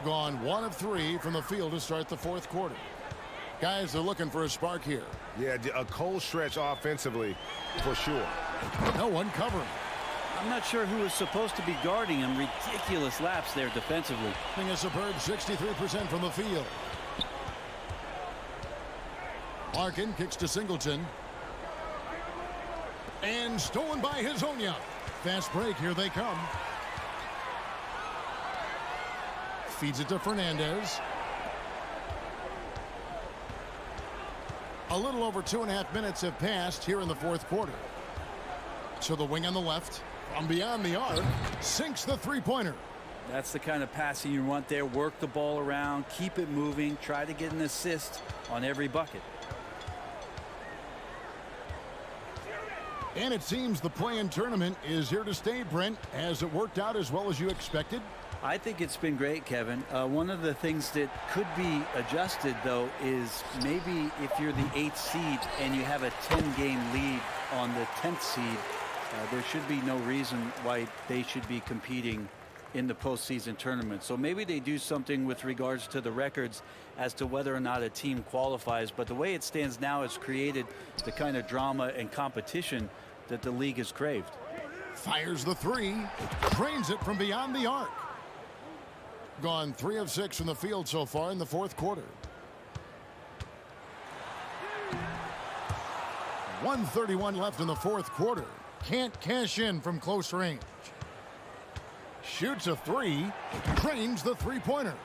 Gone 1 of 3 from the field to start the fourth quarter. Guys are looking for a spark here. Yeah, a cold stretch offensively for sure. No one covering. I'm not sure who is supposed to be guarding him. Ridiculous laps there defensively. A superb 63% from the field. Larkin kicks to Singleton. And stolen by Hezonja. Fast break, here they come. Feeds it to Fernandez. A little over 2.5 minutes have passed here in the fourth quarter. To the wing on the left. From beyond the arc. Sinks the three-pointer. That's the kind of passing you want there. Work the ball around. Keep it moving. Try to get an assist on every bucket. And it seems the play-in tournament is here to stay, Brent. Has it worked out as well as you expected? I think it's been great, Kevin. One of the things that could be adjusted, though, is maybe if you're the 8th seed and you have a 10-game lead on the 10th seed, there should be no reason why they should be competing in the postseason tournament. So maybe they do something with regards to the records as to whether or not a team qualifies. But the way it stands now has created the kind of drama and competition that the league has craved. Fires the three. Drains it from beyond the arc. Gone 3 of 6 from the field so far in the fourth quarter. 1:31 left in the fourth quarter. Can't cash in from close range. Shoots a 3. Drains the three-pointer.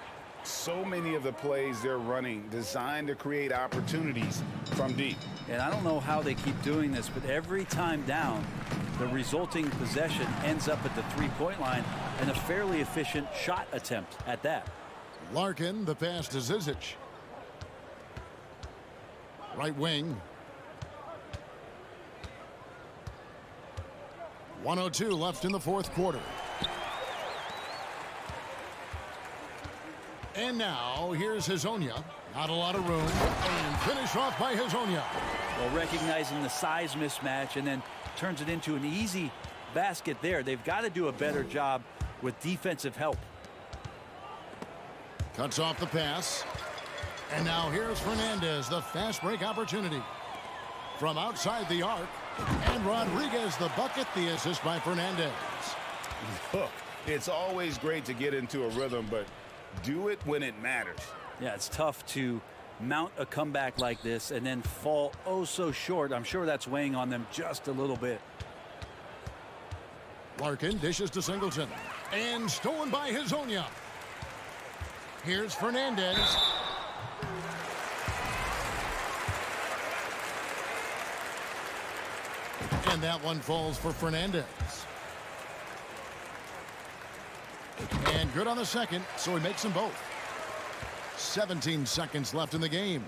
So many of the plays they're running designed to create opportunities from deep. And I don't know how they keep doing this, but every time down, the resulting possession ends up at the three-point line and a fairly efficient shot attempt at that. Larkin, the pass to Zizic. Right wing. 1:02 left in the fourth quarter. And now, here's Hezonja. Not a lot of room. And finish off by Hezonja. Well, recognizing the size mismatch and then turns it into an easy basket there. They've got to do a better job with defensive help. Cuts off the pass. And now here's Fernandez, the fast break opportunity. From outside the arc. And Rodriguez, the bucket, the assist by Fernandez. Look, it's always great to get into a rhythm, but do it when it matters. Yeah, it's tough to mount a comeback like this and then fall oh so short. I'm sure that's weighing on them just a little bit. Larkin dishes to Singleton. And stolen by Hezonja. Here's Fernandez. And that one falls for Fernandez. And good on the second, so he makes them both. 17 seconds left in the game.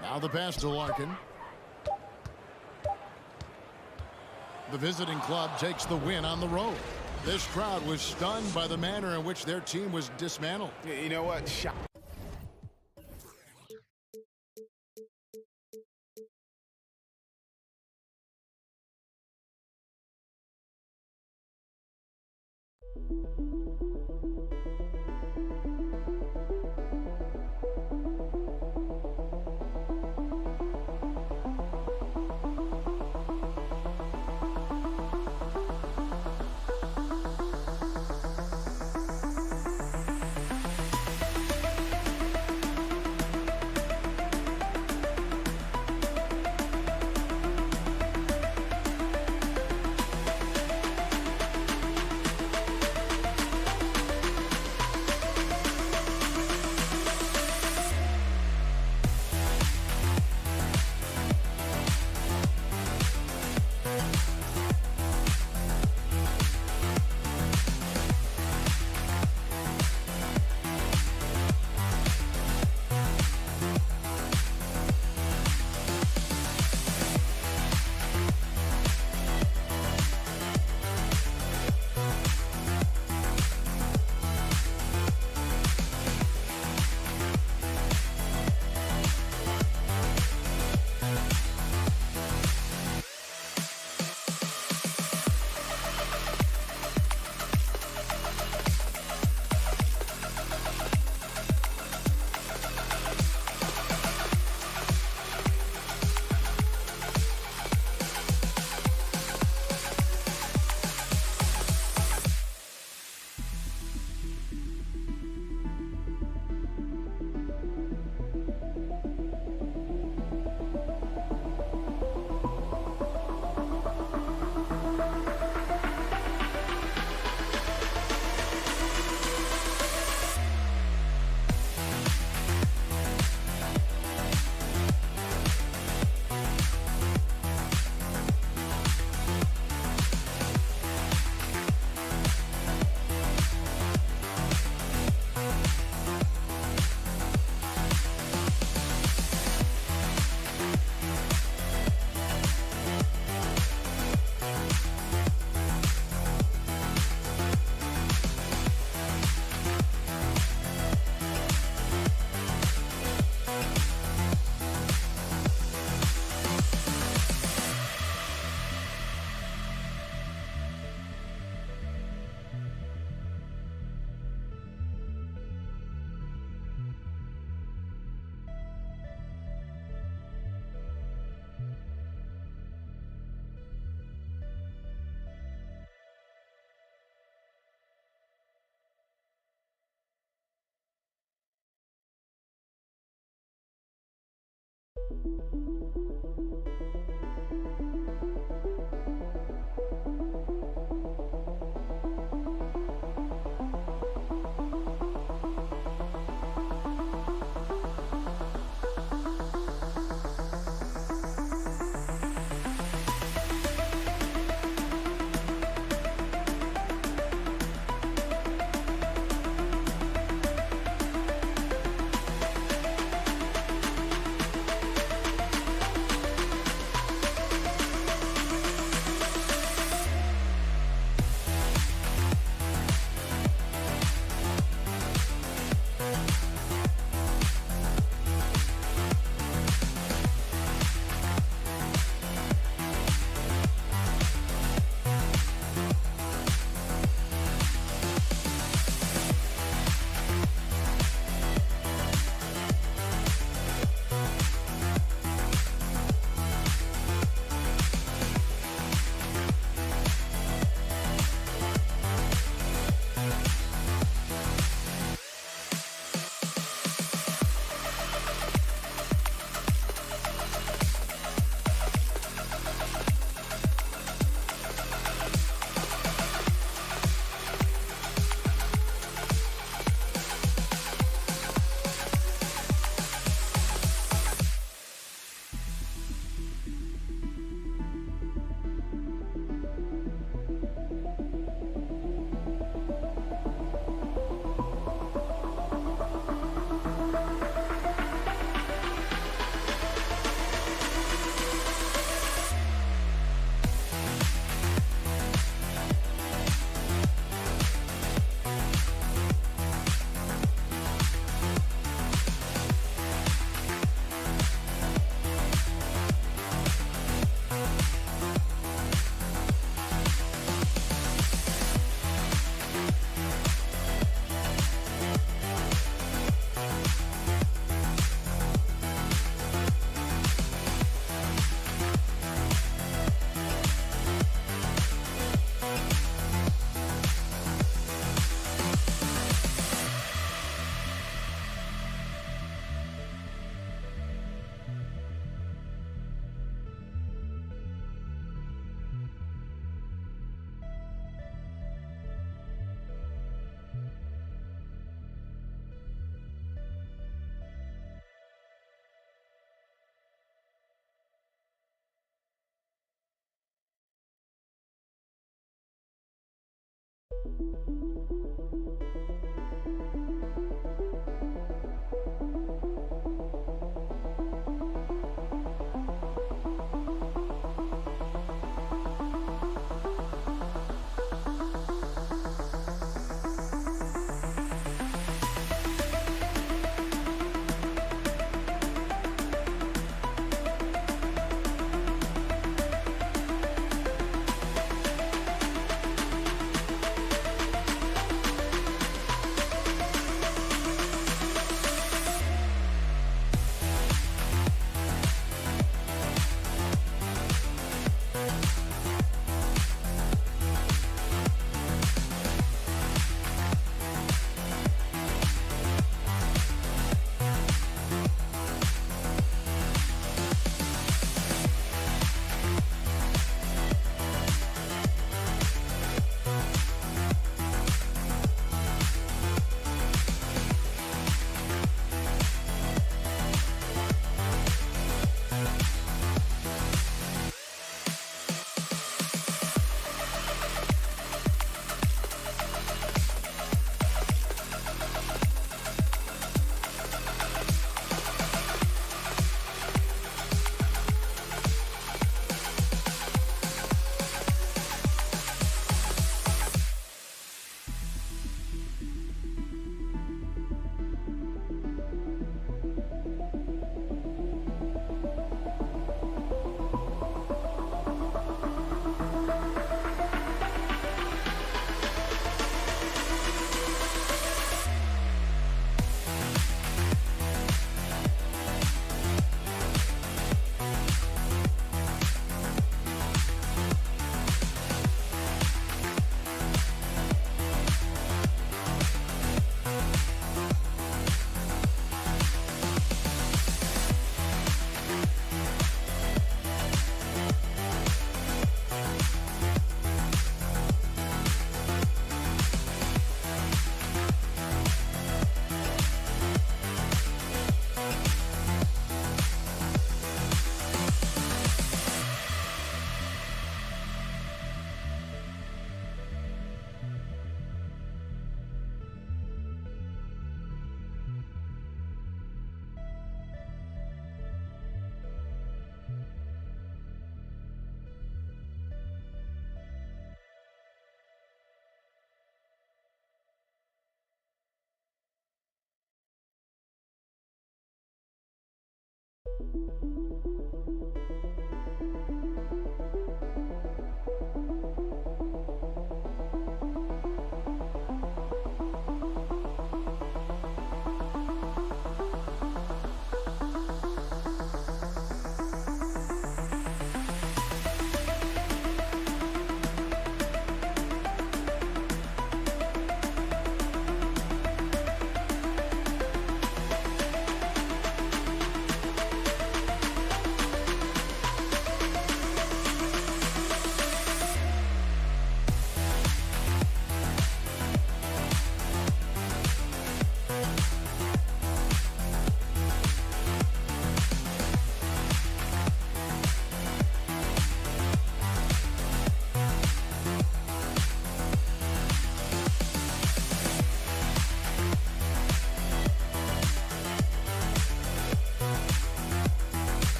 Now the pass to Larkin. The visiting club takes the win on the road. This crowd was stunned by the manner in which their team was dismantled. You know what?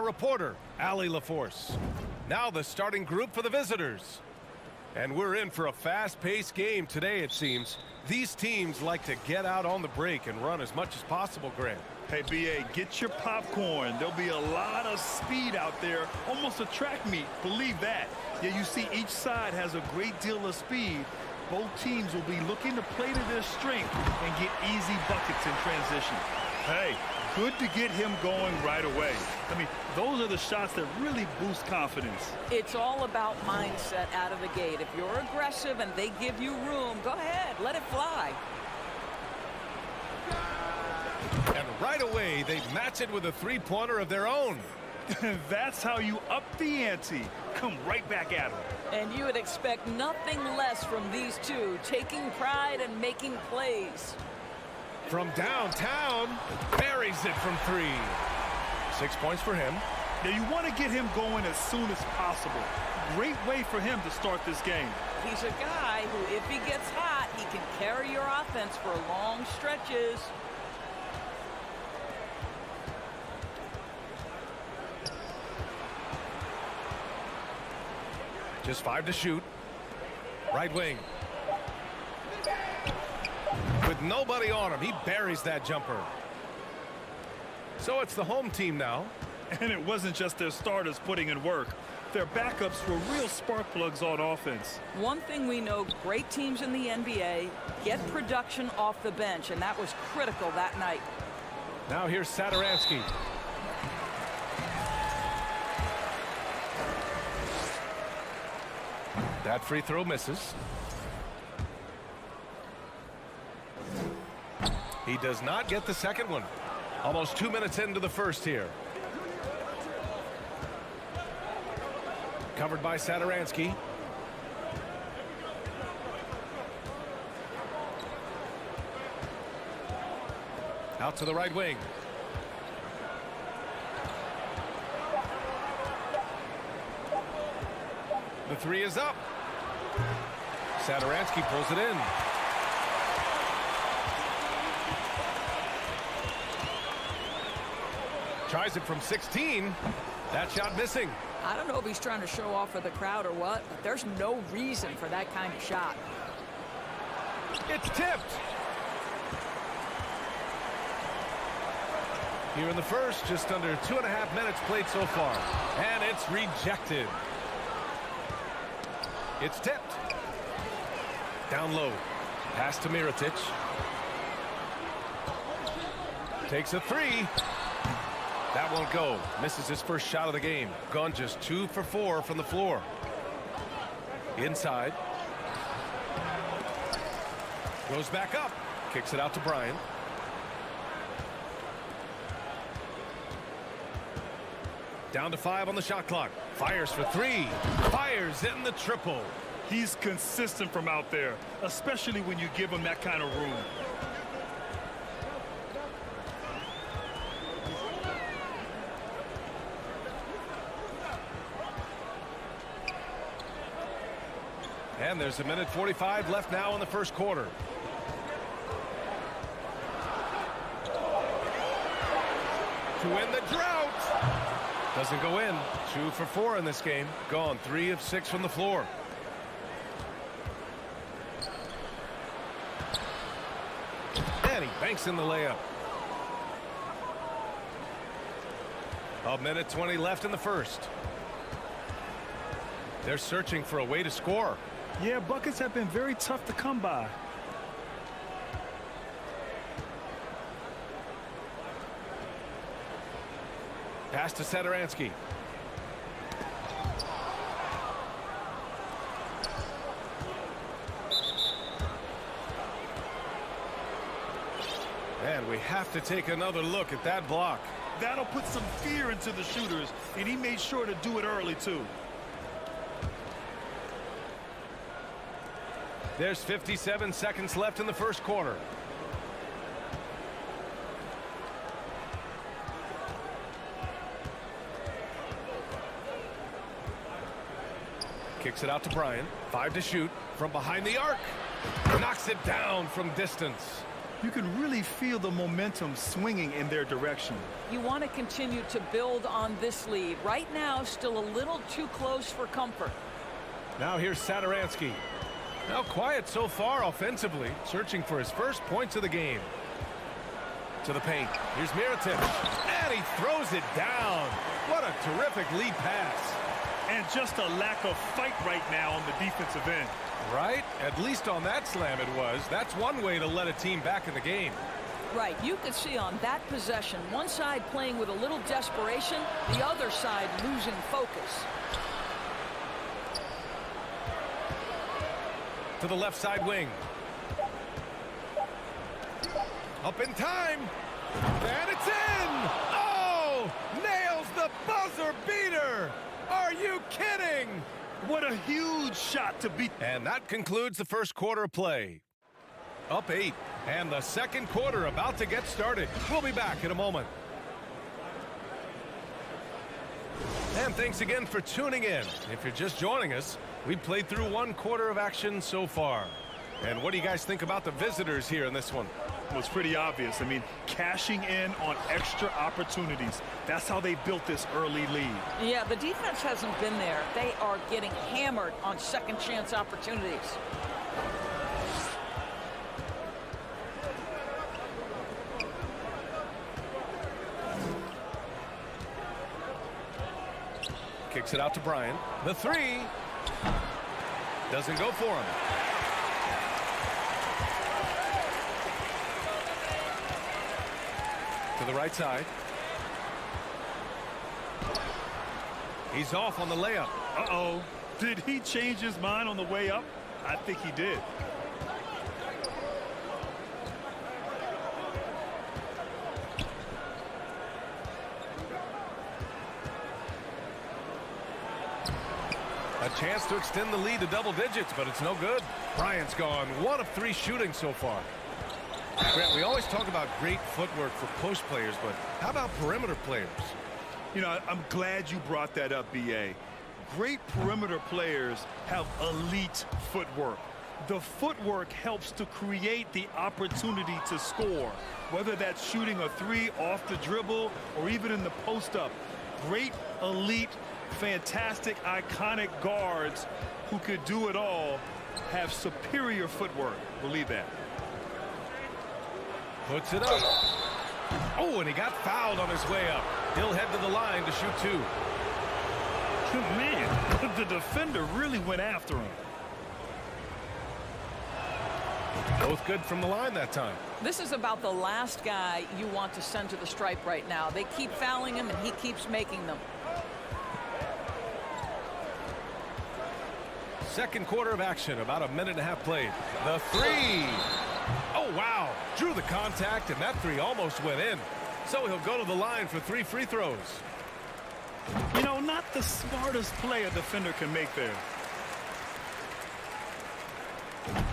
Reporter, Ali LaForce. Now the starting group for the visitors. And we're in for a fast-paced game today, it seems. These teams like to get out on the break and run as much as possible, Grant. Hey, B.A., get your popcorn. There'll be a lot of speed out there, almost a track meet. Believe that. Yeah, you see each side has a great deal of speed. Both teams will be looking to play to their strength and get easy buckets in transition. Hey, good to get him going right away. I mean, those are the shots that really boost confidence. It's all about mindset out of the gate. If you're aggressive and they give you room, go ahead, let it fly. And right away, they match it with a three-pointer of their own. That's how you up the ante. Come right back at them. And you would expect nothing less from these two, taking pride and making plays. From downtown, buries it from three. 6 points for him. Now you want to get him going as soon as possible. Great way for him to start this game. He's a guy who, if he gets hot, he can carry your offense for long stretches. Just 5 to shoot. Right wing. With nobody on him, he buries that jumper. So it's the home team now. And it wasn't just their starters putting in work. Their backups were real spark plugs on offense. One thing we know, great teams in the NBA get production off the bench, and that was critical that night. Now here's Satoransky. That free throw misses. He does not get the second one. Almost 2 minutes into the first here. Covered by Satoransky. Out to the right wing. The three is up. Satoransky pulls it in. Tries it from 16. That shot missing. I don't know if he's trying to show off for the crowd or what, but there's no reason for that kind of shot. It's tipped. Here in the first, just under 2.5 minutes played so far. And it's rejected. It's tipped. Down low. Pass to Mirotic. Takes a three. That won't go. Misses his first shot of the game. Gone just 2 for 4 from the floor. Inside. Goes back up. Kicks it out to Bryant. Down to 5 on the shot clock. Fires for 3. Fires in the triple. He's consistent from out there, especially when you give him that kind of room. And there's 1:45 left now in the first quarter. To win the drought. Doesn't go in. 2 for 4 in this game. Gone 3 of 6 from the floor. And he banks in the layup. 1:20 left in the first. They're searching for a way to score. Yeah, buckets have been very tough to come by. Pass to Satoransky. And we have to take another look at that block. That'll put some fear into the shooters, and he made sure to do it early, too. There's 57 seconds left in the first quarter. Kicks it out to Bryant. 5 to shoot from behind the arc. Knocks it down from distance. You can really feel the momentum swinging in their direction. You want to continue to build on this lead. Right now, still a little too close for comfort. Now here's Satoransky. Now quiet so far offensively, searching for his first points of the game. To the paint. Here's Mirotic. And he throws it down. What a terrific lead pass. And just a lack of fight right now on the defensive end. Right? At least on that slam it was. That's one way to let a team back in the game. Right. You could see on that possession, one side playing with a little desperation, the other side losing focus. To the left side wing. Up in time. And it's in! Oh! Nails the buzzer beater! Are you kidding? What a huge shot to beat. And that concludes the first quarter of play. Up 8. And the second quarter about to get started. We'll be back in a moment. And thanks again for tuning in. If you're just joining us, we've played through one quarter of action so far. And what do you guys think about the visitors here in this one? Well, it's pretty obvious. I mean, cashing in on extra opportunities. That's how they built this early lead. Yeah, the defense hasn't been there. They are getting hammered on second chance opportunities. Kicks it out to Bryant. The 3 doesn't go for him. To the right side. He's off on the layup. Uh-oh. Did he change his mind on the way up? I think he did. A chance to extend the lead to double digits, but it's no good. Bryant's gone 1 of 3 shooting so far. Grant, we always talk about great footwork for post players, but how about perimeter players? You know, I'm glad you brought that up, B.A. Great perimeter players have elite footwork. The footwork helps to create the opportunity to score, whether that's shooting a 3 off the dribble or even in the post-up. Great, elite, fantastic, iconic guards who could do it all have superior footwork. Believe that. Puts it up. Oh, and he got fouled on his way up. He'll head to the line to shoot 2. Man, the defender really went after him. Both good from the line that time. This is about the last guy you want to send to the stripe right now. They keep fouling him, and he keeps making them. Second quarter of action, about a minute and a half played. The 3. Oh, wow. Drew the contact, and that 3 almost went in. So he'll go to the line for 3 free throws. You know, not the smartest play a defender can make there.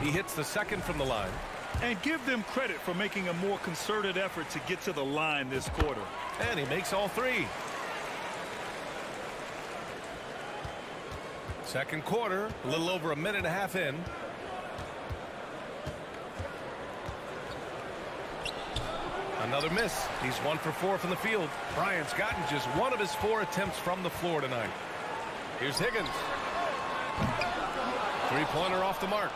He hits the second from the line. And give them credit for making a more concerted effort to get to the line this quarter. And he makes all 3. Second quarter, a little over a minute and a half in. Another miss. He's 1 for 4 from the field. Bryant's gotten just 1 of his 4 attempts from the floor tonight. Here's Higgins. 3-pointer off the mark.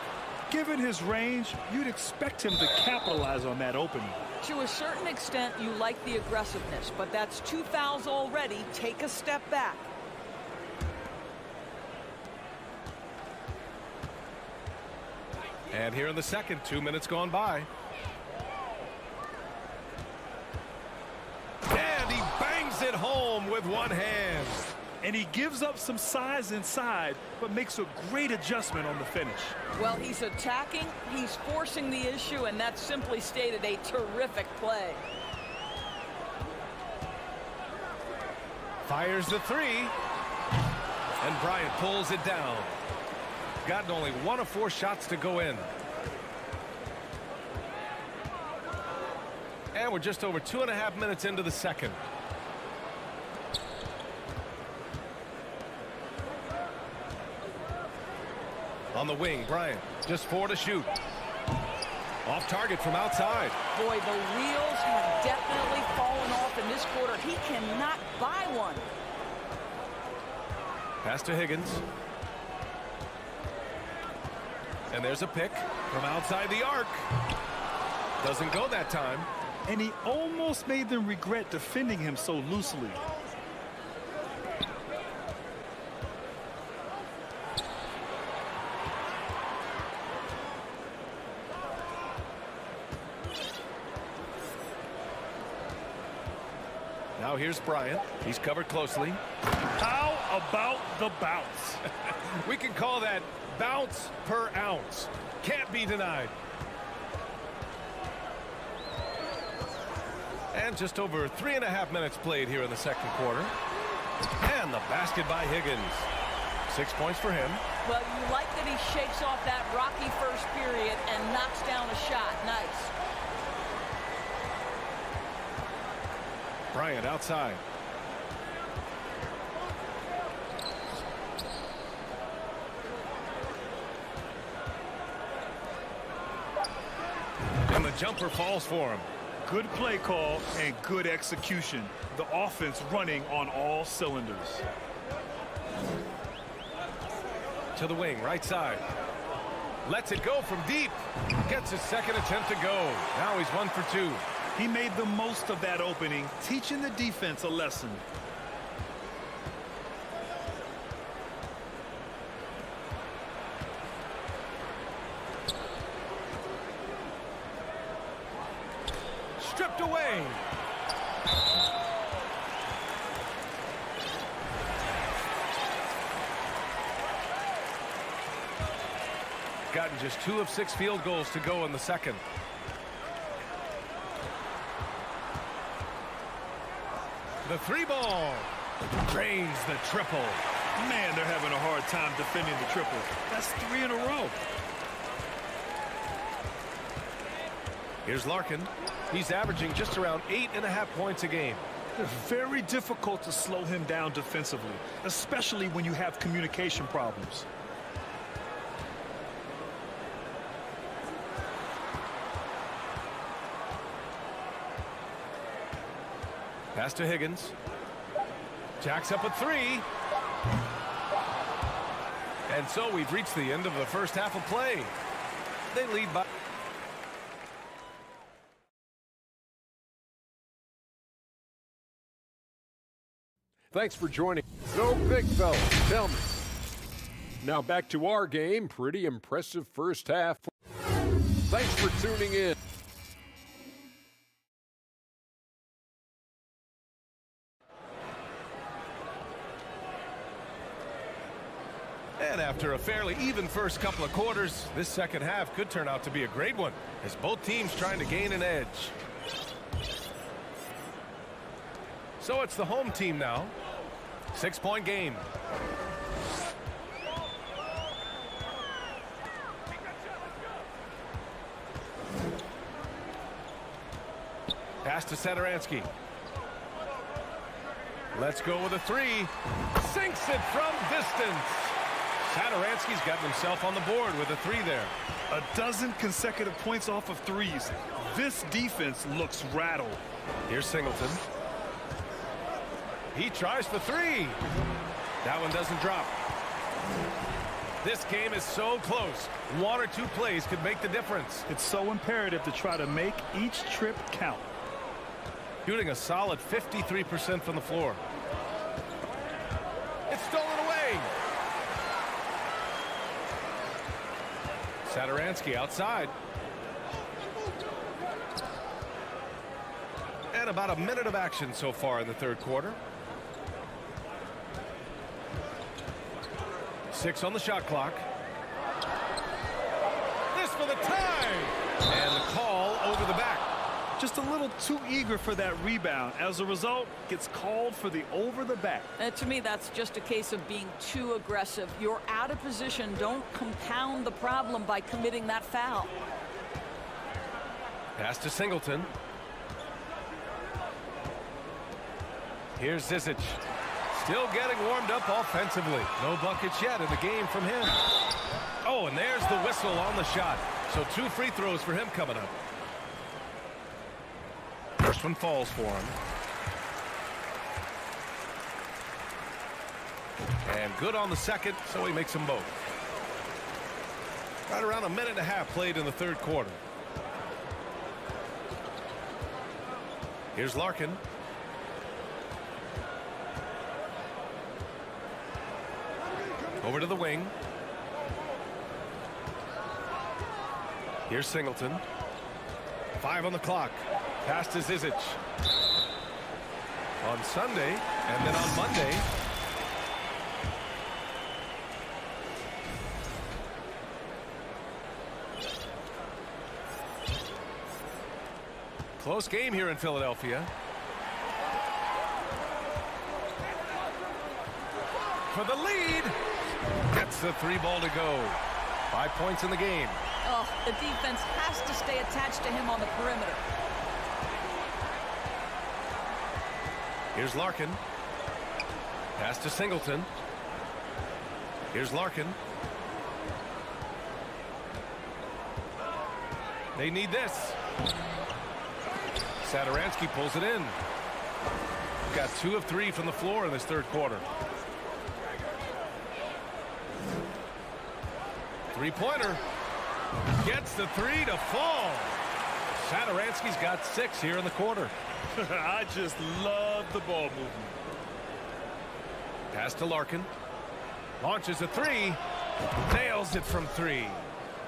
Given his range, you'd expect him to capitalize on that opening. To a certain extent, you like the aggressiveness, but that's 2 fouls already. Take a step back. And here in the second, 2 minutes gone by. And he bangs it home with one hand. And he gives up some size inside, but makes a great adjustment on the finish. Well, he's attacking, he's forcing the issue, and that's simply stated a terrific play. Fires the three. And Bryant pulls it down. Gotten only 1 of 4 shots to go in. And we're just over 2.5 minutes into the second. On the wing, Bryant. Just 4 to shoot. Off target from outside. Boy, the wheels have definitely fallen off in this quarter. He cannot buy one. Pass to Higgins. And there's a pick from outside the arc. Doesn't go that time. And he almost made them regret defending him so loosely. Now here's Bryant. He's covered closely. How about the bounce? We can call that bounce per ounce. Can't be denied. And just over 3.5 minutes played here in the second quarter. And the basket by Higgins. 6 points for him. Well, you like that he shakes off that rocky first period and knocks down a shot. Nice. Bryant outside. And the jumper falls for him. Good play call and good execution. The offense running on all cylinders. To the wing, right side. Lets it go from deep. Gets his second attempt to go. Now he's 1 for 2. He made the most of that opening, teaching the defense a lesson. Stripped away. Gotten just 2 of 6 field goals to go in the second. The 3 ball. Drains the triple. Man, they're having a hard time defending the triple. That's 3 in a row. Here's Larkin. He's averaging just around 8.5 points a game. It's very difficult to slow him down defensively, especially when you have communication problems. Pass to Higgins. Jacks up a 3. And so we've reached the end of the first half of play. They lead by... Thanks for joining. So big, fellas. Tell me. Now back to our game. Pretty impressive first half. Thanks for tuning in. And after a fairly even first couple of quarters, this second half could turn out to be a great one, as both teams trying to gain an edge. So it's the home team now. 6-point game. Pass to Satoransky. Let's go with a 3. Sinks it from distance. Satoransky's gotten himself on the board with a 3 there. A dozen consecutive points off of threes. This defense looks rattled. Here's Singleton. He tries for 3. That one doesn't drop. This game is so close. 1 or 2 plays could make the difference. It's so imperative to try to make each trip count. Shooting a solid 53% from the floor. It's stolen away. Satoransky outside. And about a minute of action so far in the third quarter. 6 on the shot clock. This for the tie. And the call over the back. just a little too eager for that rebound. As a result, gets called for the over the back. To me, that's just a case of being too aggressive. You're out of position. Don't compound the problem by committing that foul. Pass to Singleton. Here's Zizic. Still getting warmed up offensively. No buckets yet in the game from him. Oh, and there's the whistle on the shot. So 2 free throws for him coming up. First one falls for him. And good on the second, so he makes them both. Right around 1.5 minutes played in the third quarter. Here's Larkin. Over to the wing. Here's Singleton. 5 on the clock. Pass to Zizic. On Sunday, and then on Monday. Close game here in Philadelphia. For the lead. Gets the 3 ball to go. 5 points in the game. Oh, the defense has to stay attached to him on the perimeter. Here's Larkin. Pass to Singleton. Here's Larkin. They need this. Satoransky pulls it in. Got 2 of 3 from the floor in this third quarter. 3-pointer. Gets the 3 to fall. Satoransky's got 6 here in the quarter. I just love the ball movement. Pass to Larkin. Launches a 3. Nails it from 3.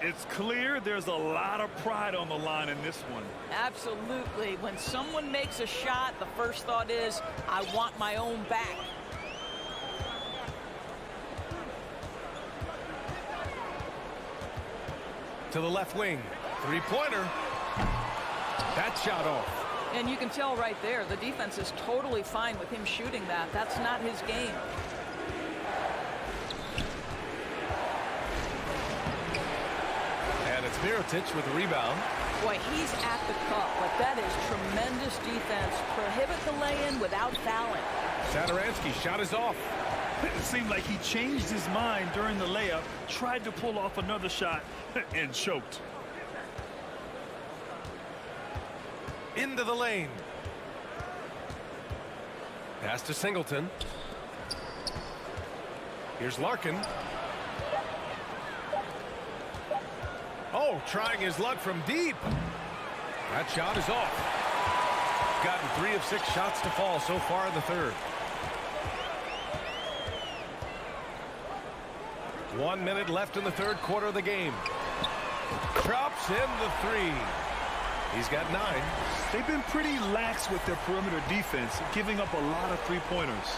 It's clear there's a lot of pride on the line in this one. Absolutely. When someone makes a shot, the first thought is, I want my own back. To the left wing. 3-pointer. That shot off. And you can tell right there, the defense is totally fine with him shooting that. That's not his game. And it's Mirotic with the rebound. Boy, he's at the cup, but that is tremendous defense. Prohibit the lay-in without fouling. Satoransky's shot is off. It seemed like he changed his mind during the layup, tried to pull off another shot, and choked. Into the lane. Pass to Singleton. Here's Larkin. Oh, trying his luck from deep. That shot is off. Gotten 3 of 6 shots to fall so far in the third. 1 minute left in the third quarter of the game. Drops in the 3. He's got 9. They've been pretty lax with their perimeter defense, giving up a lot of 3-pointers.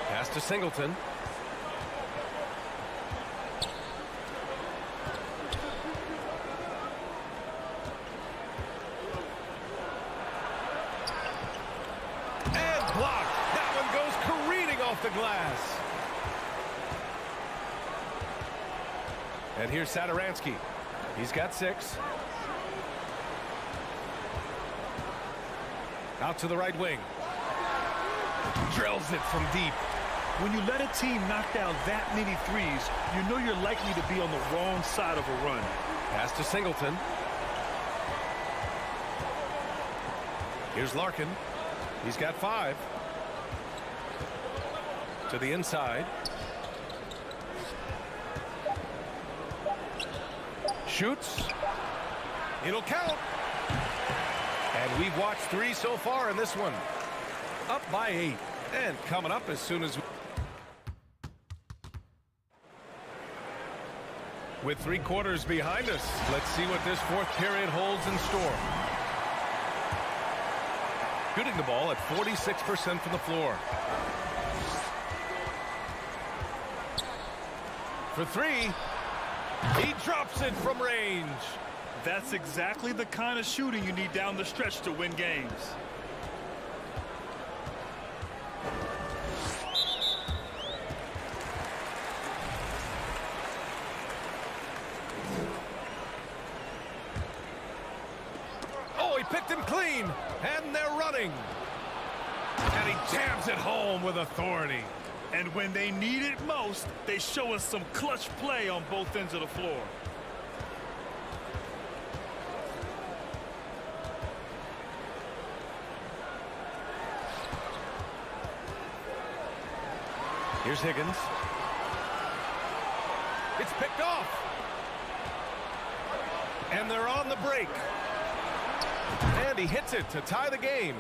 Pass to Singleton. And blocked. That one goes careening off the glass. And here's Satoransky. He's got 6. Out to the right wing. Drills it from deep. When you let a team knock down that many threes, you know you're likely to be on the wrong side of a run. Pass to Singleton. Here's Larkin. He's got 5. To the inside. Shoots. It'll count. And we've watched 3 so far in this one. Up by 8. And coming up as soon as... With 3 quarters behind us, let's see what this fourth period holds in store. Shooting the ball at 46% from the floor. For 3. He drops it from range. That's exactly the kind of shooting you need down the stretch to win games. Oh, he picked him clean, and they're running. And he jams it home with authority. And when they need it most, they show us some clutch play on both ends of the floor. Here's Higgins. It's picked off. And they're on the break. And he hits it to tie the game.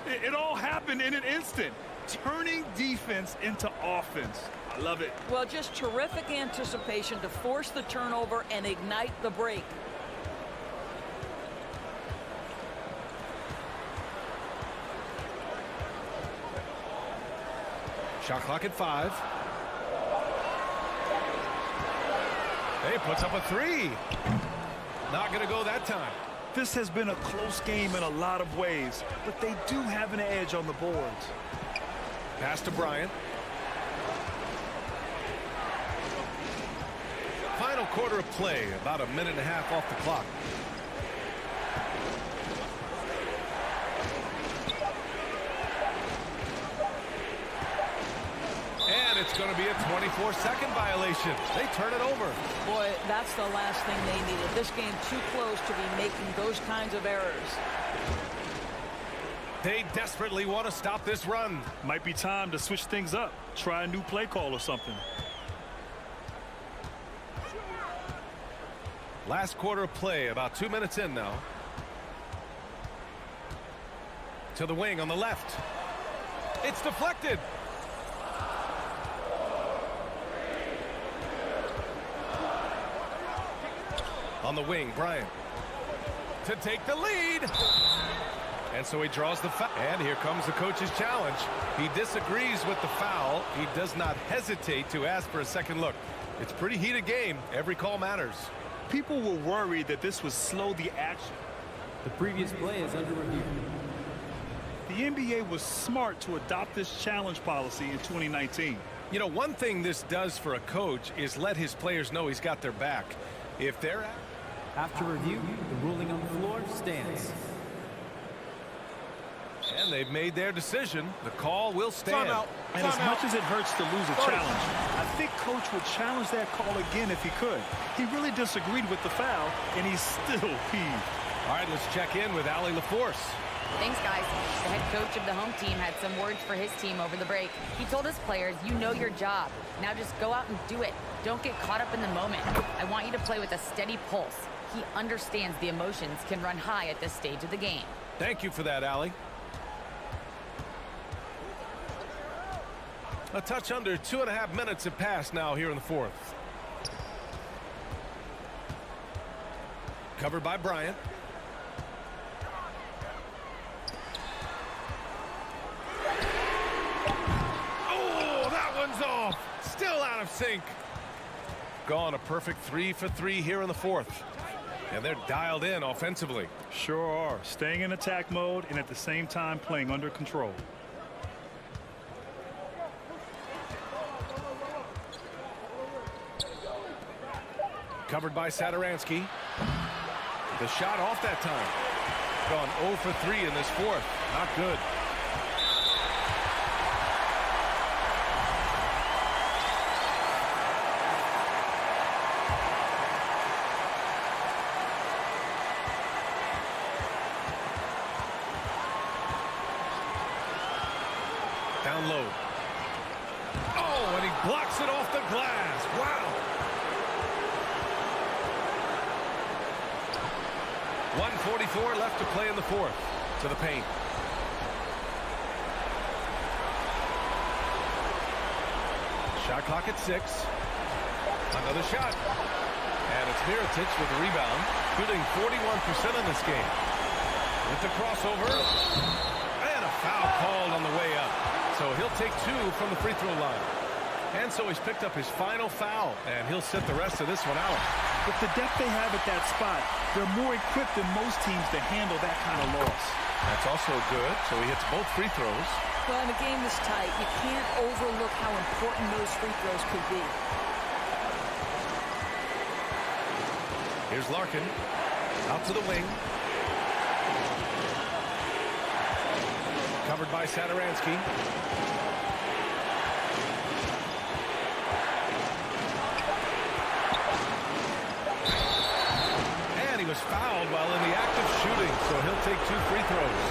It all happened in an instant. Turning defense into offense. I love it. Well, just terrific anticipation to force the turnover and ignite the break. Shot clock at 5. He puts up a 3. Not going to go that time. This has been a close game in a lot of ways, but they do have an edge on the boards. Pass to Bryant. Final quarter of play, about a minute and a half off the clock. And it's going to be a 24-second violation. They turn it over. Boy, that's the last thing they needed. This game too close to be making those kinds of errors. They desperately want to stop this run. Might be time to switch things up. Try a new play call or something. Last quarter of play, about 2 minutes in now. To the wing on the left. It's deflected. On the wing, Bryant. To take the lead. And so he draws the foul. And here comes the coach's challenge. He disagrees with the foul. He does not hesitate to ask for a second look. It's a pretty heated game. Every call matters. People were worried that this would slow the action. The previous play is under review. The NBA was smart to adopt this challenge policy in 2019. You know, one thing this does for a coach is let his players know he's got their back. If they're out. After review, the ruling on the floor stands. And they've made their decision. The call will stand. And as much as it hurts to lose a challenge, I think Coach would challenge that call again if he could. He really disagreed with the foul, and he's still peeved. All right, let's check in with Allie LaForce. Thanks, guys. The head coach of the home team had some words for his team over the break. He told his players, you know your job. Now just go out and do it. Don't get caught up in the moment. I want you to play with a steady pulse. He understands the emotions can run high at this stage of the game. Thank you for that, Allie. A touch under 2.5 minutes have passed now here in the fourth. Covered by Bryant. Oh, that one's off. Still out of sync. Gone a perfect 3 for 3 here in the fourth. And they're dialed in offensively. Sure are. Staying in attack mode and at the same time playing under control. Covered by Satoransky. The shot off that time. Gone 0 for 3 in this fourth. Not good. Down low. Oh, and he blocks it off the glass. Wow. 1:44 left to play in the fourth. To the paint. Shot clock at 6. Another shot. And it's Mirotic with the rebound. Shooting 41% in this game. With the crossover. And a foul called on the way up. So he'll take 2 from the free throw line. And so he's picked up his final foul, and he'll sit the rest of this one out. With the depth they have at that spot, they're more equipped than most teams to handle that kind of loss. That's also good, so he hits both free throws. Well, in a game this tight, you can't overlook how important those free throws could be. Here's Larkin, out to the wing. Covered by Satoransky. And he was fouled while in the act of shooting, so he'll take 2 free throws.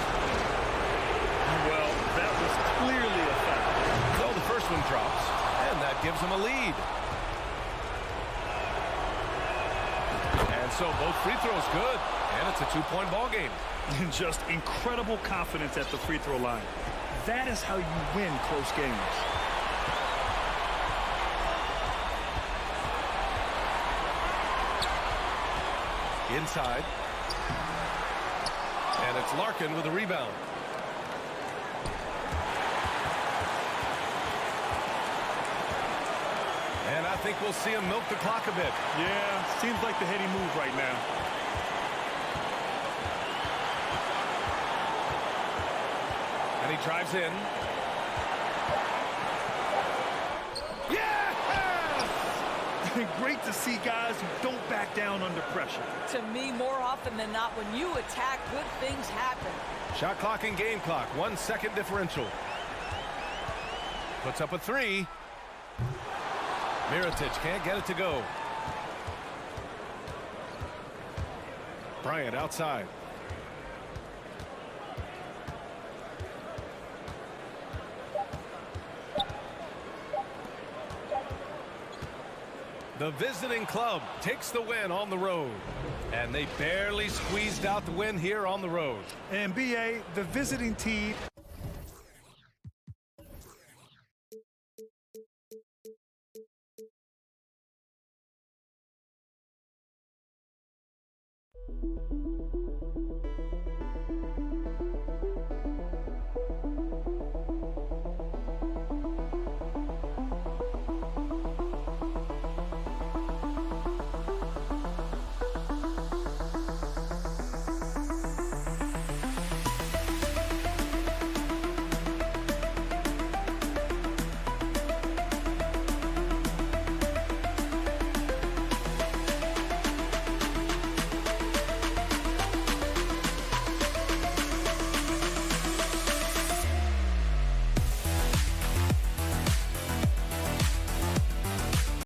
Well, that was clearly a foul. So the first one drops, and that gives him a lead. And so both free throws good, and it's a 2-point ball game. Just incredible confidence at the free throw line. That is how you win close games. Inside. And it's Larkin with a rebound. And I think we'll see him milk the clock a bit. Yeah, seems like the heady move right now. And he drives in. Great to see guys who don't back down under pressure. To me, more often than not, when you attack, good things happen. Shot clock and game clock, 1 second differential. Puts up a 3. Mirotic can't get it to go. Bryant outside. The visiting club takes the win on the road. And they barely squeezed out the win here on the road. And BA, the visiting team.